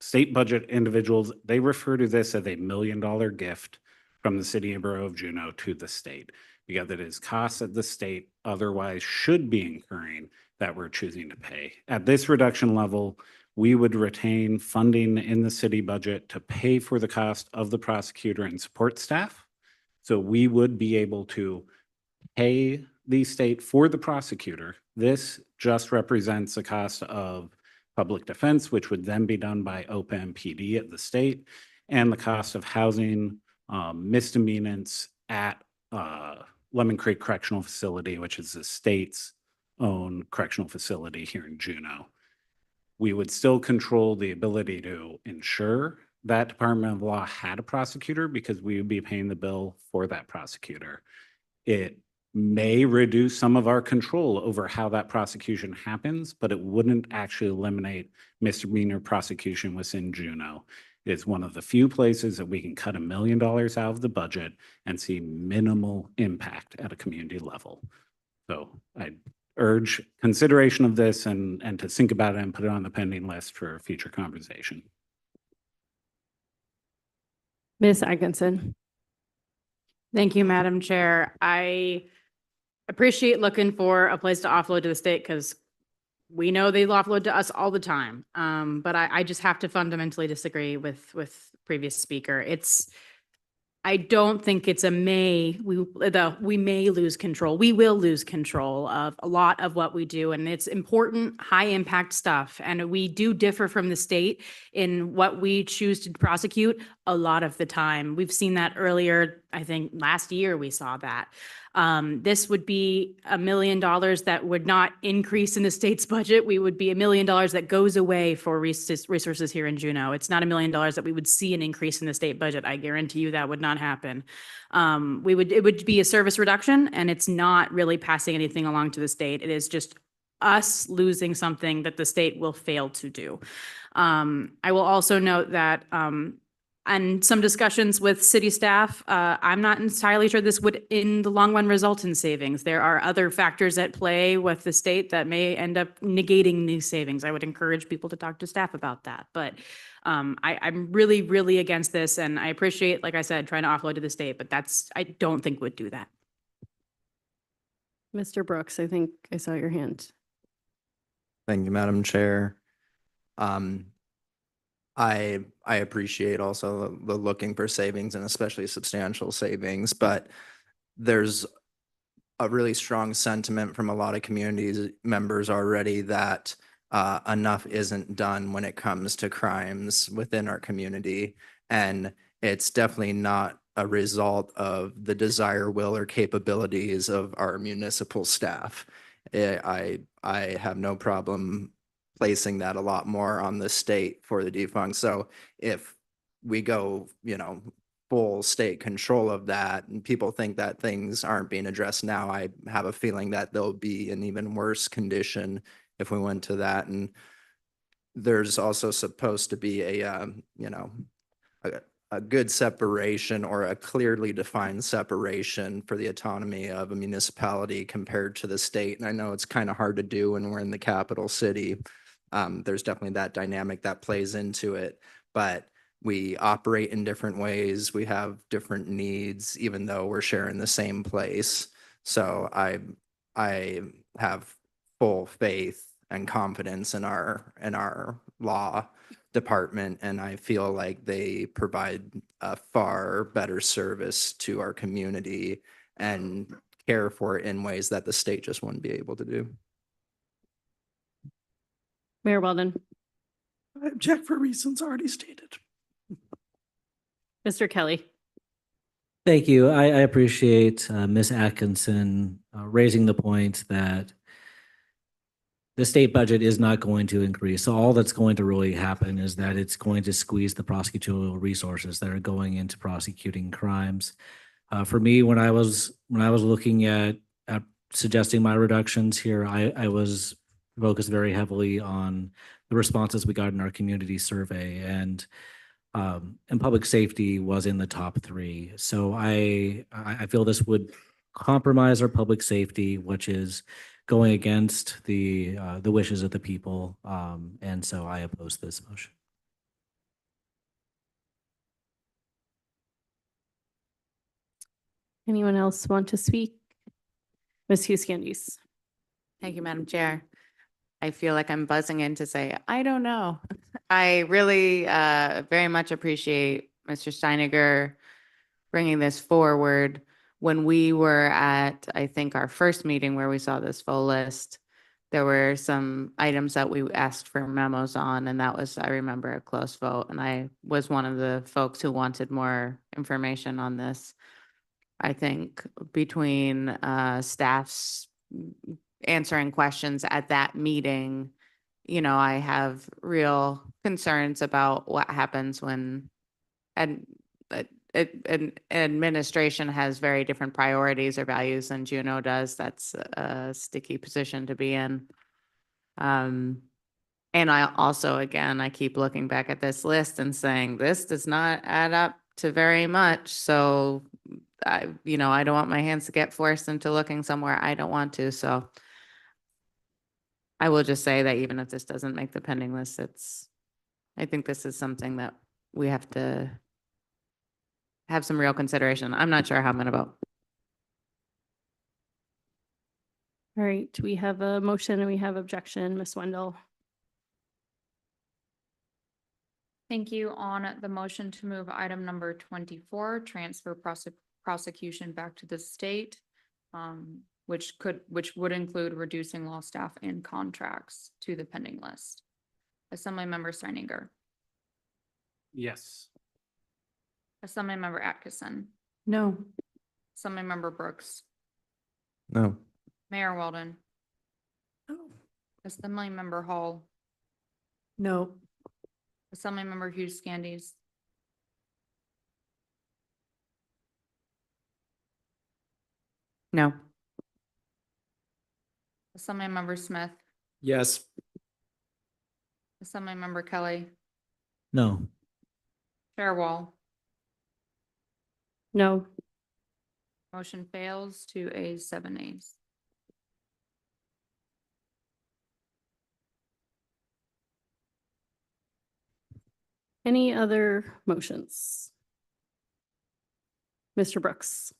state budget individuals. They refer to this as a $1 million gift from the city and borough of Juneau to the state, because it is costs that the state otherwise should be incurring that we're choosing to pay. At this reduction level, we would retain funding in the city budget to pay for the cost of the prosecutor and support staff. So we would be able to pay the state for the prosecutor. This just represents the cost of public defense, which would then be done by OPM PD at the state, and the cost of housing misdemeanants at Lemon Creek Correctional Facility, which is the state's own correctional facility here in Juneau. We would still control the ability to ensure that Department of Law had a prosecutor, because we would be paying the bill for that prosecutor. It may reduce some of our control over how that prosecution happens, but it wouldn't actually eliminate misdemeanor prosecution within Juneau. It's one of the few places that we can cut $1 million out of the budget and see minimal impact at a community level. So I urge consideration of this and to think about it and put it on the pending list for future conversation. Ms. Atkinson. Thank you, Madam Chair. I appreciate looking for a place to offload to the state because we know they offload to us all the time. But I just have to fundamentally disagree with previous speaker. I don't think it's a we may lose control. We will lose control of a lot of what we do, and it's important, high impact stuff. And we do differ from the state in what we choose to prosecute a lot of the time. We've seen that earlier. I think last year we saw that. This would be $1 million that would not increase in the state's budget. We would be $1 million that goes away for resources here in Juneau. It's not $1 million that we would see an increase in the state budget. I guarantee you that would not happen. It would be a service reduction, and it's not really passing anything along to the state. It is just us losing something that the state will fail to do. I will also note that and some discussions with city staff, I'm not entirely sure this would in the long run result in savings. There are other factors at play with the state that may end up negating these savings. I would encourage people to talk to staff about that. But I'm really, really against this, and I appreciate, like I said, trying to offload to the state, but I don't think would do that. Mr. Brooks, I think I saw your hand. Thank you, Madam Chair. I appreciate also the looking for savings and especially substantial savings, but there's a really strong sentiment from a lot of communities members already that enough isn't done when it comes to crimes within our community. And it's definitely not a result of the desire, will, or capabilities of our municipal staff. I have no problem placing that a lot more on the state for the defund. So if we go, full state control of that and people think that things aren't being addressed now, I have a feeling that they'll be in even worse condition if we went to that. And there's also supposed to be a good separation or a clearly defined separation for the autonomy of a municipality compared to the state. And I know it's kind of hard to do when we're in the capital city. There's definitely that dynamic that plays into it, but we operate in different ways. We have different needs, even though we're sharing the same place. So I have full faith and confidence in our law department, and I feel like they provide a far better service to our community and care for it in ways that the state just wouldn't be able to do. Mayor Weldon. I object for reasons already stated. Mr. Kelly. Thank you. I appreciate Ms. Atkinson raising the point that the state budget is not going to increase. So all that's going to really happen is that it's going to squeeze the prosecutorial resources that are going into prosecuting crimes. For me, when I was looking at suggesting my reductions here, I was focused very heavily on the responses we got in our community survey, and public safety was in the top 3. So I feel this would compromise our public safety, which is going against the wishes of the people, and so I oppose this motion. Anyone else want to speak? Ms. Hughes-Candies. Thank you, Madam Chair. I feel like I'm buzzing in to say, I don't know. I really very much appreciate Mr. Steiniger bringing this forward. When we were at, I think, our first meeting where we saw this full list, there were some items that we asked for memos on, and that was, I remember, a close vote. And I was one of the folks who wanted more information on this. I think between staff's answering questions at that meeting, I have real concerns about what happens when administration has very different priorities or values than Juneau does. That's a sticky position to be in. And I also, again, I keep looking back at this list and saying, this does not add up to very much. So, I don't want my hands to get forced into looking somewhere I don't want to. So I will just say that even if this doesn't make the pending list, I think this is something that we have to have some real consideration. I'm not sure how I'm going to vote. All right, we have a motion and we have objection. Ms. Wendell. Thank you. On the motion to move item number 24, transfer prosecution back to the state, which would include reducing law staff and contracts to the pending list. Assemblymember Steininger, Yes. Assemblymember Atkinson, No. Assemblymember Brooks, No. Mayor Weldon, No. Assemblymember Hall, No. Assemblymember Hughes Scandies, No. Assemblymember Smith, Yes. Assemblymember Kelly, No. Chair Wall. No. Motion fails to a 7 ayes. Any other motions? Mr. Brooks,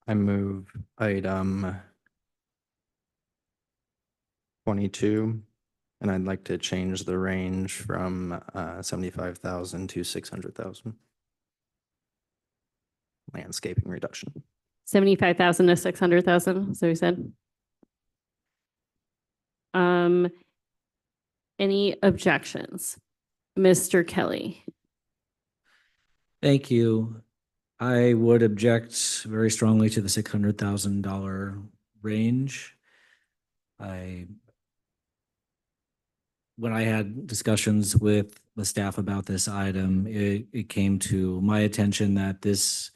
I move item 22, and I'd like to change the range from 75,000 to 600,000. Landscaping reduction. 75,000 to 600,000, so we said. Any objections? Mr. Kelly? Thank you. I would object very strongly to the $600,000 range. When I had discussions with the staff about this item, it came to my attention that this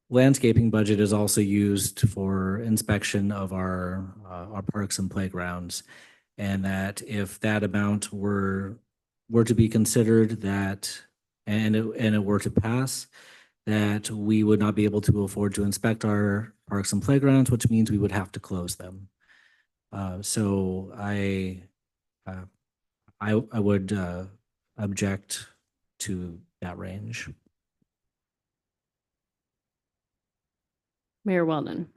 landscaping budget is also used for inspection of our parks and playgrounds. And that if that amount were to be considered and it were to pass, that we would not be able to afford to inspect our parks and playgrounds, which means we would have to close them. So I would object to that range. Mayor Weldon?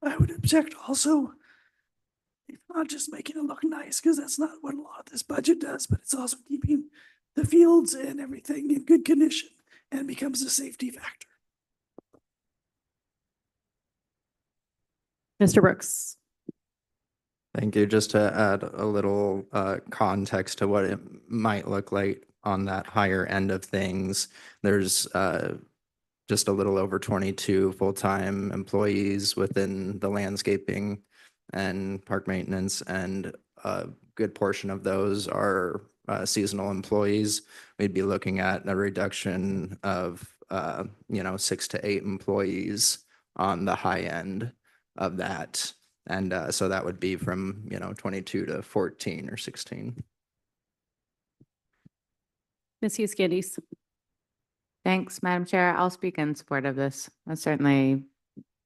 I would object also. It's not just making it look nice, because that's not what a lot of this budget does, but it's also keeping the fields and everything in good condition and becomes a safety factor. Mr. Brooks? Thank you. Just to add a little context to what it might look like on that higher end of things, there's just a little over 22 full-time employees within the landscaping and park maintenance, and a good portion of those are seasonal employees. We'd be looking at a reduction of 6 to 8 employees on the high end of that. And so that would be from 22 to 14 or 16. Ms. Hughes Candies? Thanks, Madam Chair. I'll speak in support of this. I'm certainly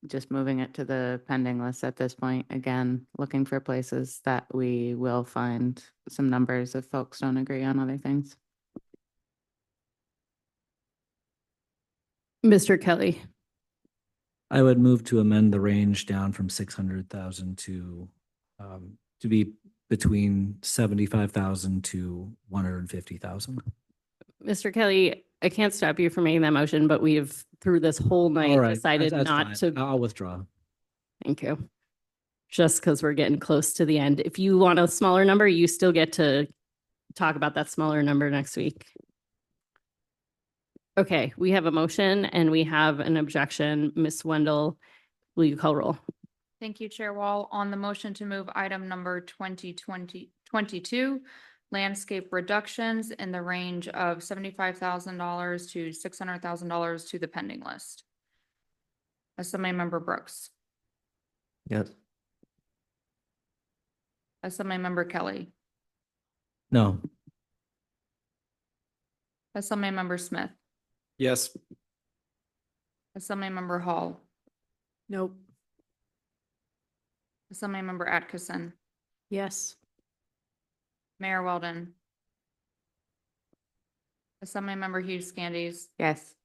just moving it to the pending list at this point. Again, looking for places that we will find some numbers if folks don't agree on other things. Mr. Kelly? I would move to amend the range down from 600,000 to be between 75,000 to 150,000. Mr. Kelly, I can't stop you from making that motion, but we have through this whole All night right, decided that's not fine. to. I'll withdraw. Thank you. Just because we're getting close to the end. If you want a smaller number, you still get to talk about that smaller number next week. Okay, we have a motion and we have an objection. Ms. Wendell, will you call roll? Thank you, Chair Wall. On the motion to move item number 22, landscape reductions in the range of $75,000 to $600,000 to the pending list. Assemblymember Brooks, Yes. Assemblymember Kelly, No. Assemblymember Smith, Yes. Assemblymember Hall, Nope. Assemblymember Atkinson, Yes. Mayor Weldon, Assemblymember Hughes Scandies, Yes.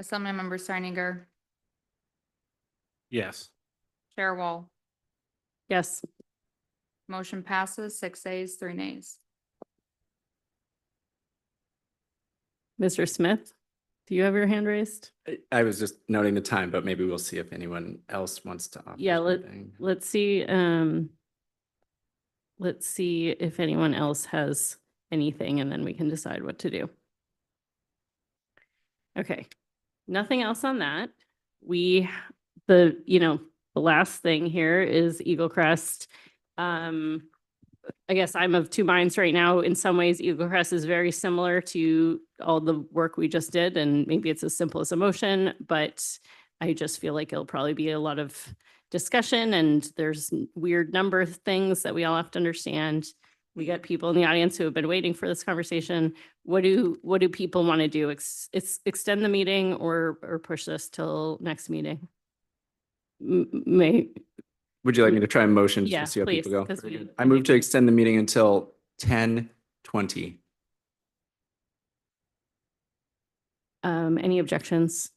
Assemblymember Steininger, Yes. Chair Wall. Yes. Motion passes 6 ayes, 3 nays. Mr. Smith, do you have your hand raised? I was just noting the time, but maybe we'll see if anyone else wants to offer Yeah, something. let's see, let's see if anyone else has anything and then we can decide what to do. Okay, nothing else on that. The last thing here is Eagle Crest. I guess I'm of two minds right now. In some ways, Eagle Crest is very similar to all the work we just did, and maybe it's as simple as a motion, but I just feel like it'll probably be a lot of discussion and there's weird number of things that we all have to understand. We got people in the audience who have been waiting for this conversation. What do people want to do? Extend the meeting or push this till next meeting? Would you like me to try and motion Yeah, to see how people please, go? 'cause Very we- good. I move to extend the meeting until 10:20. Any objections?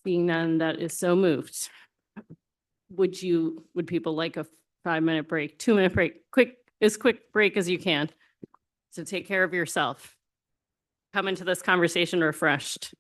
Seeing none, that is so moved. Would people like a 5-minute break, 2-minute break, quick break as you can? So take care of yourself. Come into this conversation refreshed.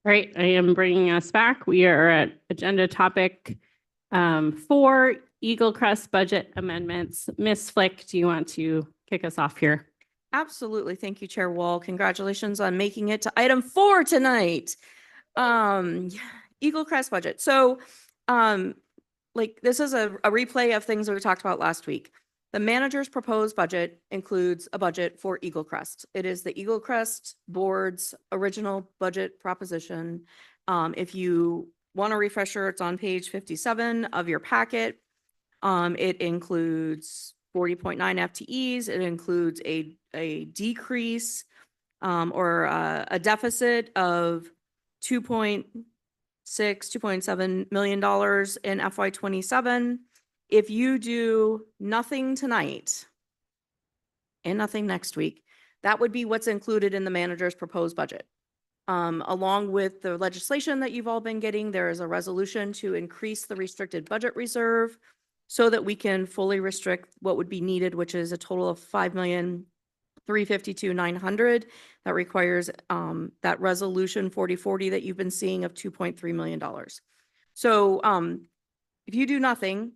All right, I am bringing us back. We are at agenda topic 4, Eagle Crest budget amendments. Ms. Flick, do you want to kick us off here? Absolutely. Thank you, Chair Wall. Congratulations on making it to item 4 tonight. Eagle Crest budget. So, like this is a replay of things that we talked about last week. The manager's proposed budget includes a budget for Eagle Crest. It is the Eagle Crest Board's original budget proposition. If you want a refresher, it's on page 57 of your packet. It includes 40.9 FTEs. It includes a decrease or a deficit of $2.7 million in FY27. If you do nothing tonight and nothing next week, that would be what's included in the manager's proposed budget. Along with the legislation that you've all been getting, there is a resolution to increase the restricted budget reserve so that we can fully restrict what would be needed, which is a total of $5,352,900. That requires that resolution 4040 that you've been seeing of $2.3 million. So if you do nothing,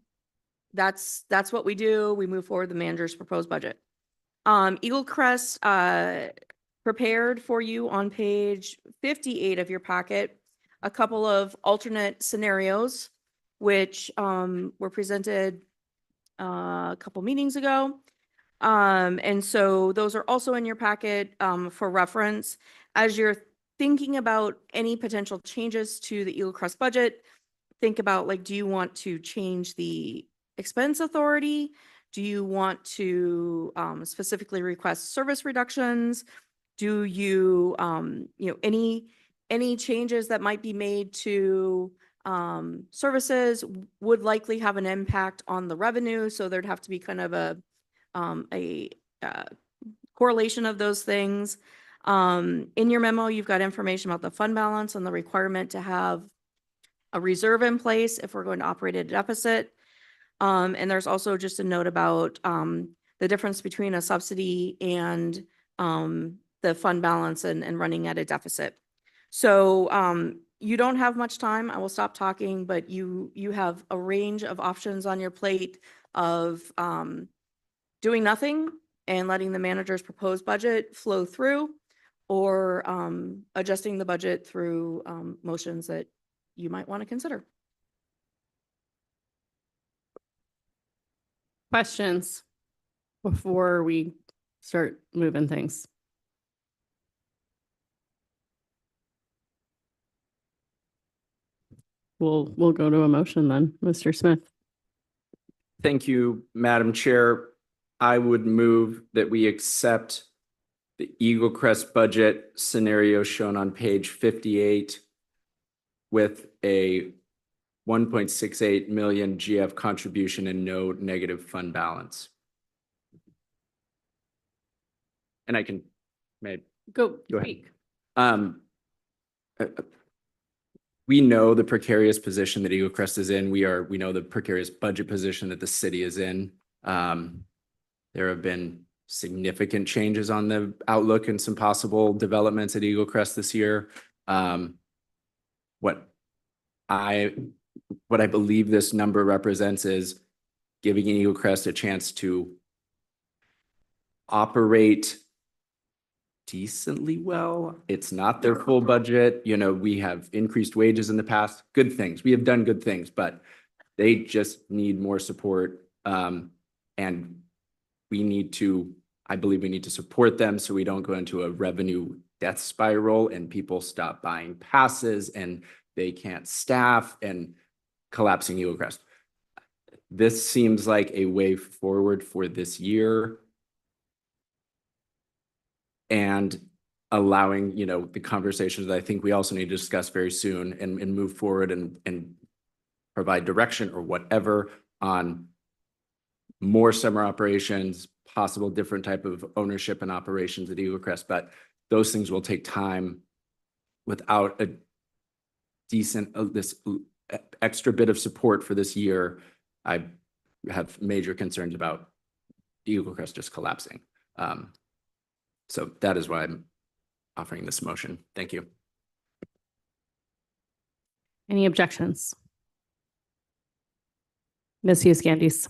that's what we do. We move forward the manager's proposed budget. Eagle Crest prepared for you on page 58 of your packet a couple of alternate scenarios which were presented a couple meetings ago. And so those are also in your packet for reference. As you're thinking about any potential changes to the Eagle Crest budget, think about like, do you want to change the expense authority? Do you want to specifically request service reductions? Do you, any changes that might be made to services would likely have an impact on the revenue. So there'd have to be kind of a correlation of those things. In your memo, you've got information about the fund balance and the requirement to have a reserve in place if we're going to operate at a deficit. And there's also just a note about the difference between a subsidy and the fund balance and running at a deficit. So you don't have much time. I will stop talking, but you have a range of options on your plate of doing nothing and letting the manager's proposed budget flow through, or adjusting the budget through motions that you might want to consider. Questions before we start moving things? We'll go to a motion then, Mr. Smith. Thank you, Madam Chair. I would move that we accept the Eagle Crest budget scenario shown on page 58 with a 1.68 million GF contribution and no negative fund balance. And I can, Go ahead. speak. We know the precarious position that Eagle Crest is in. We know the precarious budget position that the city is in. There have been significant changes on the outlook and some possible developments at Eagle Crest this year. What I believe this number represents is giving Eagle Crest a chance to operate decently well. It's not their full budget. You know, we have increased wages in the past, good things. We have done good things, but they just need more support. And I believe we need to support them so we don't go into a revenue death spiral and people stop buying passes and they can't staff and collapsing Eagle Crest. This seems like a way forward for this year. And allowing, the conversations that I think we also need to discuss very soon and move forward and provide direction or whatever on more summer operations, possible different type of ownership and operations at Eagle Crest. But those things will take time without a decent, this extra bit of support for this year. I have major concerns about Eagle Crest just collapsing. So that is why I'm offering this motion. Thank you. Any objections? Ms. Hughes Candies.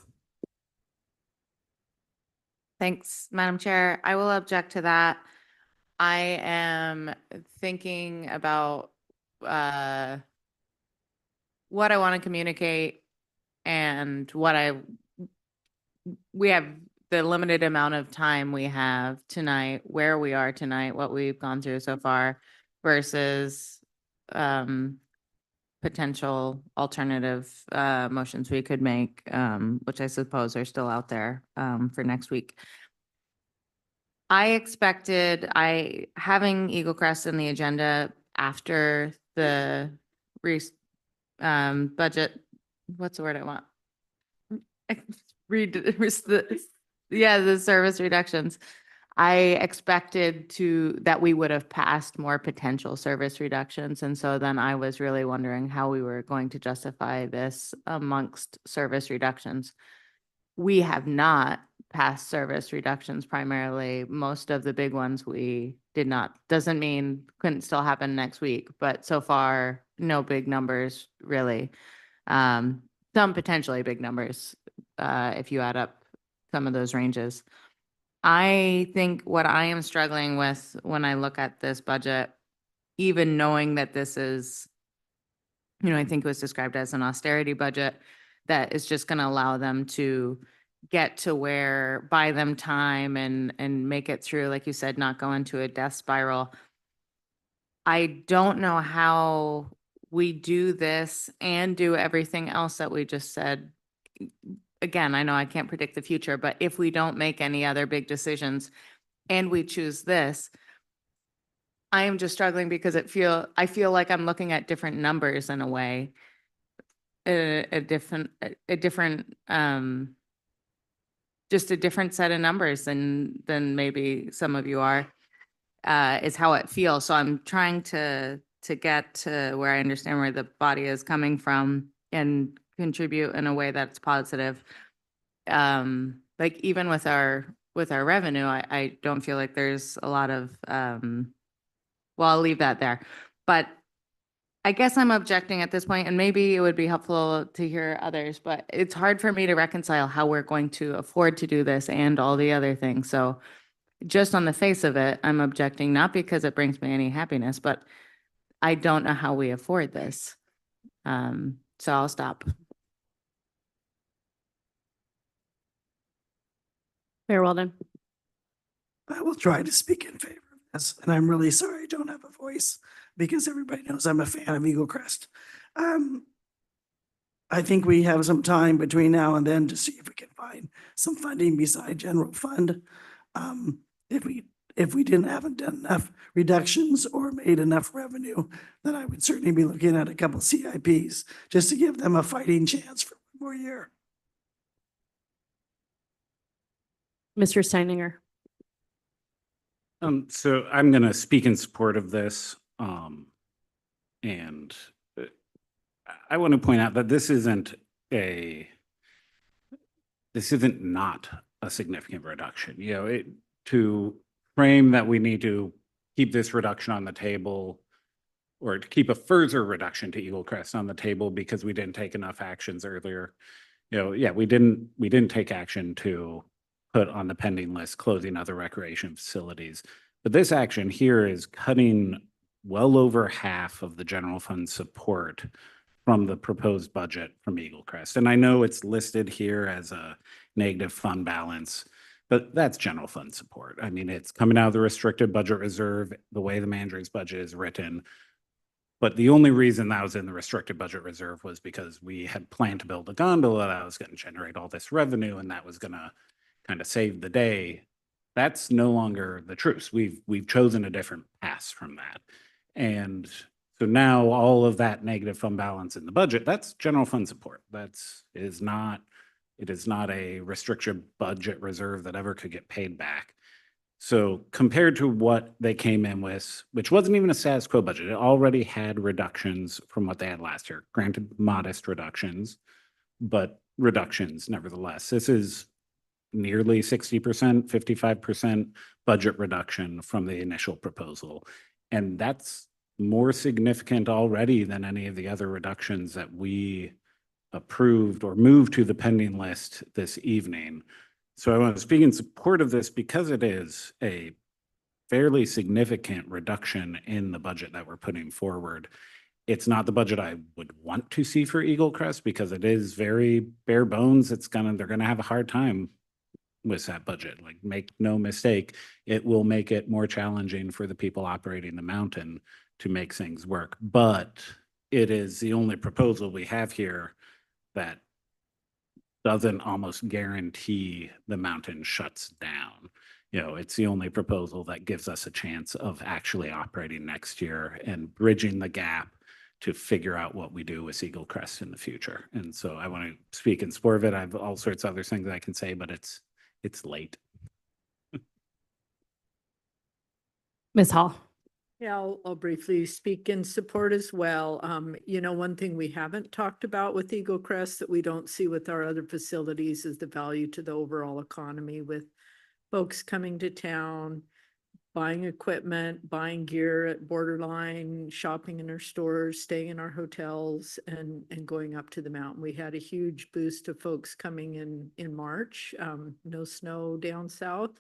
Thanks, Madam Chair. I will object to that. I am thinking about what I want to communicate and we have the limited amount of time we have tonight, where we are tonight, what we've gone through so far versus potential alternative motions we could make, which I suppose are still out there for next week. I expected having Eagle Crest in the agenda after the budget, what's the word I want? The service reductions. I expected that we would have passed more potential service reductions. And so then I was really wondering how we were going to justify this amongst service reductions. We have not passed service reductions primarily. Most of the big ones we did not. Doesn't mean couldn't still happen next week, but so far, no big numbers really. Some potentially big numbers if you add up some of those ranges. I think what I am struggling with when I look at this budget, even knowing that this is, I think it was described as an austerity budget that is just going to allow them to get to where, buy them time and make it through, like you said, not go into a death spiral. I don't know how we do this and do everything else that we just said. Again, I know I can't predict the future, but if we don't make any other big decisions and we choose this, I am just struggling because I feel like I'm looking at different numbers in a way, just a different set of numbers than maybe some of you are, is how it feels. So I'm trying to get to where I understand where the body is coming from and contribute in a way that's positive. Like even with our revenue, I don't feel like there's a lot of, well, I'll leave that there. But I guess I'm objecting at this point, and maybe it would be helpful to hear others, but it's hard for me to reconcile how we're going to afford to do this and all the other things. So just on the face of it, I'm objecting, not because it brings me any happiness, but I don't know how we afford this. So I'll stop. Mayor Weldon. I will try to speak in favor of this, and I'm really sorry I don't have a voice because everybody knows I'm a fan of Eagle Crest. I think we have some time between now and then to see if we can find some funding beside general fund. If we haven't done enough reductions or made enough revenue, then I would certainly be looking at a couple CIPs just to give them a fighting chance for one more year. Mr. Steininger. So I'm going to speak in support of this. And I want to point out that this isn't not a significant reduction. To frame that we need to keep this reduction on the table or to keep a further reduction to Eagle Crest on the table because we didn't take enough actions earlier. We didn't take action to put on the pending list closing other recreation facilities. But this action here is cutting well over half of the general fund support from the proposed budget from Eagle Crest. And I know it's listed here as a negative fund balance, but that's general fund support. I mean, it's coming out of the restricted budget reserve, the way the manager's budget is written. But the only reason that was in the restricted budget reserve was because we had planned to build a gondola that was going to generate all this revenue and that was going to kind of save the day. That's no longer the truth. We've chosen a different path from that. And so now all of that negative fund balance in the budget, that's general fund support. It is not a restricted budget reserve that ever could get paid back. So compared to what they came in with, which wasn't even a status quo budget, it already had reductions from what they had last year. Granted, modest reductions, but reductions nevertheless. This is nearly 60%, 55% budget reduction from the initial proposal. And that's more significant already than any of the other reductions that we approved or moved to the pending list this evening. So I want to speak in support of this because it is a fairly significant reduction in the budget that we're putting forward. It's not the budget I would want to see for Eagle Crest because it is very bare bones. They're gonna have a hard time with that budget. Like, make no mistake, it will make it more challenging for the people operating the mountain to make things work. But it is the only proposal we have here that doesn't almost guarantee the mountain shuts down. You know, it's the only proposal that gives us a chance of actually operating next year and bridging the gap to figure out what we do with Eagle Crest in the future. And so I want to speak in support of it. I have all sorts of other things I can say, but it's late. Ms. Hall. Yeah, I'll briefly speak in support as well. One thing we haven't talked about with Eagle Crest that we don't see with our other facilities is the value to the overall economy, with folks coming to town, buying equipment, buying gear at Borderline, shopping in our stores, staying in our hotels, and going up to the mountain. We had a huge boost of folks coming in March. No snow down south.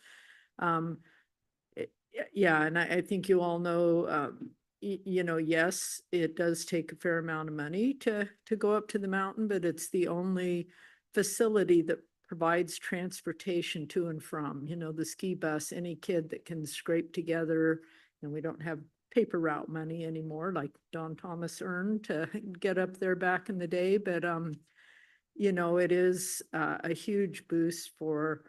Yeah, and I think you all know, yes, it does take a fair amount of money to go up to the mountain, but it's the only facility that provides transportation to and from, the ski bus, any kid that can scrape together, and we don't have paper route money anymore like Don Thomas earned to get up there back in the day. But, it is a huge boost for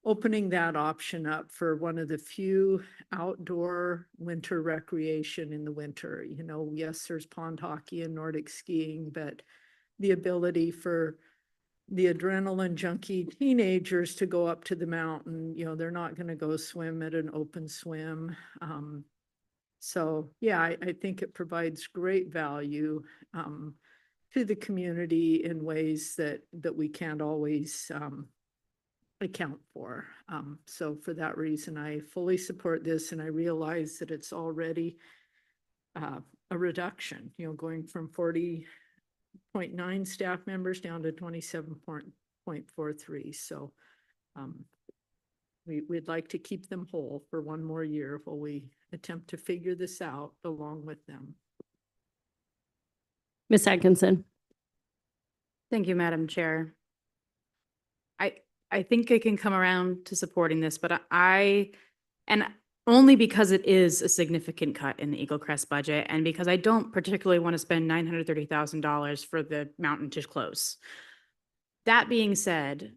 opening that option up for one of the few outdoor winter recreation in the winter. Yes, there's pond hockey and Nordic skiing, but the ability for the adrenaline junkie teenagers to go up to the mountain, they're not going to go swim at an open swim. So yeah, I think it provides great value to the community in ways that we can't always account for. So for that reason, I fully support this, and I realize that it's already a reduction, going from 40.9 staff members down to 27.43. So we'd like to keep them whole for one more year while we attempt to figure this out along with them. Ms. Atkinson. Thank you, Madam Chair. I think I can come around to supporting this, but and only because it is a significant cut in the Eagle Crest budget, and because I don't particularly want to spend $930,000 for the mountain to close. That being said,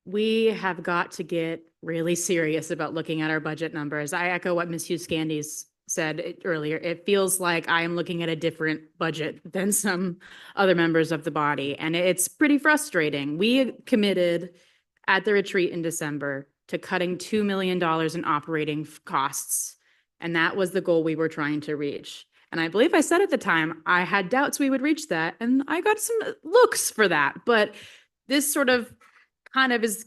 we have got to get really serious about looking at our budget numbers. I echo what Ms. Hughes Scandies said earlier. It feels like I am looking at a different budget than some other members of the body, and it's pretty frustrating. We committed at the retreat in December to cutting $2 million in operating costs, and that was the goal we were trying to reach. And I believe I said at the time, I had doubts we would reach that, and I got some looks for that. But this sort of kind of is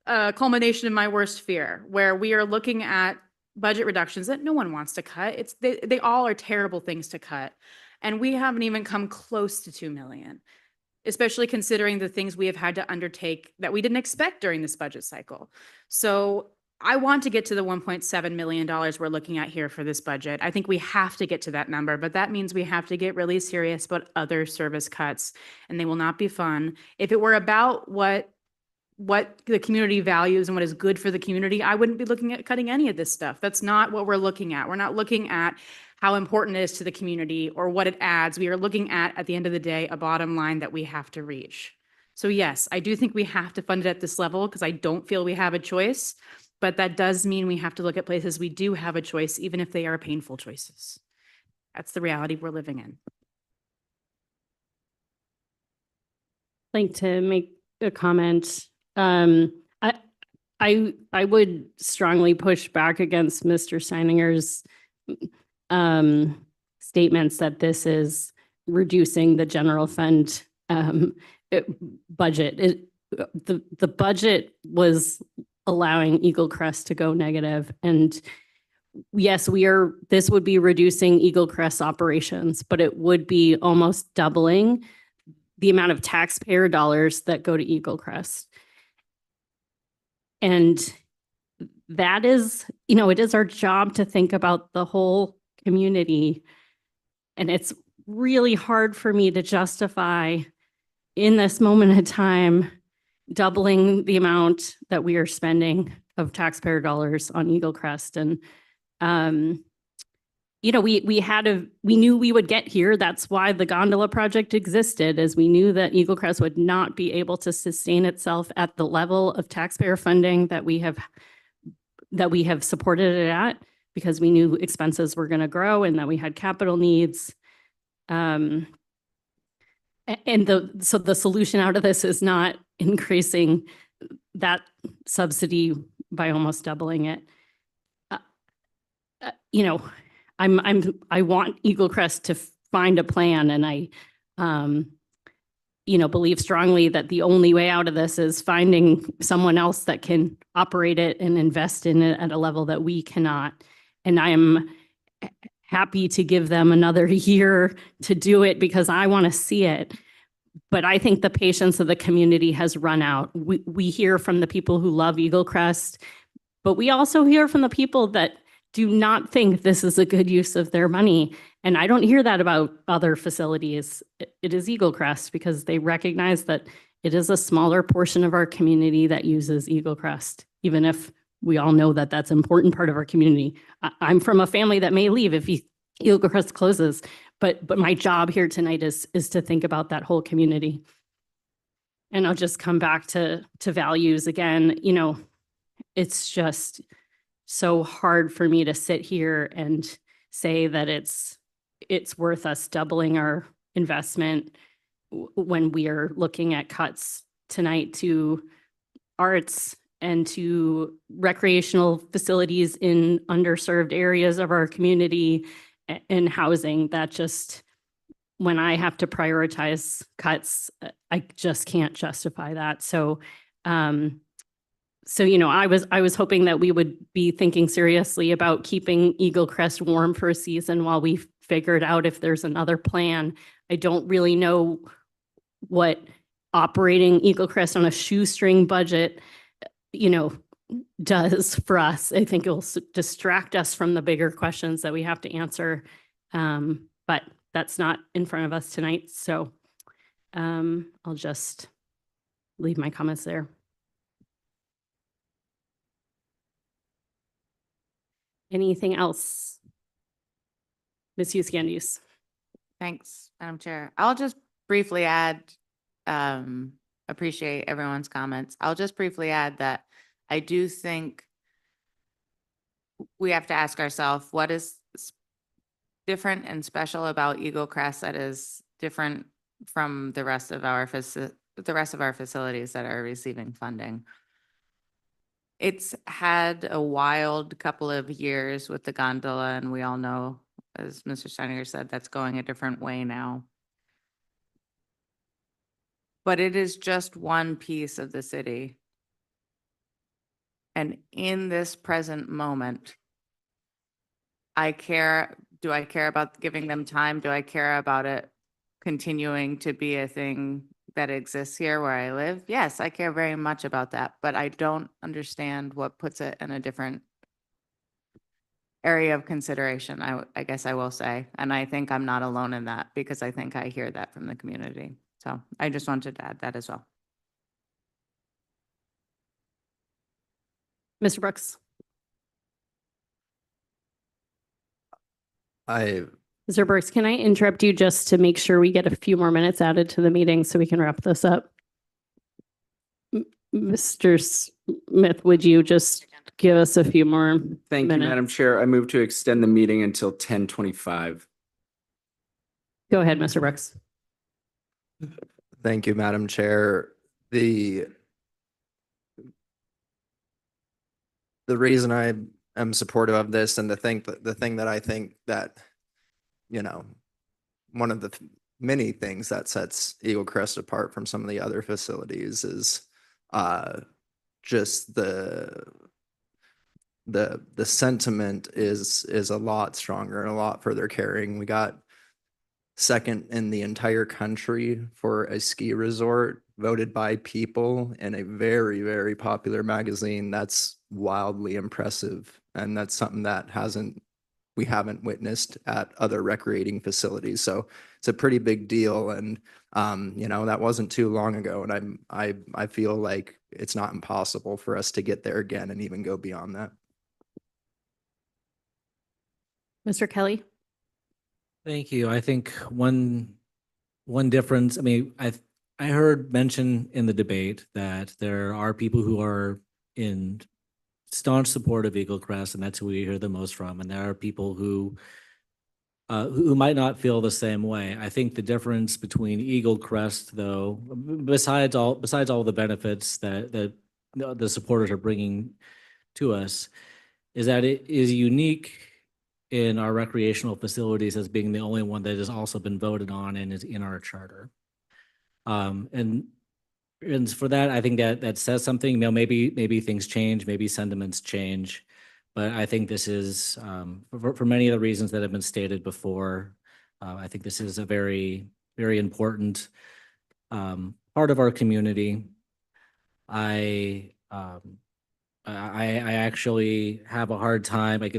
a culmination of my worst fear, where we are looking at budget reductions that no one wants to cut. They all are terrible things to cut. And we haven't even come close to 2 million, especially considering the things we have had to undertake that we didn't expect during this budget cycle. So I want to get to the $1.7 million we're looking at here for this budget. I think we have to get to that number, but that means we have to get really serious about other service cuts, and they will not be fun. If it were about what the community values and what is good for the community, I wouldn't be looking at cutting any of this stuff. That's not what we're looking at. We're not looking at how important it is to the community or what it adds. We are looking at the end of the day, a bottom line that we have to reach. So yes, I do think we have to fund it at this level because I don't feel we have a choice, but that does mean we have to look at places we do have a choice, even if they are painful choices. That's the reality we're living in. I'd like to make a comment. I would strongly push back against Mr. Steininger's statements that this is reducing the general fund budget. The budget was allowing Eagle Crest to go negative, and yes, this would be reducing Eagle Crest operations, but it would be almost doubling the amount of taxpayer dollars that go to Eagle Crest. And that is, it is our job to think about the whole community. And it's really hard for me to justify in this moment in time, doubling the amount that we are spending of taxpayer dollars on Eagle Crest. And, we knew we would get here. That's why the gondola project existed, as we knew that Eagle Crest would not be able to sustain itself at the level of taxpayer funding that we have supported it at, because we knew expenses were going to grow and that we had capital needs. So the solution out of this is not increasing that subsidy by almost doubling it. I want Eagle Crest to find a plan, and I, believe strongly that the only way out of this is finding someone else that can operate it and invest in it at a level that we cannot. And I am happy to give them another year to do it because I want to see it. But I think the patience of the community has run out. We hear from the people who love Eagle Crest, but we also hear from the people that do not think this is a good use of their money. And I don't hear that about other facilities. It is Eagle Crest because they recognize that it is a smaller portion of our community that uses Eagle Crest, even if we all know that that's an important part of our community. I'm from a family that may leave if Eagle Crest closes, but my job here tonight is to think about that whole community. And I'll just come back to values again. It's just so hard for me to sit here and say that it's worth us doubling our investment when we are looking at cuts tonight to arts and to recreational facilities in underserved areas of our community and housing. That just, when I have to prioritize cuts, I just can't justify that. So, I was hoping that we would be thinking seriously about keeping Eagle Crest warm for a season while we figured out if there's another plan. I don't really know what operating Eagle Crest on a shoestring budget, does for us. I think it will distract us from the bigger questions that we have to answer. But that's not in front of us tonight. So I'll just leave my comments there. Anything else? Ms. Hughes-Candies. Thanks, Madam Chair. I'll just briefly add, appreciate everyone's comments. I'll just briefly add that I do think we have to ask ourselves, what is different and special about Eagle Crest that is different from the rest of our facilities that are receiving funding? It's had a wild couple of years with the gondola, and we all know, as Mr. Steiniger said, that's going a different way now. But it is just one piece of the city. And in this present moment, do I care about giving them time? Do I care about it continuing to be a thing that exists here where I live? Yes, I care very much about that, but I don't understand what puts it in a different area of consideration, I guess I will say. And I think I'm not alone in that, because I think I hear that from the community. So I just wanted to add that as well. Mr. Brooks. Mr. Brooks, can I interrupt you just to make sure we get a few more minutes added to the meeting so we can wrap this up? Mr. Smith, would you just give us a few more minutes? Thank you, Madam Chair. I move to extend the meeting until 10:25. Go ahead, Mr. Brooks. Thank you, Madam Chair. The reason I am supportive of this, and the thing that I think that, one of the many things that sets Eagle Crest apart from some of the other facilities is just the the sentiment is a lot stronger and a lot further carrying. We got second in the entire country for a ski resort voted by people in a very, very popular magazine. That's wildly impressive. And that's something that we haven't witnessed at other recreating facilities. So it's a pretty big deal. And, that wasn't too long ago. And I feel like it's not impossible for us to get there again and even go beyond that. Mr. Kelly? Thank you. I think one difference, I mean, I heard mention in the debate that there are people who are in staunch support of Eagle Crest, and that's who we hear the most from. And there are people who might not feel the same way. I think the difference between Eagle Crest, though, besides all the benefits that the supporters are bringing to us, is that it is unique in our recreational facilities as being the only one that has also been voted on and is in our charter. And for that, I think that says something. Maybe things change, maybe sentiments change, but I think this is for many of the reasons that have been stated before. I think this is a very, very important part of our community. I actually have a hard time, like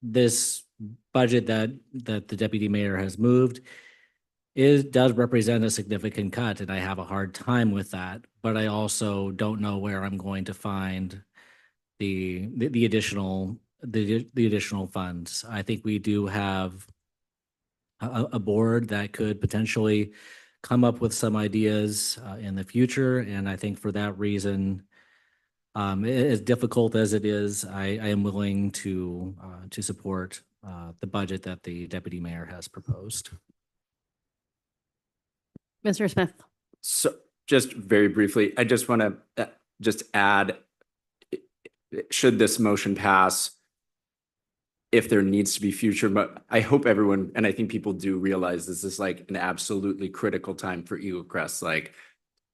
this budget that the deputy mayor has moved does represent a significant cut, and I have a hard time with that. But I also don't know where I'm going to find the additional funds. I think we do have a board that could potentially come up with some ideas in the future, and I think for that reason, as difficult as it is, I am willing to support the budget that the deputy mayor has proposed. Mr. Smith? So just very briefly, I just want to just add, should this motion pass, if there needs to be future, but I hope everyone, and I think people do realize this is like an absolutely critical time for Eagle Crest. Like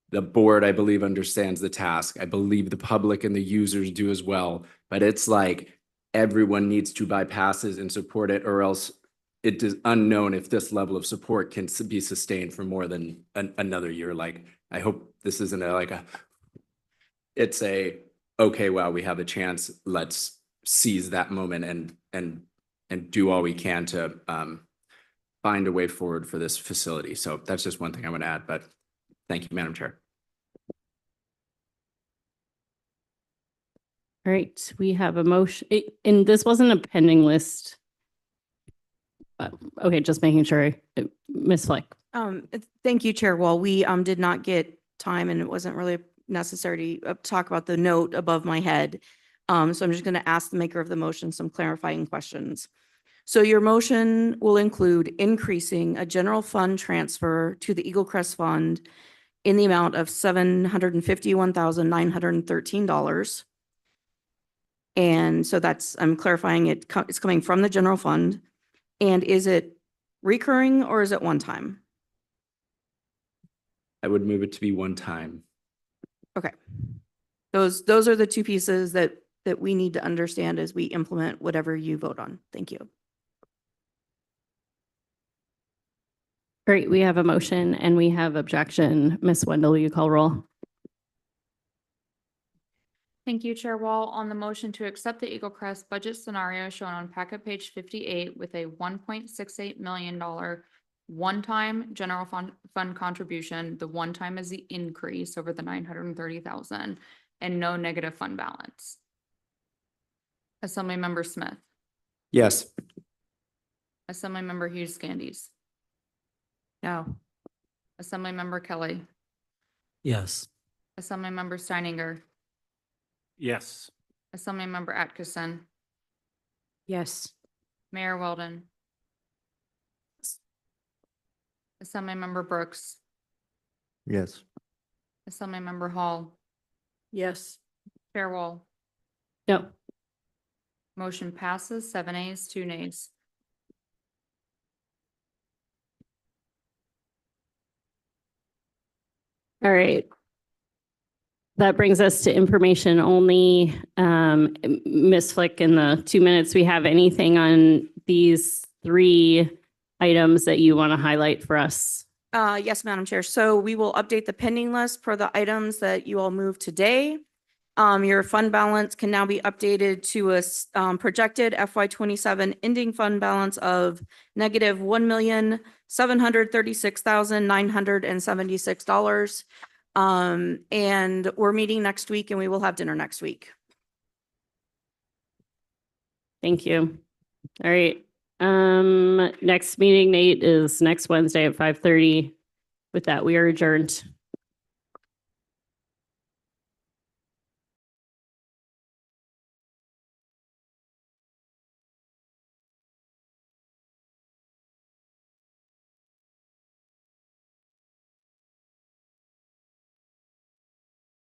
the board, I believe, understands the task. I believe the public and the users do as well, but it's like everyone needs to bypass it and support it, or else it is unknown if this level of support can be sustained for more than another year. Like, I hope this isn't it's a, okay, wow, we have a chance. Let's seize that moment and do all we can to find a way forward for this facility. So that's just one thing I want to add, but thank you, Madam Chair. All right, we have a motion, and this wasn't a pending list. Okay, just making sure. Ms. Fleck. Thank you, Chair Wall. We did not get time, and it wasn't really necessary to talk about the note above my head. So I'm just going to ask the maker of the motion some clarifying questions. So your motion will include increasing a general fund transfer to the Eagle Crest Fund in the amount of $751,913. And so I'm clarifying it's coming from the general fund. And is it recurring or is it one time? I would move it to be one time. Okay. Those are the two pieces that we need to understand as we implement whatever you vote on. Thank you. Great, we have a motion and we have objection. Ms. Wendell, will you call roll? Thank you, Chair Wall. On the motion to accept the Eagle Crest budget scenario shown on packet page 58 with a $1.68 million one-time general fund contribution, the one-time is the increase over the 930,000 and no negative fund balance. Assemblymember Smith. Yes. Assemblymember Hughes Scandies. No. Assemblymember Kelly. Yes. Assemblymember Steininger. Yes. Assemblymember Atkinson. Yes. Mayor Weldon. Assemblymember Brooks. Yes. Assemblymember Hall. Yes. Chair Wall. No. Motion passes 7 ayes, 2 nays. All right. that brings us to information only. Ms. Flick, in the 2 minutes we have, anything on these 3 items that you want to highlight for us? Yes, Madam Chair. So we will update the pending list for the items that you all moved today. Your fund balance can now be updated to a projected FY27 ending fund balance of negative $1,736,976. And we're meeting next week and we will have dinner next week. Thank you. All right. Next meeting, Nate, is next Wednesday at 5:30. With that, we are adjourned.